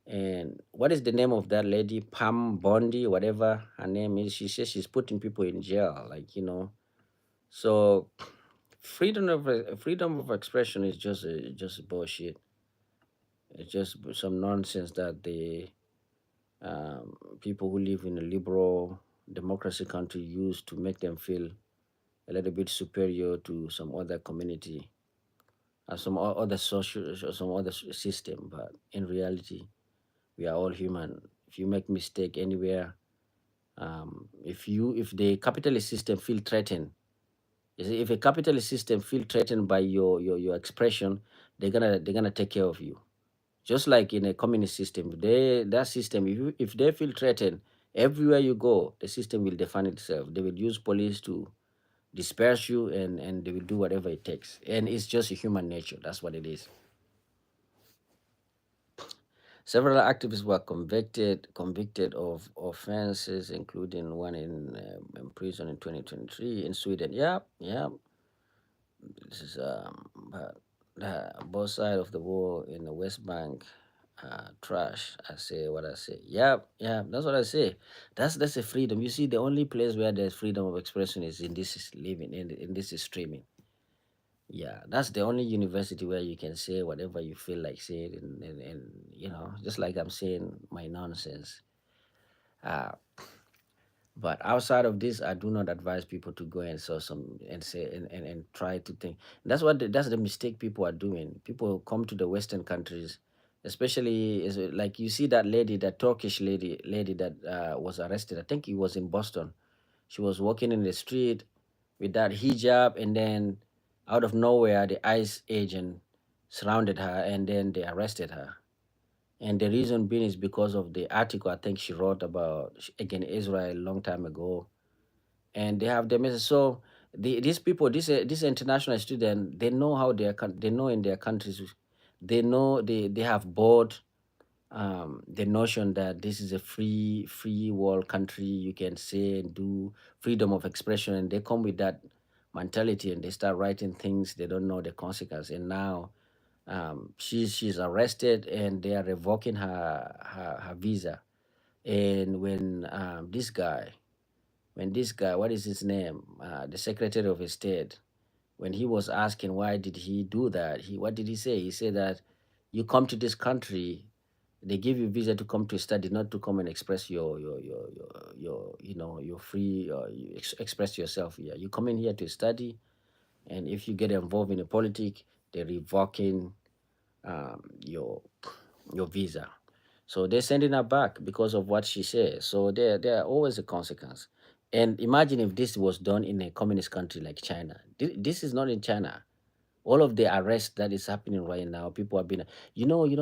and what is the name of that lady, Pam Bondi, whatever her name is? She says she's putting people in jail, so freedom of expression is just bullshit. It's just some nonsense that the people who live in a liberal democracy country use to make them feel a little bit superior to some other community, other social, some other system. But in reality, we are all human. If you make mistake anywhere, if the capitalist system feel threatened, you see, if a capitalist system feel threatened by your expression, they're gonna take care of you. Just like in a communist system, that system, if they feel threatened, everywhere you go, the system will defend itself. They will use police to disperse you, and they will do whatever it takes. And it's just a human nature. That's what it is. Several activists were convicted of offenses, including one in prison in 2023 in Sweden. Yeah, yeah. This is but both sides of the war in the West Bank, trash. I say what I say. Yeah, yeah. That's what I say. That's a freedom. You see, the only place where there's freedom of expression is in this is living in this is streaming. Yeah, that's the only university where you can say whatever you feel like saying, and just like I'm saying my nonsense. Uh, but outside of this, I do not advise people to go and saw some and say and try to think. That's the mistake people are doing. People come to the Western countries, especially like you see that lady, that Turkish lady that was arrested. I think it was in Boston. She was walking in the street with that hijab, and then out of nowhere, the ICE agent surrounded her, and then they arrested her. And the reason being is because of the article I think she wrote about again Israel a long time ago, and they have the message. So these people, this international student, they know how they know in their countries, they know they have bought the notion that this is a free world country. You can say and do freedom of expression, and they come with that mentality and they start writing things. They don't know the consequence, and now she's arrested and they are revoking her visa. And when this guy, what is his name, the Secretary of State, when he was asking why did he do that, what did he say? He said that you come to this country, they give you visa to come to study, not to come and express your your free, you express yourself here. You come in here to study, and if you get involved in the politics, they're revoking your visa. So they're sending her back because of what she says. So there are always a consequence. And imagine if this was done in a communist country like China. This is not in China. All of the arrest that is happening right now, people have been,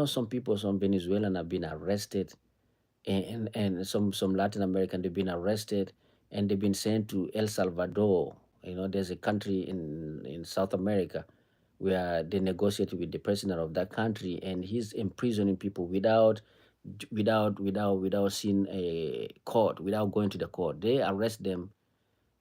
some people, some Venezuelan have been arrested, and some Latin American, they've been arrested and they've been sent to El Salvador. There's a country in South America where they negotiate with the president of that country, and he's imprisoning people without seeing a court, without going to the court. They arrest them.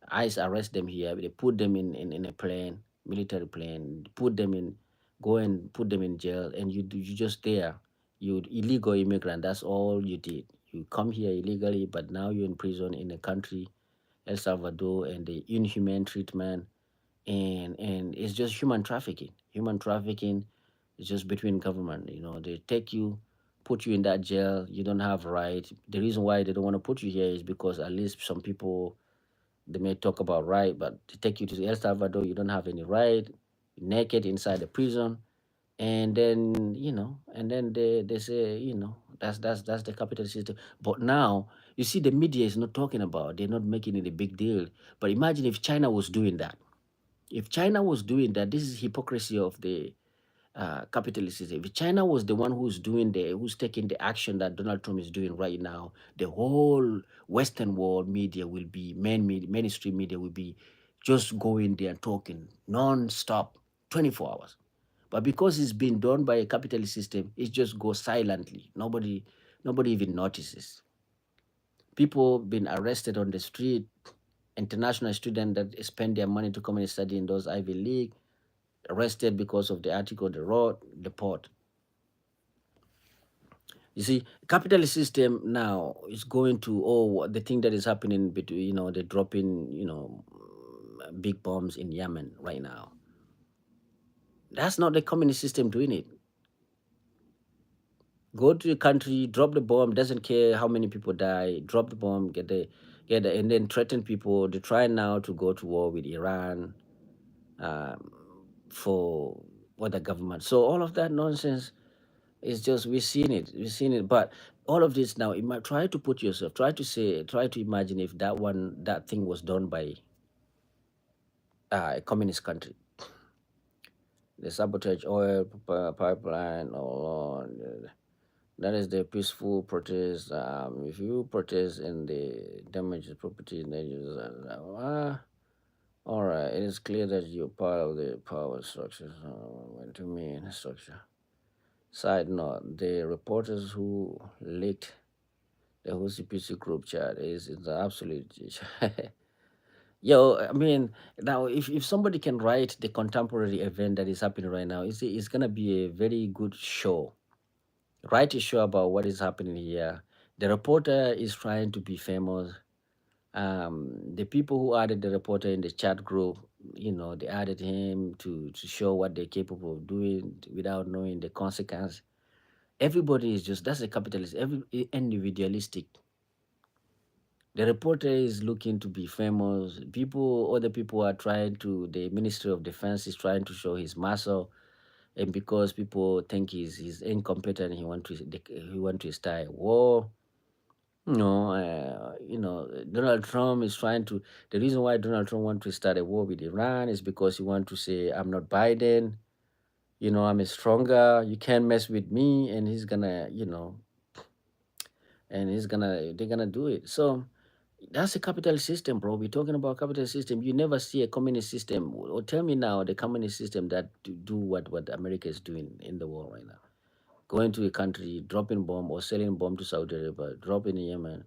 ICE arrest them here. They put them in a plane, military plane, put them in, go and put them in jail, and you just there. You illegal immigrant. That's all you did. You come here illegally, but now you're in prison in a country, El Salvador, and the inhumane treatment, and it's just human trafficking. Human trafficking is just between government. They take you, put you in that jail. You don't have right. The reason why they don't want to put you here is because at least some people, they may talk about right, but to take you to El Salvador, you don't have any right. Naked inside the prison, and then they say, that's the capital system. But now you see the media is not talking about. They're not making it a big deal. But imagine if China was doing that. If China was doing that, this is hypocrisy of the capitalist system. If China was the one who's taking the action that Donald Trump is doing right now, the whole Western world media will be mainstream media will be just going there and talking non-stop, 24 hours. But because it's been done by a capitalist system, it just goes silently. Nobody even notices. People been arrested on the street, international students that spend their money to come and study in those Ivy League, arrested because of the article they wrote, deport. You see, capitalist system now is going to, the thing that is happening between, they're dropping, big bombs in Yemen right now. That's not the communist system doing it. Go to the country, drop the bomb, doesn't care how many people die, drop the bomb, and then threaten people. They're trying now to go to war with Iran, um, for what the government. So all of that nonsense is just, we've seen it. But all of this now, try to put yourself, try to imagine if that thing was done by a communist country. The sabotage oil pipeline, that is the peaceful protest. If you protest and the damage property, then you all right. It is clear that you're part of the power structure. What do you mean structure? Side note: the reporters who leaked the whole CPC group chat is the absolute. Yo, I mean, now if somebody can write the contemporary event that is happening right now, it's gonna be a very good show. Write a show about what is happening here. The reporter is trying to be famous. The people who added the reporter in the chat group, they added him to show what they're capable of doing without knowing the consequence. Everybody is just, that's a capitalist, individualistic. The reporter is looking to be famous. Other people are trying to, the Ministry of Defense is trying to show his muscle, and because people think he's incompetent, he want to start a war. Donald Trump is trying to. The reason why Donald Trump wants to start a war with Iran is because he wants to say, "I'm not Biden. I'm a stronger. You can't mess with me," and he's gonna, they're gonna do it. So That's a capitalist system, bro. We're talking about capitalist system. You never see a communist system. Or tell me now the communist system that do what America is doing in the world right now. Going to a country, dropping bomb or selling bomb to Saudi Arabia, dropping in Yemen,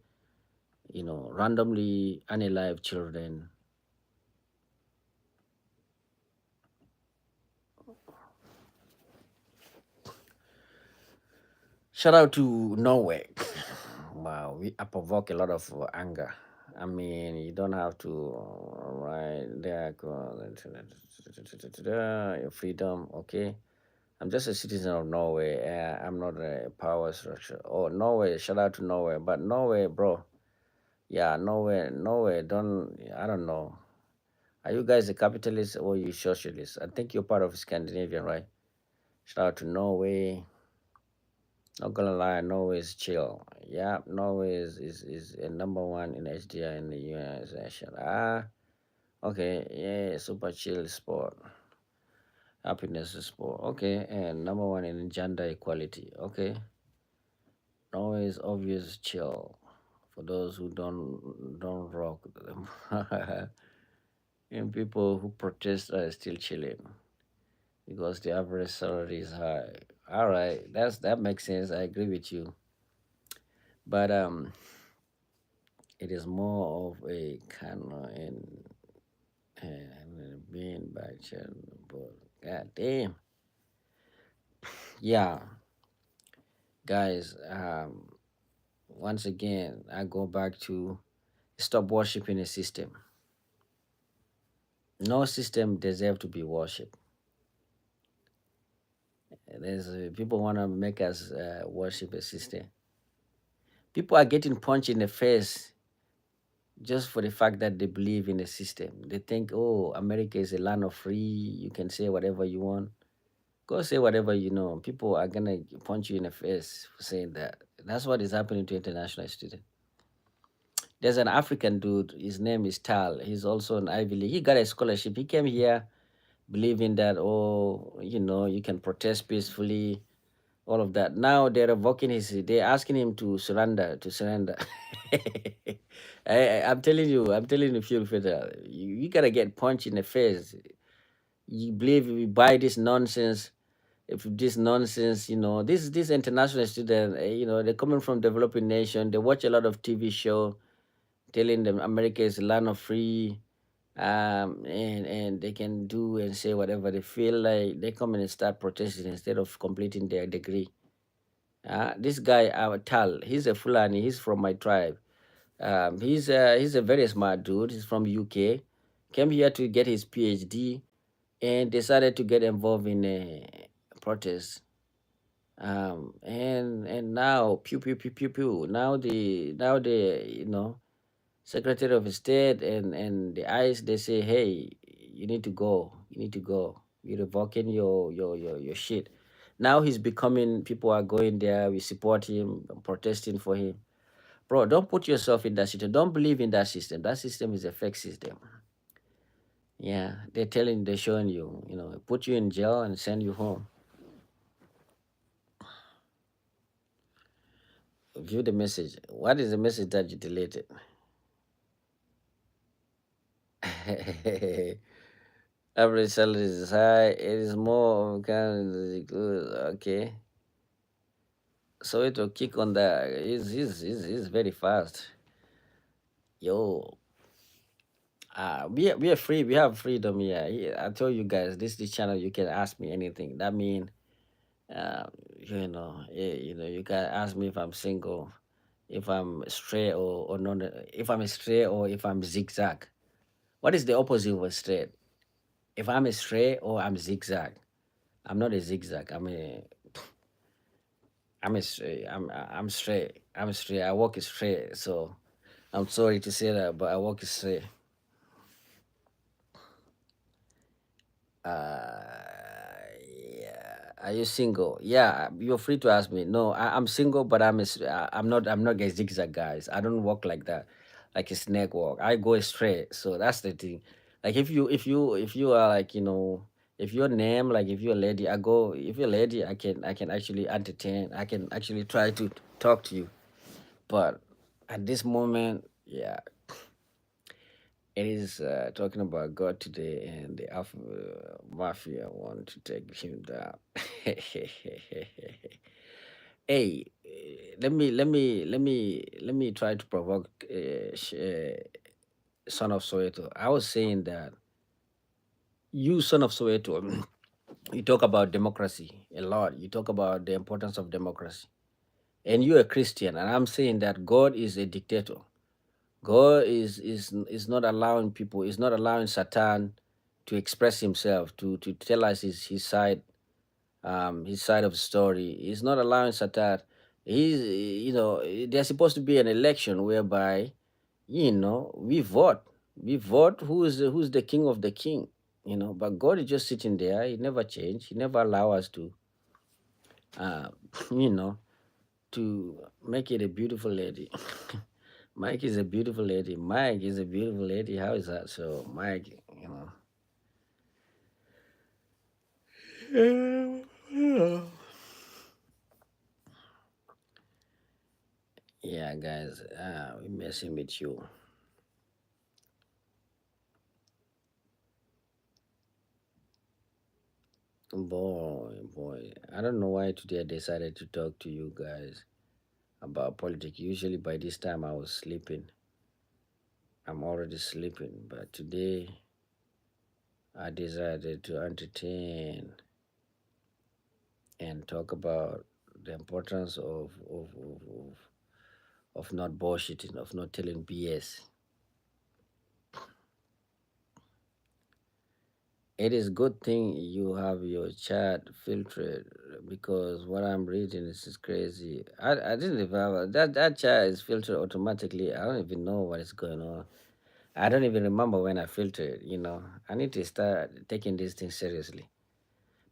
randomly unalive children. Shout out to Norway. Wow, we provoke a lot of anger. I mean, you don't have to right there. Your freedom, okay. I'm just a citizen of Norway. I'm not a power structure. Oh, Norway! Shout out to Norway, but Norway, bro. Yeah, Norway, Norway. Don't I don't know. Are you guys a capitalist or you socialist? I think you're part of Scandinavia, right? Shout out to Norway. Not gonna lie, Norway is chill. Yeah, Norway is a number one in HDI in the US. Okay, yeah, super chill sport. Happiness is sport. Okay, and number one in gender equality. Okay, Norway is obvious chill. For those who don't rock them, and people who protest are still chilling because the average salary is high. All right, that makes sense. I agree with you, but it is more of a kind and being back but god damn, yeah, guys. Once again, I go back to stop worshiping a system. No system deserve to be worshipped. There's people want to make us worship a system. People are getting punched in the face just for the fact that they believe in the system. They think, oh, America is a land of free. You can say whatever you want. Go say whatever you know. People are gonna punch you in the face for saying that. That's what is happening to international students. There's an African dude. His name is Tal. He's also an Ivy League. He got a scholarship. He came here believing that, oh, you can protest peacefully, all of that. Now they're revoking his. They're asking him to surrender. To surrender. I'm telling you, Fuel Fitter, you gotta get punched in the face. You believe you buy this nonsense. If this nonsense, this international student, they're coming from developing nation. They watch a lot of TV show telling them America is a land of free, and they can do and say whatever they feel like. They come in and start protesting instead of completing their degree. This guy, Tal, he's a Fulani. He's from my tribe. He's a very smart dude. He's from UK. Came here to get his PhD and decided to get involved in a protest. And now pew pew pew pew pew. Now the Secretary of State and the ICE, they say, hey, you need to go. You need to go. You're revoking your shit. Now he's becoming. People are going there. We support him, protesting for him. Bro, don't put yourself in that system. Don't believe in that system. That system is a fake system. Yeah, they're showing you, put you in jail and send you home. View the message. What is the message that you deleted? Average salary is high. It is more of kind of good. Okay. So it will kick on that. He's very fast. Yo. We are free. We have freedom here. I told you guys, this channel you can ask me anything. That mean you can ask me if I'm single, if I'm straight or not, if I'm straight or if I'm zigzag. What is the opposite of a straight? If I'm a straight or I'm zigzag. I'm not a zigzag. I'm a straight. I'm straight. I'm straight. I walk straight. So I'm sorry to say that, but I walk straight. Yeah. Are you single? Yeah, you're free to ask me. No, I'm single, but I'm not. I'm not a zigzag, guys. I don't walk like that, like a snake walk. I go straight. So that's the thing. Like if you are like if you're name like if you're a lady, I go. If you're a lady, I can actually entertain. I can actually try to talk to you. But at this moment, yeah. It is talking about God today, and the mafia want to take him down. Hey, let me try to provoke son of Soweto. I was saying that you, son of Soweto, you talk about democracy a lot. You talk about the importance of democracy, and you're a Christian, and I'm saying that God is a dictator. God is not allowing people, is not allowing Satan to express himself, to tell us his side of the story. He's not allowing Satan. He's there's supposed to be an election whereby we vote who's the king of the king. But God is just sitting there. He never changed. He never allow us uh you know to make it a beautiful lady. Mike is a beautiful lady. Mike is a beautiful lady. How is that? So, Mike, yeah, guys, we messing with you. Boy, I don't know why today I decided to talk to you guys about politics. Usually by this time I was sleeping. I'm already sleeping, but today I decided to entertain and talk about the importance of not bullshitting, of not telling BS. It is good thing you have your chat filtered because what I'm reading is crazy. I didn't even have that chat is filtered automatically. I don't even know what is going on. I don't even remember when I filtered. I need to start taking these things seriously.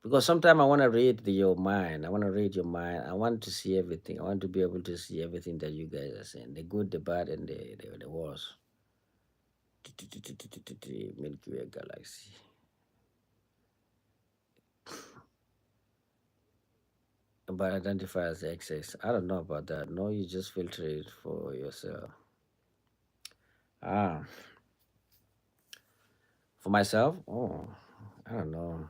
Because sometimes I want to read your mind. I want to read your mind. I want to see everything. I want to be able to see everything that you guys are saying. The good, the bad, and the worst. Milky Way galaxy. But identify as excess. I don't know about that. No, you just filter it for yourself. Ah, for myself? Oh, I don't know.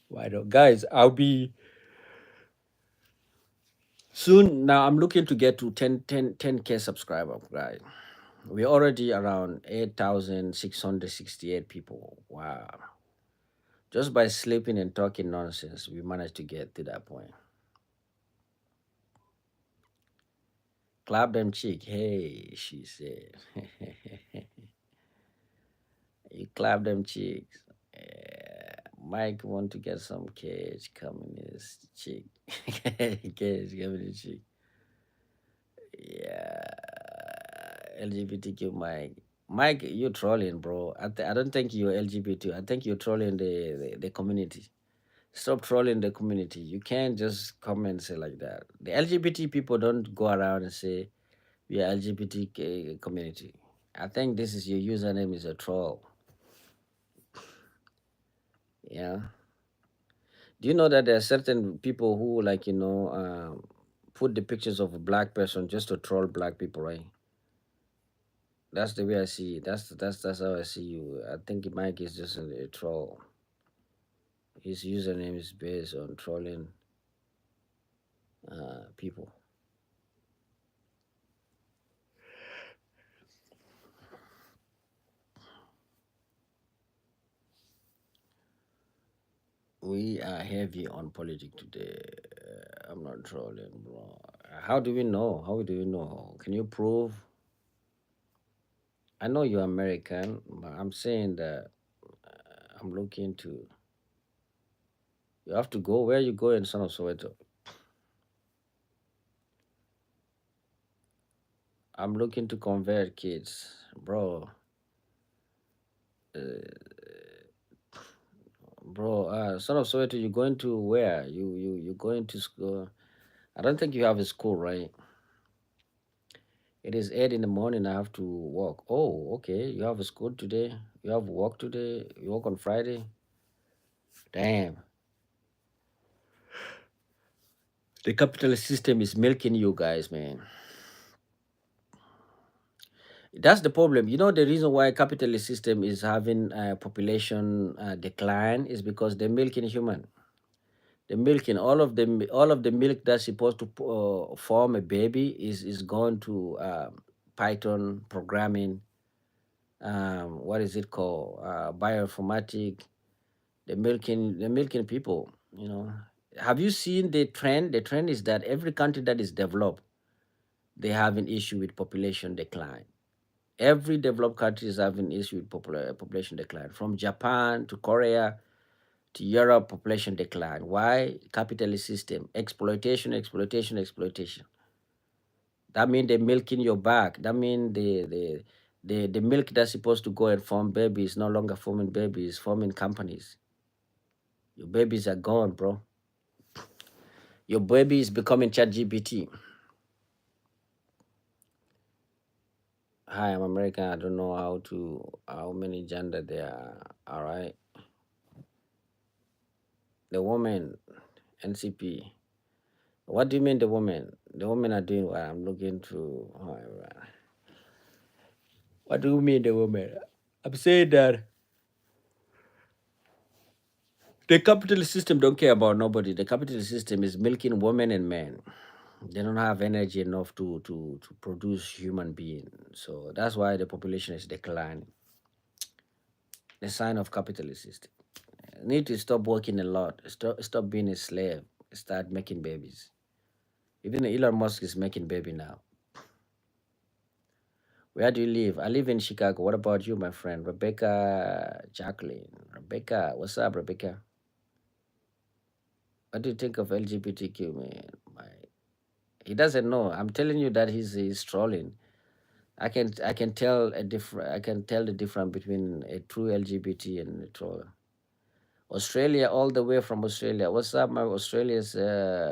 Why don't guys? I'll be soon. Now I'm looking to get to 10K subscriber, guys. We're already around 8,668 people. Wow. Just by sleeping and talking nonsense, we managed to get to that point. Clap them cheek. Hey, she said. You clap them cheeks. Yeah. Mike want to get some cage coming in his cheek. Cage coming in his cheek. Yeah. LGBTQ Mike. Mike, you're trolling, bro. I don't think you're LGBT. I think you're trolling the community. Stop trolling the community. You can't just come and say like that. The LGBT people don't go around and say we are LGBT community. I think this is your username is a troll. Yeah. Do you know that there are certain people who put the pictures of a black person just to troll black people, right? That's the way I see it. That's how I see you. I think Mike is just a troll. His username is based on trolling people. We are heavy on politics today. I'm not trolling, bro. How do we know? How do we know? Can you prove? I know you're American, but I'm saying that I'm looking to. You have to go. Where you going, son of Soweto? I'm looking to convert kids, bro. Uh, bro, son of Soweto, you going to where? You going to school? I don't think you have a school, right? It is 8 in the morning. I have to work. Oh, okay. You have a school today. You have work today. You work on Friday. Damn, the capitalist system is milking you guys, man. That's the problem. You know, the reason why capitalist system is having population decline is because they're milking human. The milking all of the milk that's supposed to form a baby is gone to Python programming. What is it called? Bioinformatic. The milking people. You know, have you seen the trend? The trend is that every country that is developed, they have an issue with population decline. Every developed country is having issue with population decline. From Japan to Korea to Europe, population decline. Why? Capitalist system, exploitation, exploitation, exploitation. That means they're milking your back. That means the milk that's supposed to go and form babies no longer forming babies, forming companies. Your babies are gone, bro. Your baby is becoming chat GPT. Hi, I'm American. I don't know how many gender there are. All right. The woman, NCP. What do you mean the women? The women are doing what I'm looking to. What do you mean the women? I'm saying that the capitalist system don't care about nobody. The capitalist system is milking women and men. They don't have energy enough to produce human being. So that's why the population is declining. The sign of capitalist system. Need to stop working a lot. Stop being a slave. Start making babies. Even Elon Musk is making baby now. Where do you live? I live in Chicago. What about you, my friend? Rebecca Jacqueline. Rebecca, what's up, Rebecca? What do you think of LGBTQ, man? He doesn't know. I'm telling you that he's trolling. I can tell a different. I can tell the difference between a true LGBT and a troll. Australia, all the way from Australia. What's up, my Australia's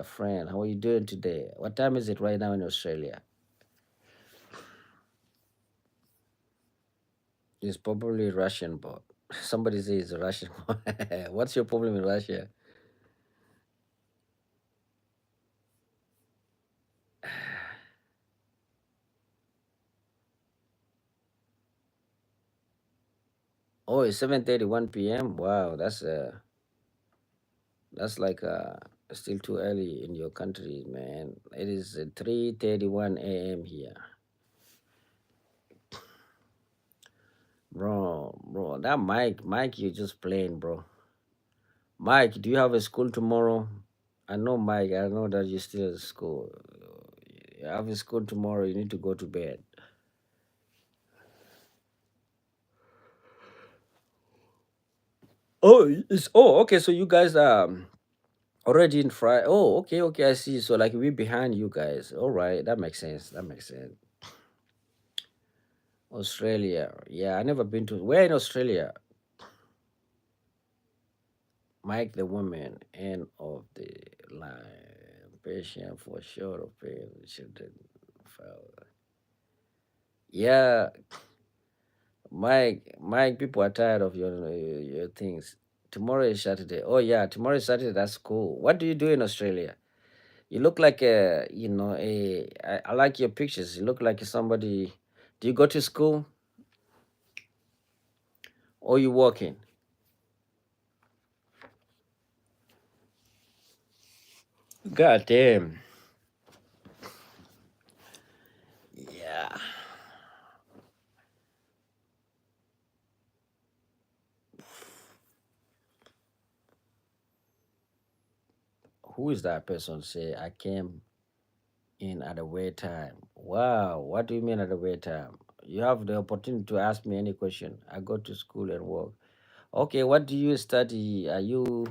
friend? How are you doing today? What time is it right now in Australia? It's probably Russian bot. Somebody says it's a Russian bot. What's your problem in Russia? Oh, it's 7:31 p.m. Wow, that's like still too early in your country, man. It is 3:31 a.m. here. Bro, that Mike, you're just playing, bro. Mike, do you have a school tomorrow? I know, Mike. I know that you're still at school. You have a school tomorrow. You need to go to bed. Okay. So you guys already in Friday. Oh, okay. I see. So like we behind you guys. All right, that makes sense. That makes sense. Australia. Yeah, I never been to. Where in Australia? Mike the woman, end of the line. Patient for sure of pain children. Yeah, Mike, people are tired of your things. Tomorrow is Saturday. Oh yeah, tomorrow is Saturday. That's cool. What do you do in Australia? You look like I like your pictures. You look like somebody. Do you go to school or you working? God damn. Yeah. Who is that person? Say I came in at a weird time. Wow. What do you mean at a weird time? You have the opportunity to ask me any question. I go to school and work. Okay, what do you study? Are you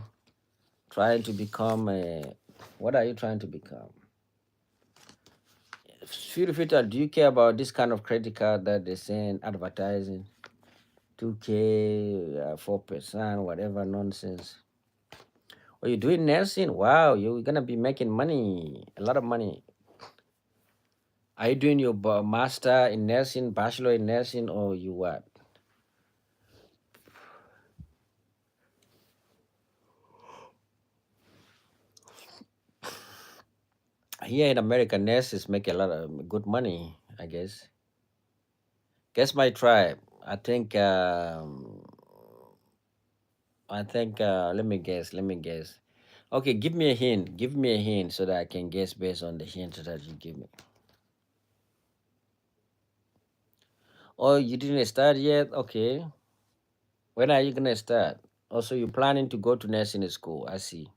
trying to become a what are you trying to become? Feel free to do you care about this kind of credit card that they're saying advertising? 2K, 4%, whatever nonsense. Oh, you're doing nursing? Wow, you're gonna be making money, a lot of money. Are you doing your master in nursing, bachelor in nursing, or you what? Here in America, nurses make a lot of good money, I guess. Guess my tribe. Let me guess. Let me guess. Okay, give me a hint. Give me a hint so that I can guess based on the hint that you give me. Oh, you didn't start yet? Okay. When are you gonna start? Also, you planning to go to nursing school? I see.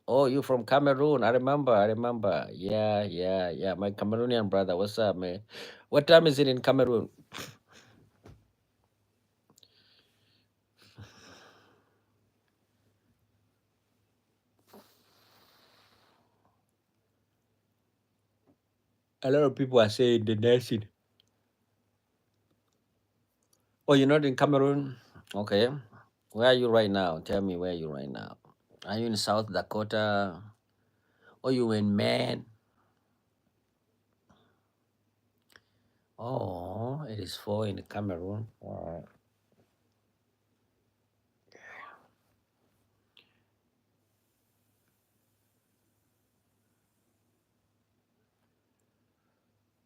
Oh, you from Cameroon? I remember. I remember. Yeah, yeah, yeah. My Cameroonian brother. What's up, man? What time is it in Cameroon? A lot of people are saying the nursing. Oh, you're not in Cameroon? Okay. Where are you right now? Tell me where you right now. Are you in South Dakota? Or you in Man? Oh, it is four in Cameroon. All right.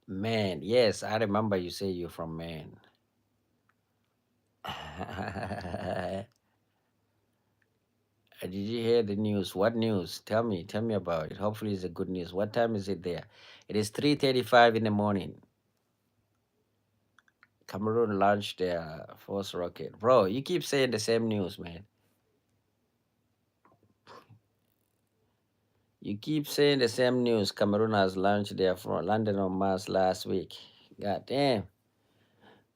Man, yes, I remember you say you're from Man. Did you hear the news? What news? Tell me about it. Hopefully it's a good news. What time is it there? It is 3:35 in the morning. Cameroon launched their first rocket. Bro, you keep saying the same news, man. You keep saying the same news. Cameroon has launched their front landing on Mars last week. God damn.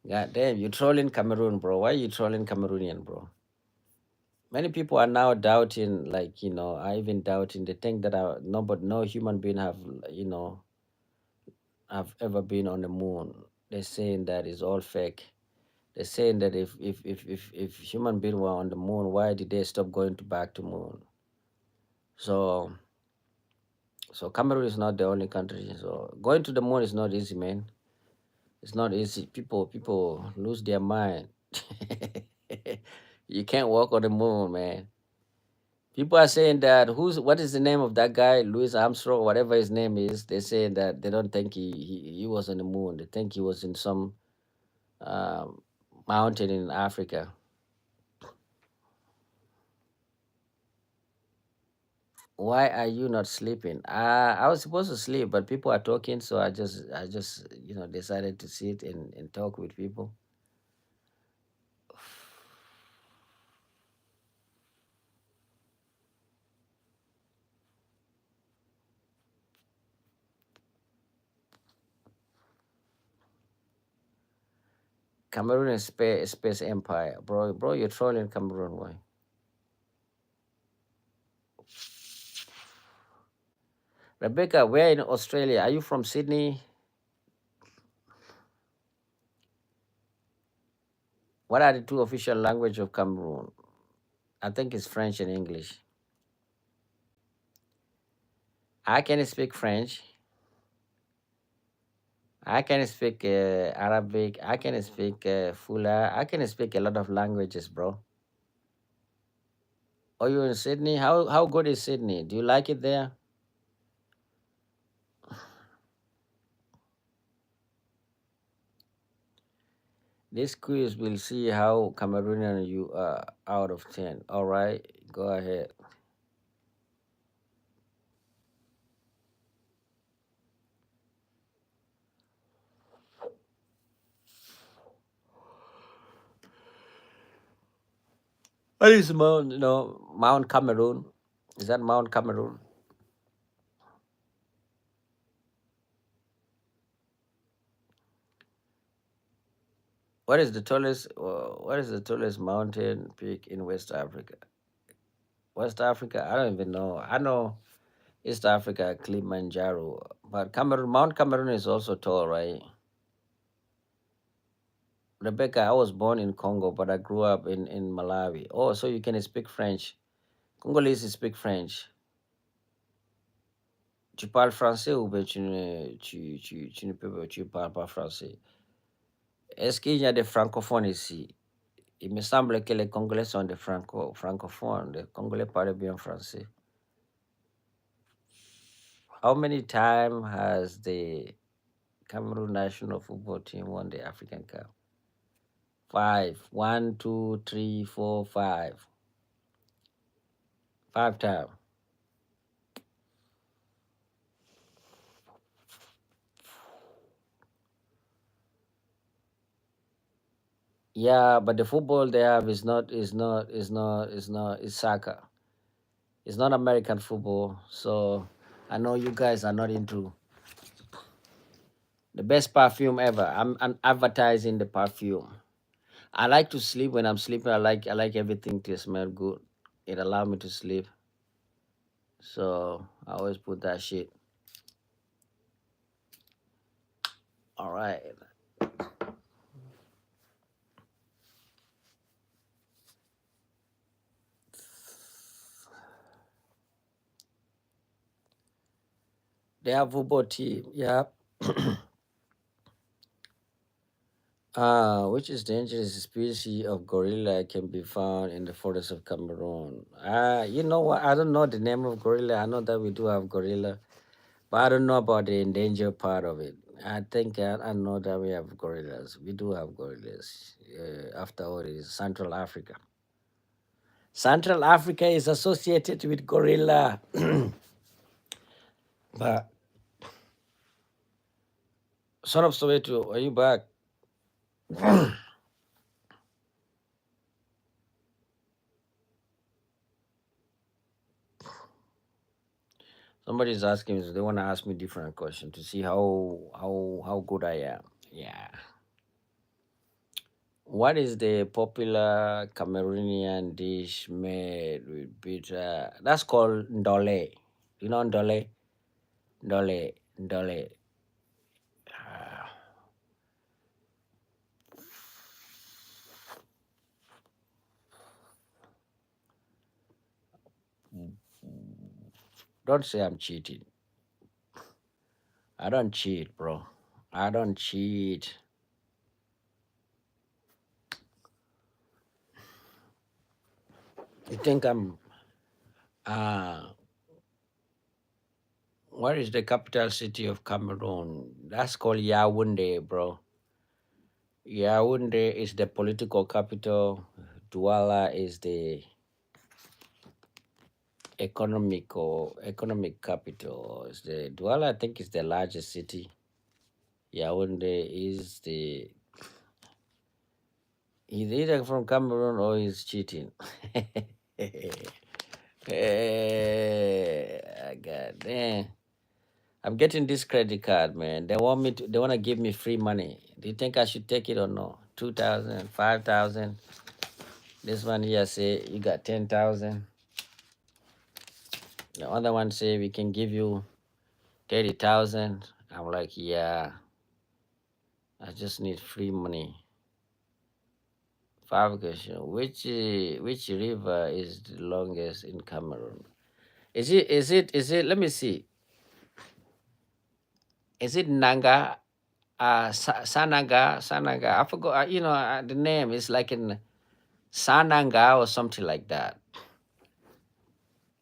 God damn. You trolling Cameroon, bro. Why you trolling Cameroonian, bro? Many people are now doubting, like, I even doubting. They think that nobody, no human being have ever been on the moon. They're saying that it's all fake. They're saying that if human being were on the moon, why did they stop going to back to moon? So so Cameroon is not the only country. So going to the moon is not easy, man. It's not easy. People lose their mind. You can't walk on the moon, man. People are saying that what is the name of that guy, Louis Armstrong, whatever his name is. They're saying that they don't think he was on the moon. They think he was in some um, mountain in Africa. Why are you not sleeping? I was supposed to sleep, but people are talking, so I just decided to sit and talk with people. Cameroon is space empire, bro. Bro, you're trolling Cameroon. Why? Rebecca, where in Australia? Are you from Sydney? What are the two official language of Cameroon? I think it's French and English. I can speak French. I can speak Arabic. I can speak Fula. I can speak a lot of languages, bro. Are you in Sydney? How good is Sydney? Do you like it there? This quiz will see how Cameroonian you are out of 10. All right, go ahead. What is Mount Cameroon? Is that Mount Cameroon? What is the tallest mountain peak in West Africa? West Africa? I don't even know. I know East Africa, Kilimanjaro, but Mount Cameroon is also tall, right? Rebecca, I was born in Congo, but I grew up in Malawi. Oh, so you can speak French. Congolese speak French. Tu parles français ou bien tu ne tu parles pas français? Est-ce qu'il y a des francophones ici? Il me semble que les Congolais sont des francophones. Les Congolais parlent bien français. How many time has the Cameroon national football team won the African Cup? Five. One, two, three, four, five. 5 times. Yeah, but the football they have is soccer. It's not American football. So I know you guys are not into the best perfume ever. I'm advertising the perfume. I like to sleep when I'm sleeping. I like everything to smell good. It allow me to sleep. So I always put that shit. All right. They have football team. Yeah. Which is dangerous species of gorilla can be found in the forests of Cameroon? You know what? I don't know the name of gorilla. I know that we do have gorilla, but I don't know about the endangered part of it. I think I know that we have gorillas. We do have gorillas. After all, it is Central Africa. Central Africa is associated with gorilla. But son of Soweto, are you back? Somebody's asking me. They want to ask me different question to see how good I am. Yeah. What is the popular Cameroonian dish made with bitter? That's called ndole. You know ndole? Ndole. Ndole. Ah, don't say I'm cheating. I don't cheat, bro. I don't cheat. You think I'm uh what is the capital city of Cameroon? That's called Yaoundé, bro. Yaoundé is the political capital. Douala is the economic capital. Is the Douala? I think is the largest city. Yaoundé is the he's either from Cameroon or he's cheating. God damn. I'm getting this credit card, man. They wanna give me free money. Do you think I should take it or no? 2,000, 5,000. This one here say you got 10,000. The other one say we can give you 30,000. I'm like, yeah, I just need free money. Five question. Which river is the longest in Cameroon? Is it let me see. Is it Nanga? Sananga. I forgot, the name is like in Sananga or something like that.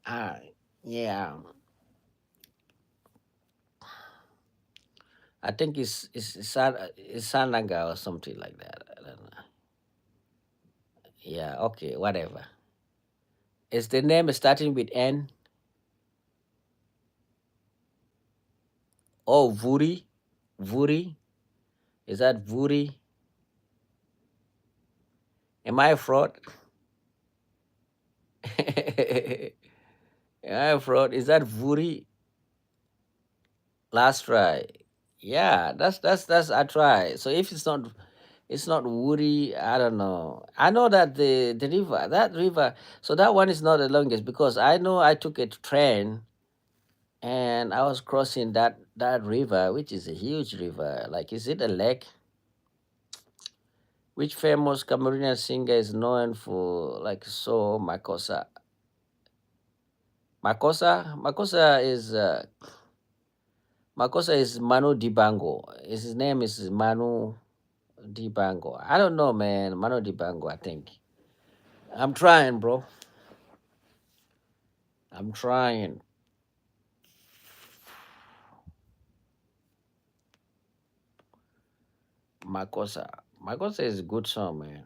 Ah, yeah. I think it's Sananga or something like that. I don't know. Yeah, okay, whatever. Is the name starting with N? Oh, Vuri? Vuri? Is that Vuri? Am I a fraud? Am I a fraud? Is that Vuri? Last try. Yeah, that's I try. So if it's not Woody, I don't know. I know that the river, that river, so that one is not the longest because I know I took a train and I was crossing that river, which is a huge river. Like, is it a lake? Which famous Cameroonian singer is known for like so Makosa? Makosa is Manu Dibango. His name is Manu Dibango. I don't know, man. Manu Dibango, I think. I'm trying, bro. I'm trying. Makosa. Makosa is a good song, man.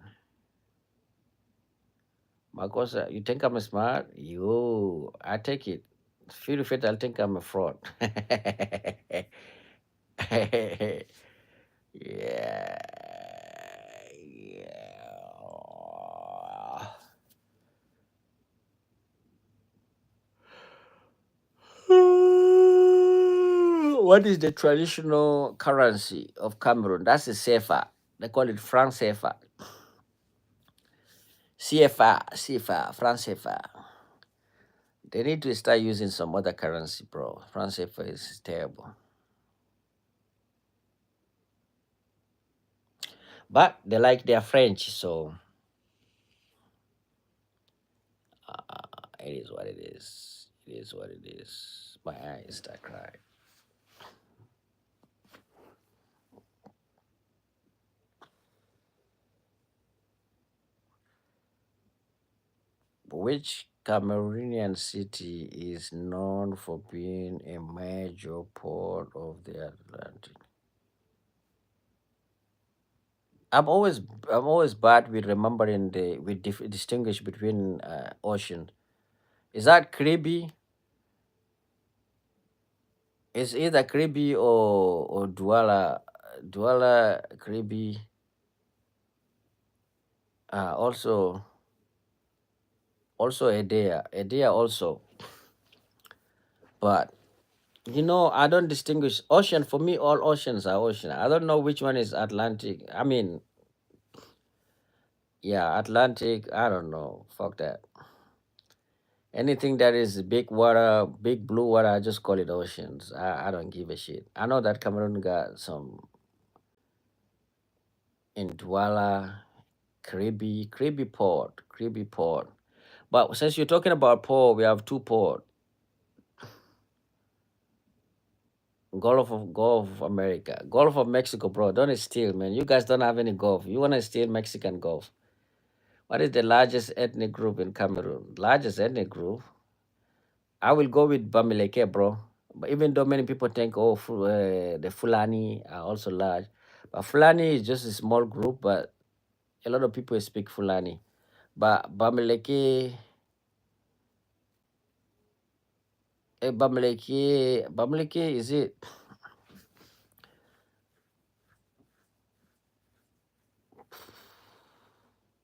Makosa, you think I'm smart? You, I take it. Feel fit, I'll think I'm a fraud. Yeah. Yeah. What is the traditional currency of Cameroon? That's a CFA. They call it franc CFA. CFA, CFA, franc CFA. They need to start using some other currency, bro. Franc CFA is terrible. But they like their French, so it is what it is. It is what it is. My eyes start crying. Which Cameroonian city is known for being a major port of the Atlantic? I'm always I'm always bad with remembering the with distinguish between ocean. Is that Caribbean? It's either Caribbean or Douala Caribbean. Also Edea also. But I don't distinguish ocean. For me, all oceans are ocean. I don't know which one is Atlantic. I mean, yeah, Atlantic. I don't know. Fuck that. Anything that is big water, big blue water, I just call it oceans. I don't give a shit. I know that Cameroon got some in Douala, Caribbean port. But since you're talking about port, we have two port. Gulf of America, Gulf of Mexico, bro. Don't steal, man. You guys don't have any Gulf. You wanna steal Mexican Gulf? What is the largest ethnic group in Cameroon? Largest ethnic group? I will go with Bamileke, bro. But even though many people think, oh, the Fulani are also large, but Fulani is just a small group, but a lot of people speak Fulani. But Bamileke, is it?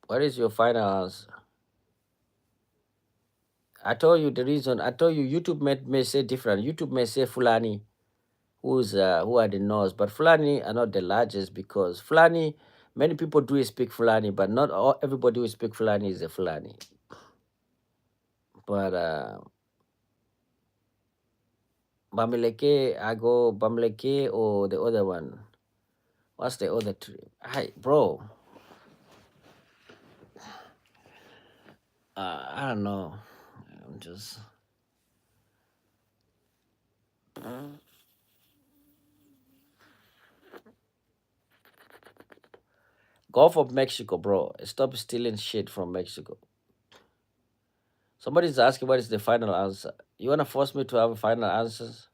What is your final answer? I told you the reason. I told you YouTube may say different. YouTube may say Fulani, who are the north, but Fulani are not the largest because Fulani. Many people do speak Fulani, but not everybody who speak Fulani is a Fulani. But Bamileke, I go Bamileke or the other one. What's the other tree? Hi, bro. I don't know. I'm just Gulf of Mexico, bro. Stop stealing shit from Mexico. Somebody's asking what is the final answer. You wanna force me to have a final answers?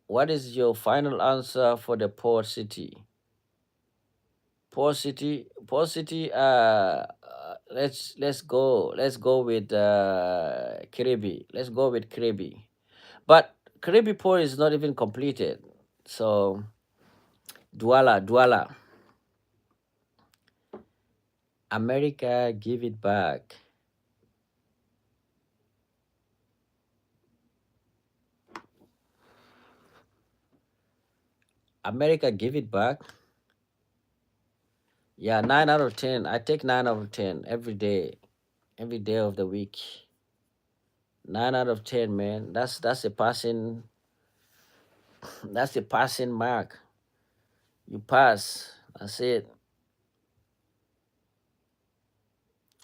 What is your final answer for the poor city? Poor city. Let's go with Kiribi. Let's go with Kiribi. But Kiribi poor is not even completed. So Douala. America, give it back. America, give it back. Yeah, 9 out of 10. I take 9 out of 10 every day of the week. 9 out of 10, man. That's a passing. That's a passing mark. You pass. That's it.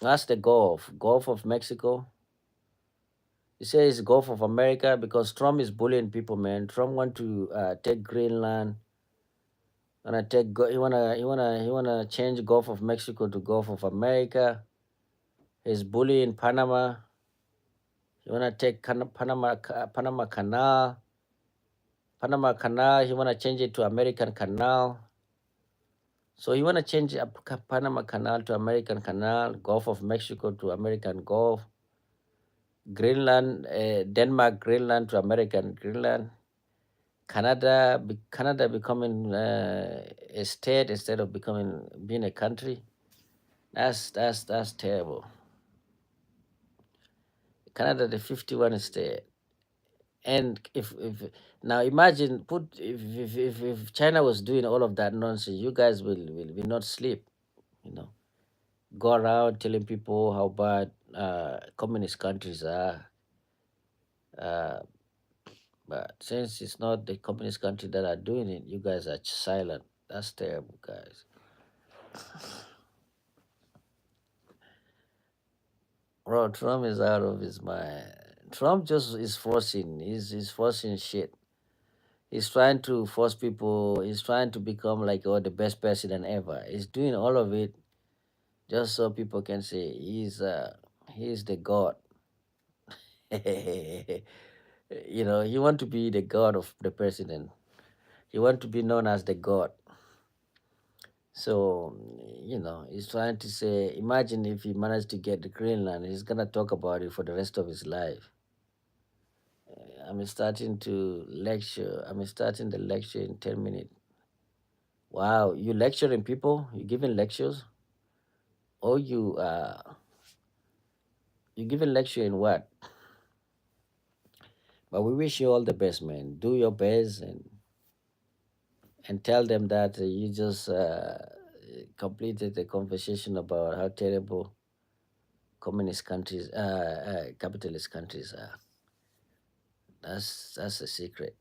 That's the Gulf of Mexico. You say it's Gulf of America because Trump is bullying people, man. Trump want to take Greenland. Wanna take go. He wanna change Gulf of Mexico to Gulf of America. He's bullying Panama. He wanna take Panama Canal. Panama Canal. He wanna change it to American Canal. So he wanna change Panama Canal to American Canal, Gulf of Mexico to American Gulf, Greenland, Denmark, Greenland to American Greenland. Canada becoming a state instead of becoming being a country. That's terrible. Canada, the 51 state. And if now imagine put if China was doing all of that nonsense, you guys will not sleep, you know. Go around telling people how bad communist countries are. Uh, but since it's not the communist country that are doing it, you guys are silent. That's terrible, guys. Bro, Trump is out of his mind. Trump just is forcing. He's forcing shit. He's trying to force people. He's trying to become like the best president ever. He's doing all of it just so people can say he's the god. You want to be the god of the president. You want to be known as the god. So he's trying to say, imagine if he managed to get the Greenland, he's gonna talk about it for the rest of his life. I'm starting to lecture. I'm starting the lecture in 10 minutes. Wow, you lecturing people? You giving lectures? Or you giving lecture in what? But we wish you all the best, man. Do your best and tell them that you just completed a conversation about how terrible communist countries, capitalist countries are. That's a secret.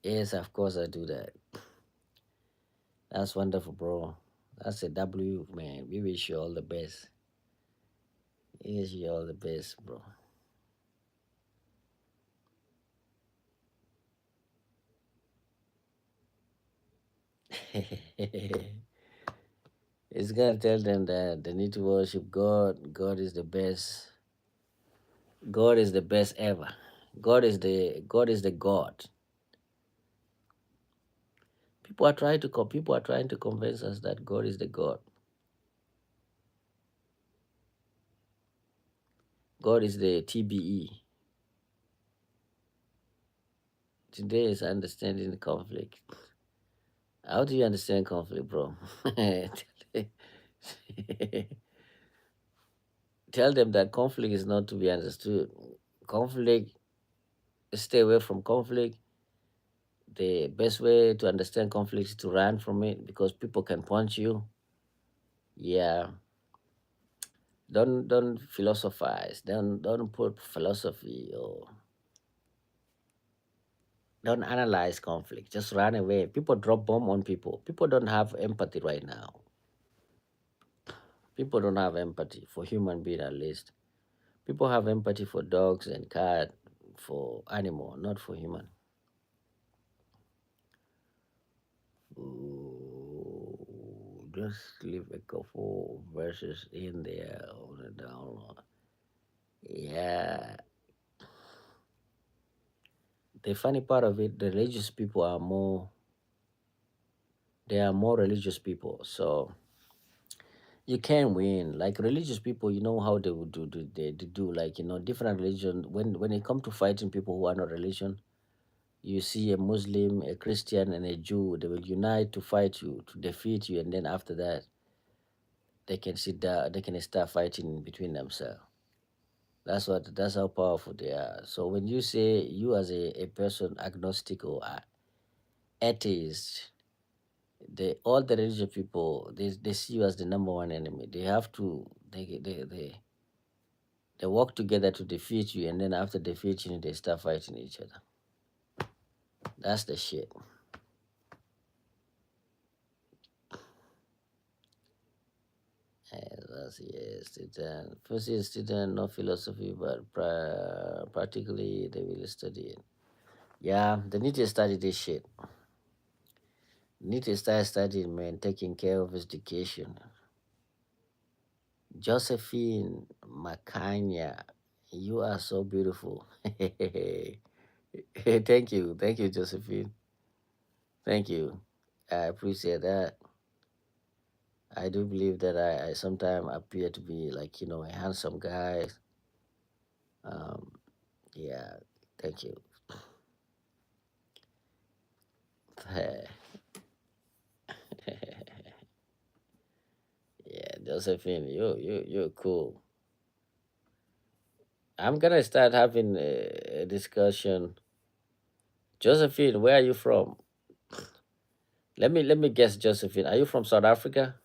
Yes, of course I do that. That's wonderful, bro. That's a W, man. We wish you all the best. We wish you all the best, bro. It's gonna tell them that they need to worship God. God is the best. God is the best ever. God is the God. People are trying to convince us that God is the God. God is the TBE. Today is understanding conflict. How do you understand conflict, bro? Tell them that conflict is not to be understood. Conflict, stay away from conflict. The best way to understand conflict is to run from it because people can punch you. Yeah. Don't philosophize. Don't put philosophy or don't analyze conflict. Just run away. People drop bomb on people. People don't have empathy right now. People don't have empathy for human being at least. People have empathy for dogs and cat, for animal, not for human. Ooh, just leave a couple verses in there on the download. Yeah. The funny part of it, the religious people are more. They are more religious people, so you can win. Like religious people, you know how they would they do like different religion. When it come to fighting people who are not religion, you see a Muslim, a Christian, and a Jew. They will unite to fight you, to defeat you, and then after that, they can sit down. They can start fighting between themselves. That's how powerful they are. So when you say you as a person agnostic or atheist, all the religious people they see you as the number one enemy. They have to they work together to defeat you, and then after defeating you, they start fighting each other. That's the shit. Yes, student. First year student, no philosophy, but practically they will study it. Yeah, they need to study this shit. They need to start studying, man, taking care of education. Josephine Makanya, you are so beautiful. Thank you, Josephine. Thank you. I appreciate that. I do believe that I sometimes appear to be like, a handsome guy. Um, yeah, thank you. Yeah, Josephine, you're cool. I'm gonna start having a discussion. Josephine, where are you from? Let me guess, Josephine. Are you from South Africa?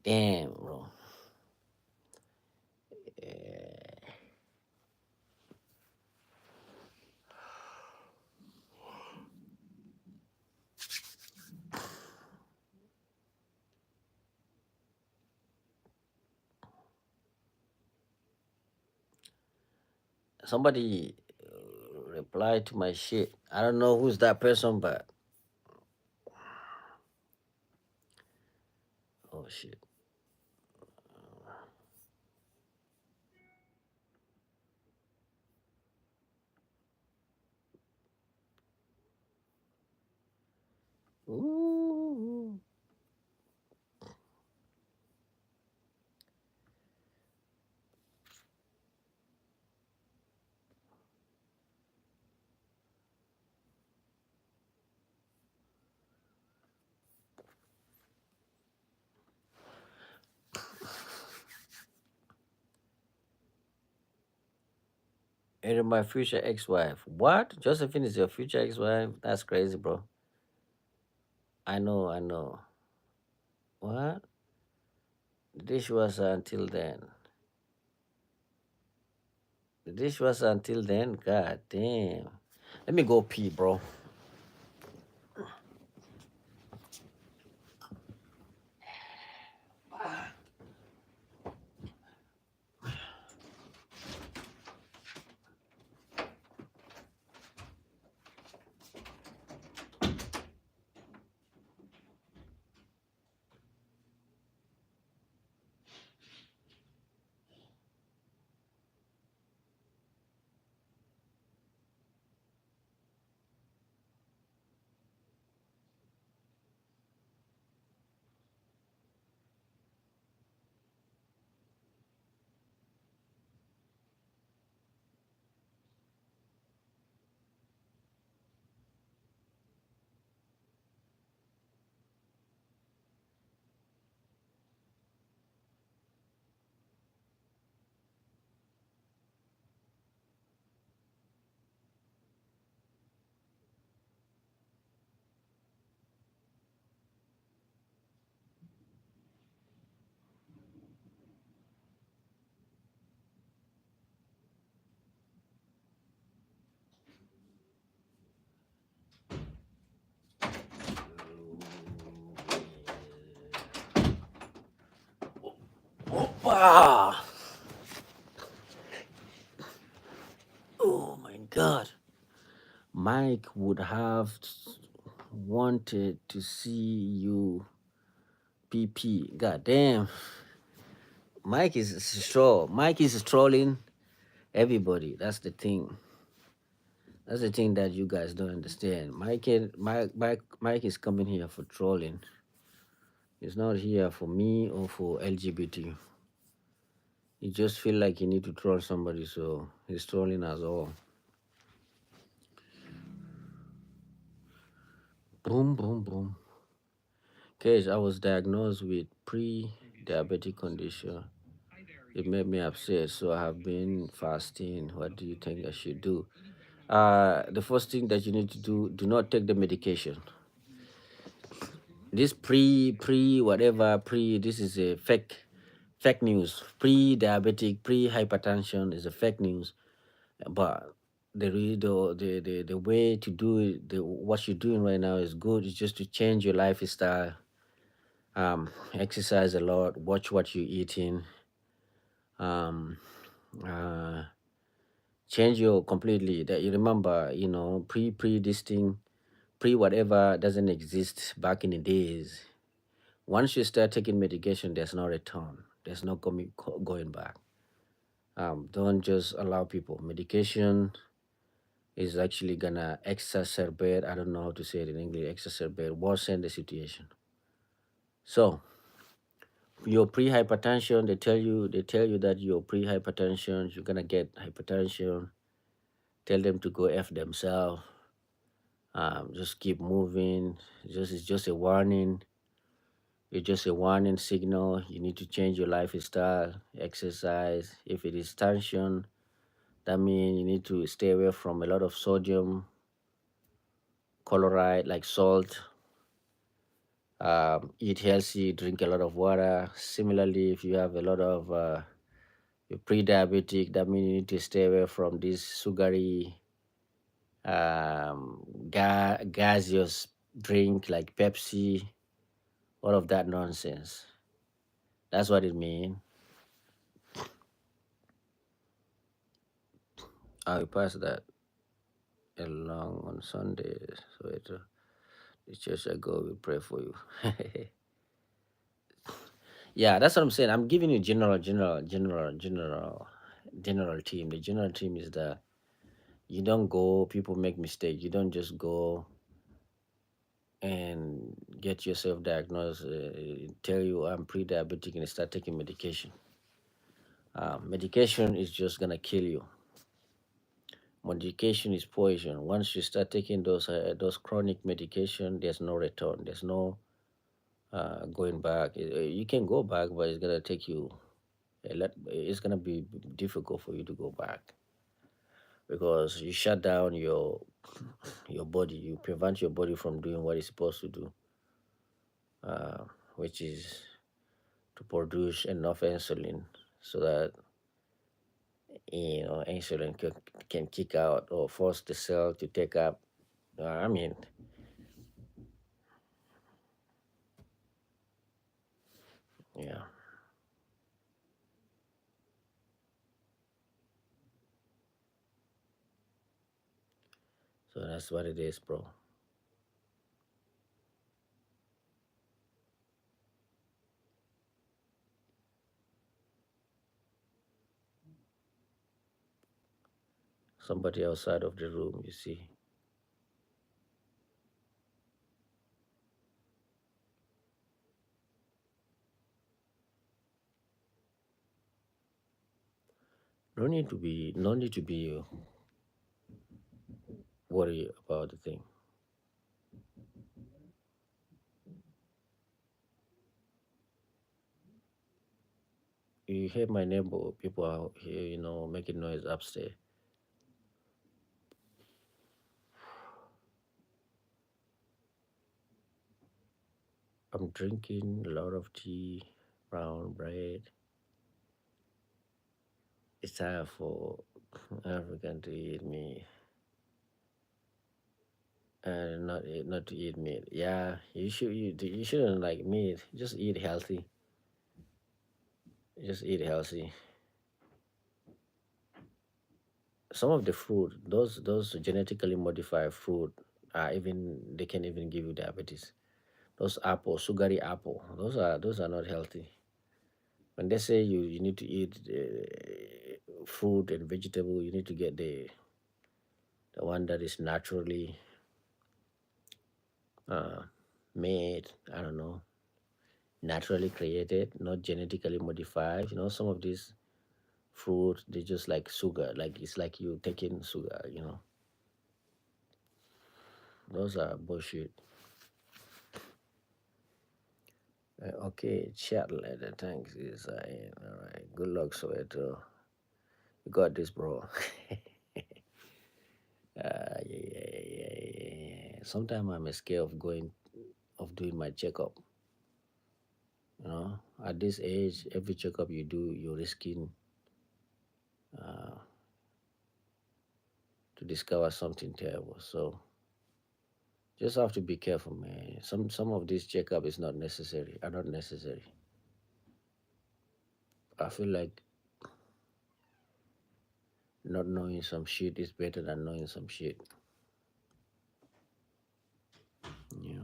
Damn, bro. Yeah. Somebody replied to my shit. I don't know who's that person, but oh shit. Ooh. And my future ex-wife. What? Josephine is your future ex-wife? That's crazy, bro. I know, I know. What? The dishwasher until then. The dishwasher until then. God damn. Let me go pee, bro. Opa! Oh my god. Mike would have wanted to see you PP. God damn. Mike is trolling everybody. That's the thing. That's the thing that you guys don't understand. Mike is coming here for trolling. He's not here for me or for LGBT. He just feel like he need to troll somebody, so he's trolling us all. Boom, boom, boom. Case, I was diagnosed with pre-diabetic condition. It made me upset, so I have been fasting. What do you think I should do? The first thing that you need to do not take the medication. This pre whatever pre this is a fake news. Pre-diabetic, pre-hypertension is a fake news. But the way to do it, what you're doing right now is good. It's just to change your lifestyle. Exercise a lot, watch what you're eating, um, uh, change your completely that you remember, pre this thing, pre whatever doesn't exist back in the days. Once you start taking medication, there's no return. There's no going back. Don't just allow people. Medication is actually gonna exacerbate. I don't know how to say it in English. Exacerbate, worsen the situation. So your pre-hypertension, they tell you that your pre-hypertension, you're gonna get hypertension. Tell them to go f themselves. Just keep moving. It's just a warning. It's just a warning signal. You need to change your lifestyle, exercise. If it is tension, that means you need to stay away from a lot of sodium, chloride, like salt. Eat healthy, drink a lot of water. Similarly, if you have a lot of you're pre-diabetic, that means you need to stay away from this sugary, gaseous drink like Pepsi, all of that nonsense. That's what it means. I will pass that along on Sundays. So the church I go will pray for you. Yeah, that's what I'm saying. I'm giving you general team. The general team is that you don't go. People make mistakes. You don't just go and get yourself diagnosed. Tell you I'm pre-diabetic and start taking medication. Medication is just gonna kill you. Medication is poison. Once you start taking those chronic medication, there's no return. There's no going back. You can go back, but it's gonna take you a lot. It's gonna be difficult for you to go back because you shut down your body. You prevent your body from doing what it's supposed to do, uh, which is to produce enough insulin so that insulin can kick out or force the cell to take up. I mean, yeah. So that's what it is, bro. Somebody outside of the room, you see. No need to be worried about the thing. You hear my neighbor, people out here, making noise upstairs. I'm drinking a lot of tea, brown bread. It's time for African to eat meat and not to eat meat. Yeah, you shouldn't like meat. Just eat healthy. Just eat healthy. Some of the fruit, those genetically modified fruit, even they can even give you diabetes. Those apple, sugary apple, those are not healthy. When they say you need to eat fruit and vegetable, you need to get the one that is naturally uh, made. I don't know, naturally created, not genetically modified. Some of these fruit they just like sugar, like it's like you taking sugar. Those are bullshit. Okay, chat later. Thanks. All right. Good luck, Soweto. You got this, bro. Yeah. Sometimes I'm scared of doing my checkup. At this age, every checkup you do, you're risking uh, to discover something terrible. So Just have to be careful, man. Some of this checkup is not necessary. Are not necessary. I feel like not knowing some shit is better than knowing some shit. Yeah.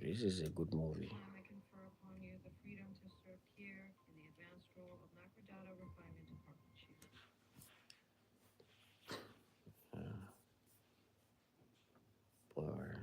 This is a good movie. Porn.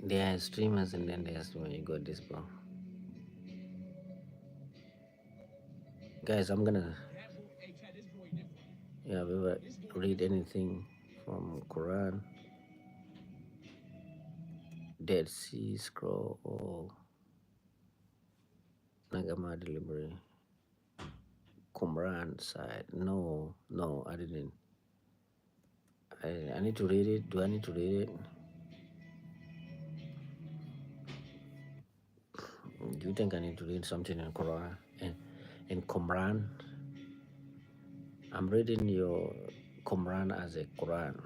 There are streamers and then there's when you got this, bro. Guys, I'm gonna, yeah, we will read anything from Quran, Dead Sea Scroll, or Nagama Delivery, Qumran side. No, no, I didn't. I need to read it. Do I need to read it? Do you think I need to read something in Quran? In Qumran? I'm reading your Qumran as a Quran.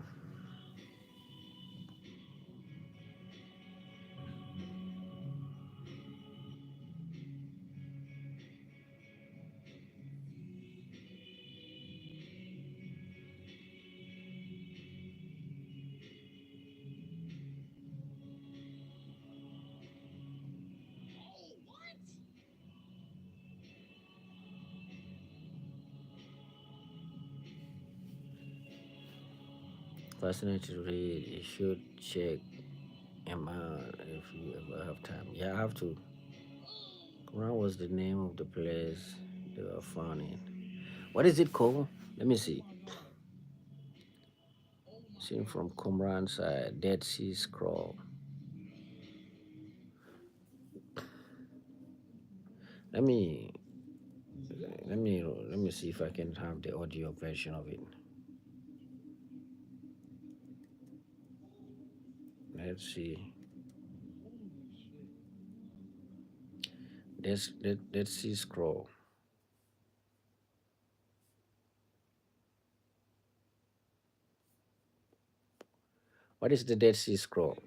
Fascinating to read. You should check him out if you ever have time. Yeah, I have to. Quran was the name of the place they were found in. What is it called? Let me see. Seen from Qumran side, Dead Sea Scroll. Let me let me see if I can have the audio version of it. Let's see. Dead Sea Scroll. What is the Dead Sea Scroll?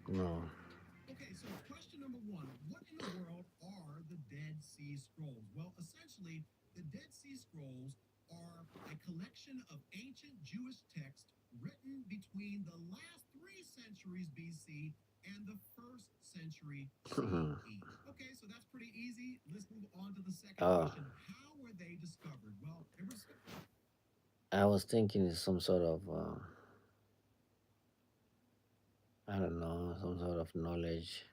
No. Oh, I was thinking it's some sort of I don't know, some sort of knowledge,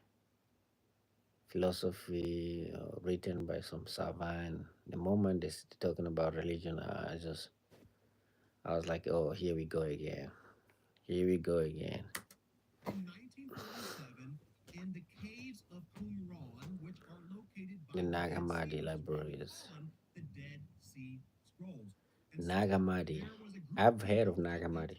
philosophy written by some savant. The moment they're talking about religion, I was like, oh, here we go again. Here we go again. The Nag Hammadi libraries. Nag Hammadi. I've heard of Nag Hammadi.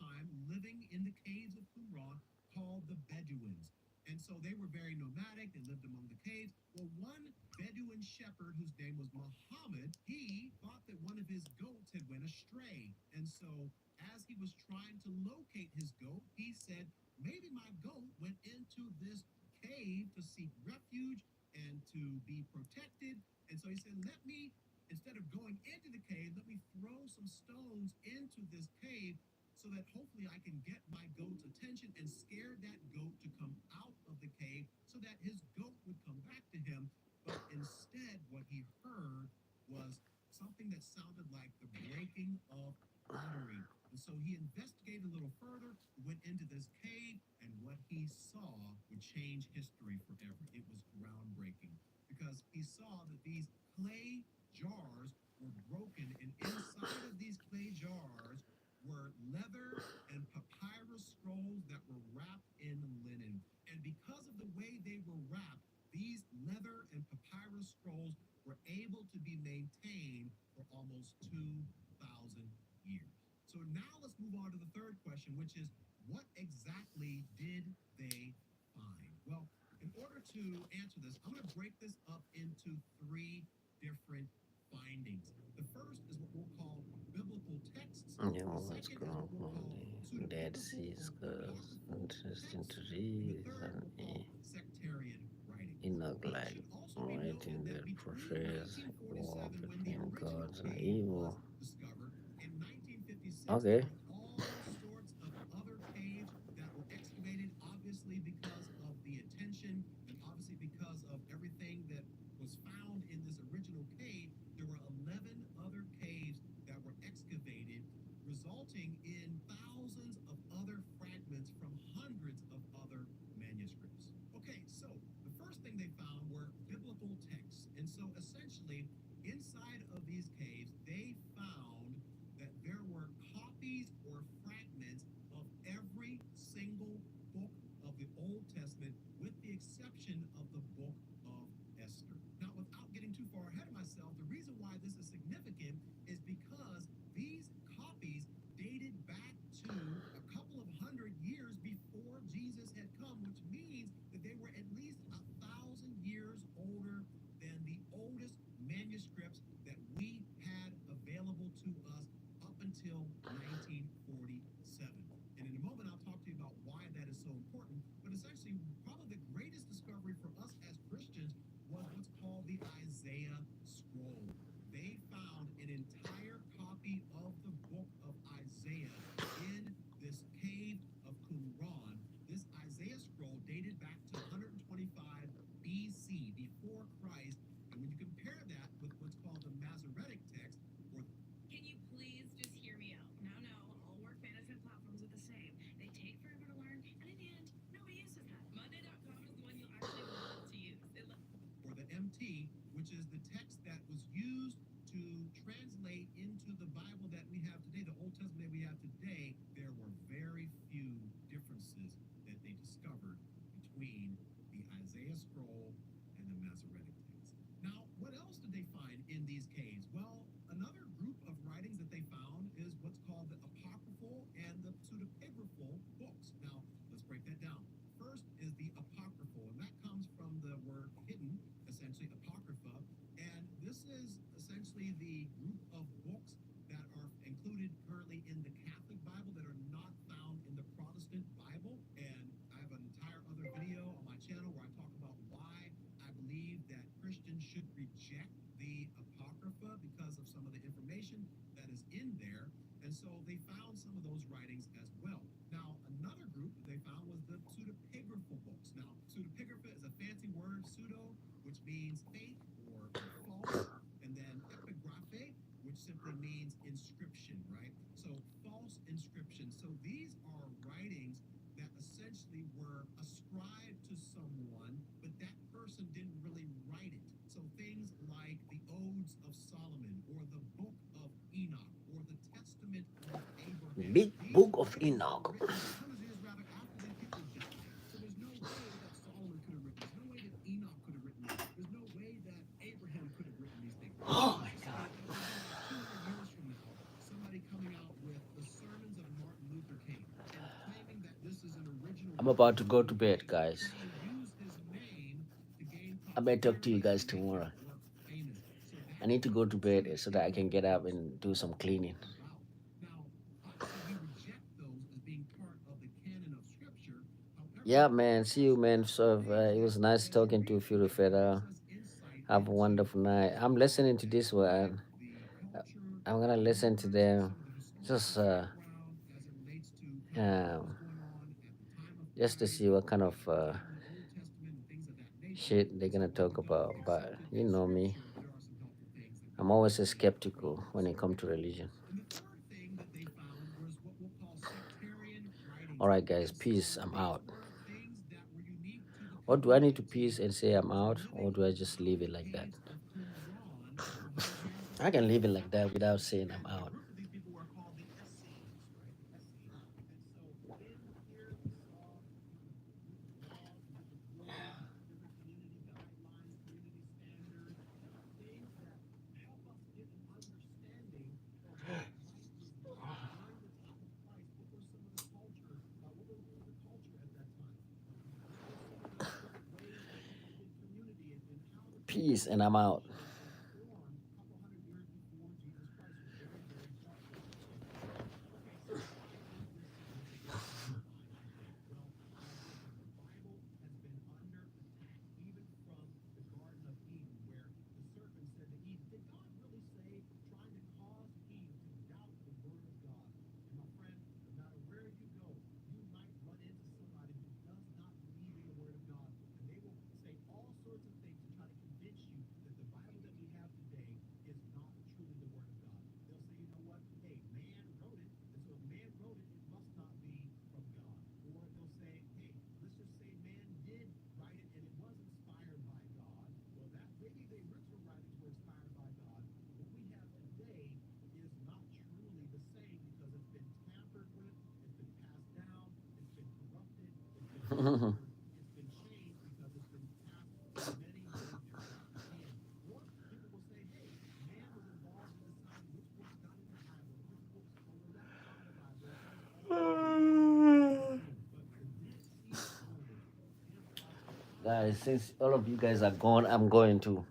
shepherd whose name was Muhammad, he thought that one of his goats had went astray. And so, as he was trying to locate his goat, he said, maybe my goat went into this cave to seek refuge and to be protected. And so he said, let me, instead of going into the cave, let me throw some stones into this cave so that hopefully I can get my goat's attention and scare that goat to come out of the cave so that his goat would come back to him. But instead, what he heard was something that sounded like the breaking of pottery. And so he investigated a little further, went into this cave, and what he saw would change history forever. It was groundbreaking because he saw that these clay jars were broken, and inside of these clay jars were leather and papyrus scrolls that were wrapped in linen. And because of the way they were wrapped, these leather and papyrus scrolls were able to be maintained for almost 2,000 years. So now let's move on to the third question, which is what exactly did they find? Well, in order to answer this, I'm going to break this up into three different findings. The first is what we'll call biblical texts. Yeah, The what's second is going what we'll on call the Dead pseudepigraphal Sea or Scrolls? apocryphal Interesting to texts. And read the third and we'll call sectarian writings. Enoch Now, it like should also be writing noted that that between portrays war 1947, when the between original gods and cave was evil. discovered, in 1956, Okay. there were all sorts of other caves that were excavated, obviously because of the attention and obviously because of everything that was found in this original cave. There were 11 other caves that were excavated, resulting in thousands of other fragments from hundreds of other manuscripts. Okay, so the first thing they found were biblical texts. And so essentially, inside of these caves, they found that there were copies or fragments of every single book of the Old Testament, with the exception of the book of Esther. Now, without getting too far ahead of myself, the reason why this is significant is because these copies dated back to a couple of hundred years before Jesus had come, which means that they were at least 1,000 years older than the oldest manuscripts that we had available to us up until 1947. And in a moment, I'll talk to you about why that is so important. But essentially, probably the greatest discovery for us as Christians was what's called the Isaiah Scroll. They found an entire copy of the book of Isaiah in this cave of Qumran. This Isaiah scroll dated back to 125 BC, before Christ. And when you compare that with what's called the Masoretic text, or Can you please just hear me out? No, all work management platforms are the same. They take forever to learn, and in the end, nobody uses them. Monday.com is the one you'll actually want to use. or the MT, which is the text that was used to translate into the Bible that we have today, the Old Testament that we have today, there were very few differences that they discovered between the Isaiah scroll and the Masoretic text. Now, what else did they find in these caves? Well, another group of writings that they found is what's called the apocryphal and the pseudepigraphal books. Now, let's break that down. First is the apocryphal, and that comes from the word hidden, essentially apocrypha. And this is essentially the group of books that are included currently in the Catholic Bible that are not found in the Protestant Bible. And I have an entire other video on my channel where I talk about why I believe that Christians should reject the apocrypha because of some of the information that is in there. And so they found some of those writings as well. Now, another group that they found was the pseudepigraphal books. Now, pseudepigrapha is a fancy word, pseudo, which means fake or false, and then epigraphe, which simply means inscription, right? So false inscription. So these are writings that essentially were ascribed to someone, but that person didn't really write it. So things like the Odes of Solomon, or the Book of Enoch, or the Testament of Abraham. Big These Book of writings were Enoch. written hundreds of years rather after the people died. So there's no way that Solomon could have written this. No way that Enoch could have written this. There's no way that Abraham could have written these things. Oh my So God. that would be like 200 years from now, somebody coming out with the sermons of Martin Luther King and claiming that this is an original I'm book about to of go to Luther bed, King, guys. trying to use his name to gain I may talk to you popularity guys and make tomorrow. his work I need to go to bed so that I can get up and do some cleaning. Yeah, man. See you, man. So it was nice talking to you, Fury Feta. Have a wonderful night. I'm listening to this one. Uh, I'm gonna listen to them. Just um, just to see what kind of shit they're gonna talk about. But you know me, I'm always a skeptical when it comes to religion. All right, guys. Peace. I'm out. Or do I need to peace and say I'm out, or do I just leave it like that? I can leave it like that without saying I'm out. Peace, and I'm out. Guys, since all of you guys are gone, I'm going to.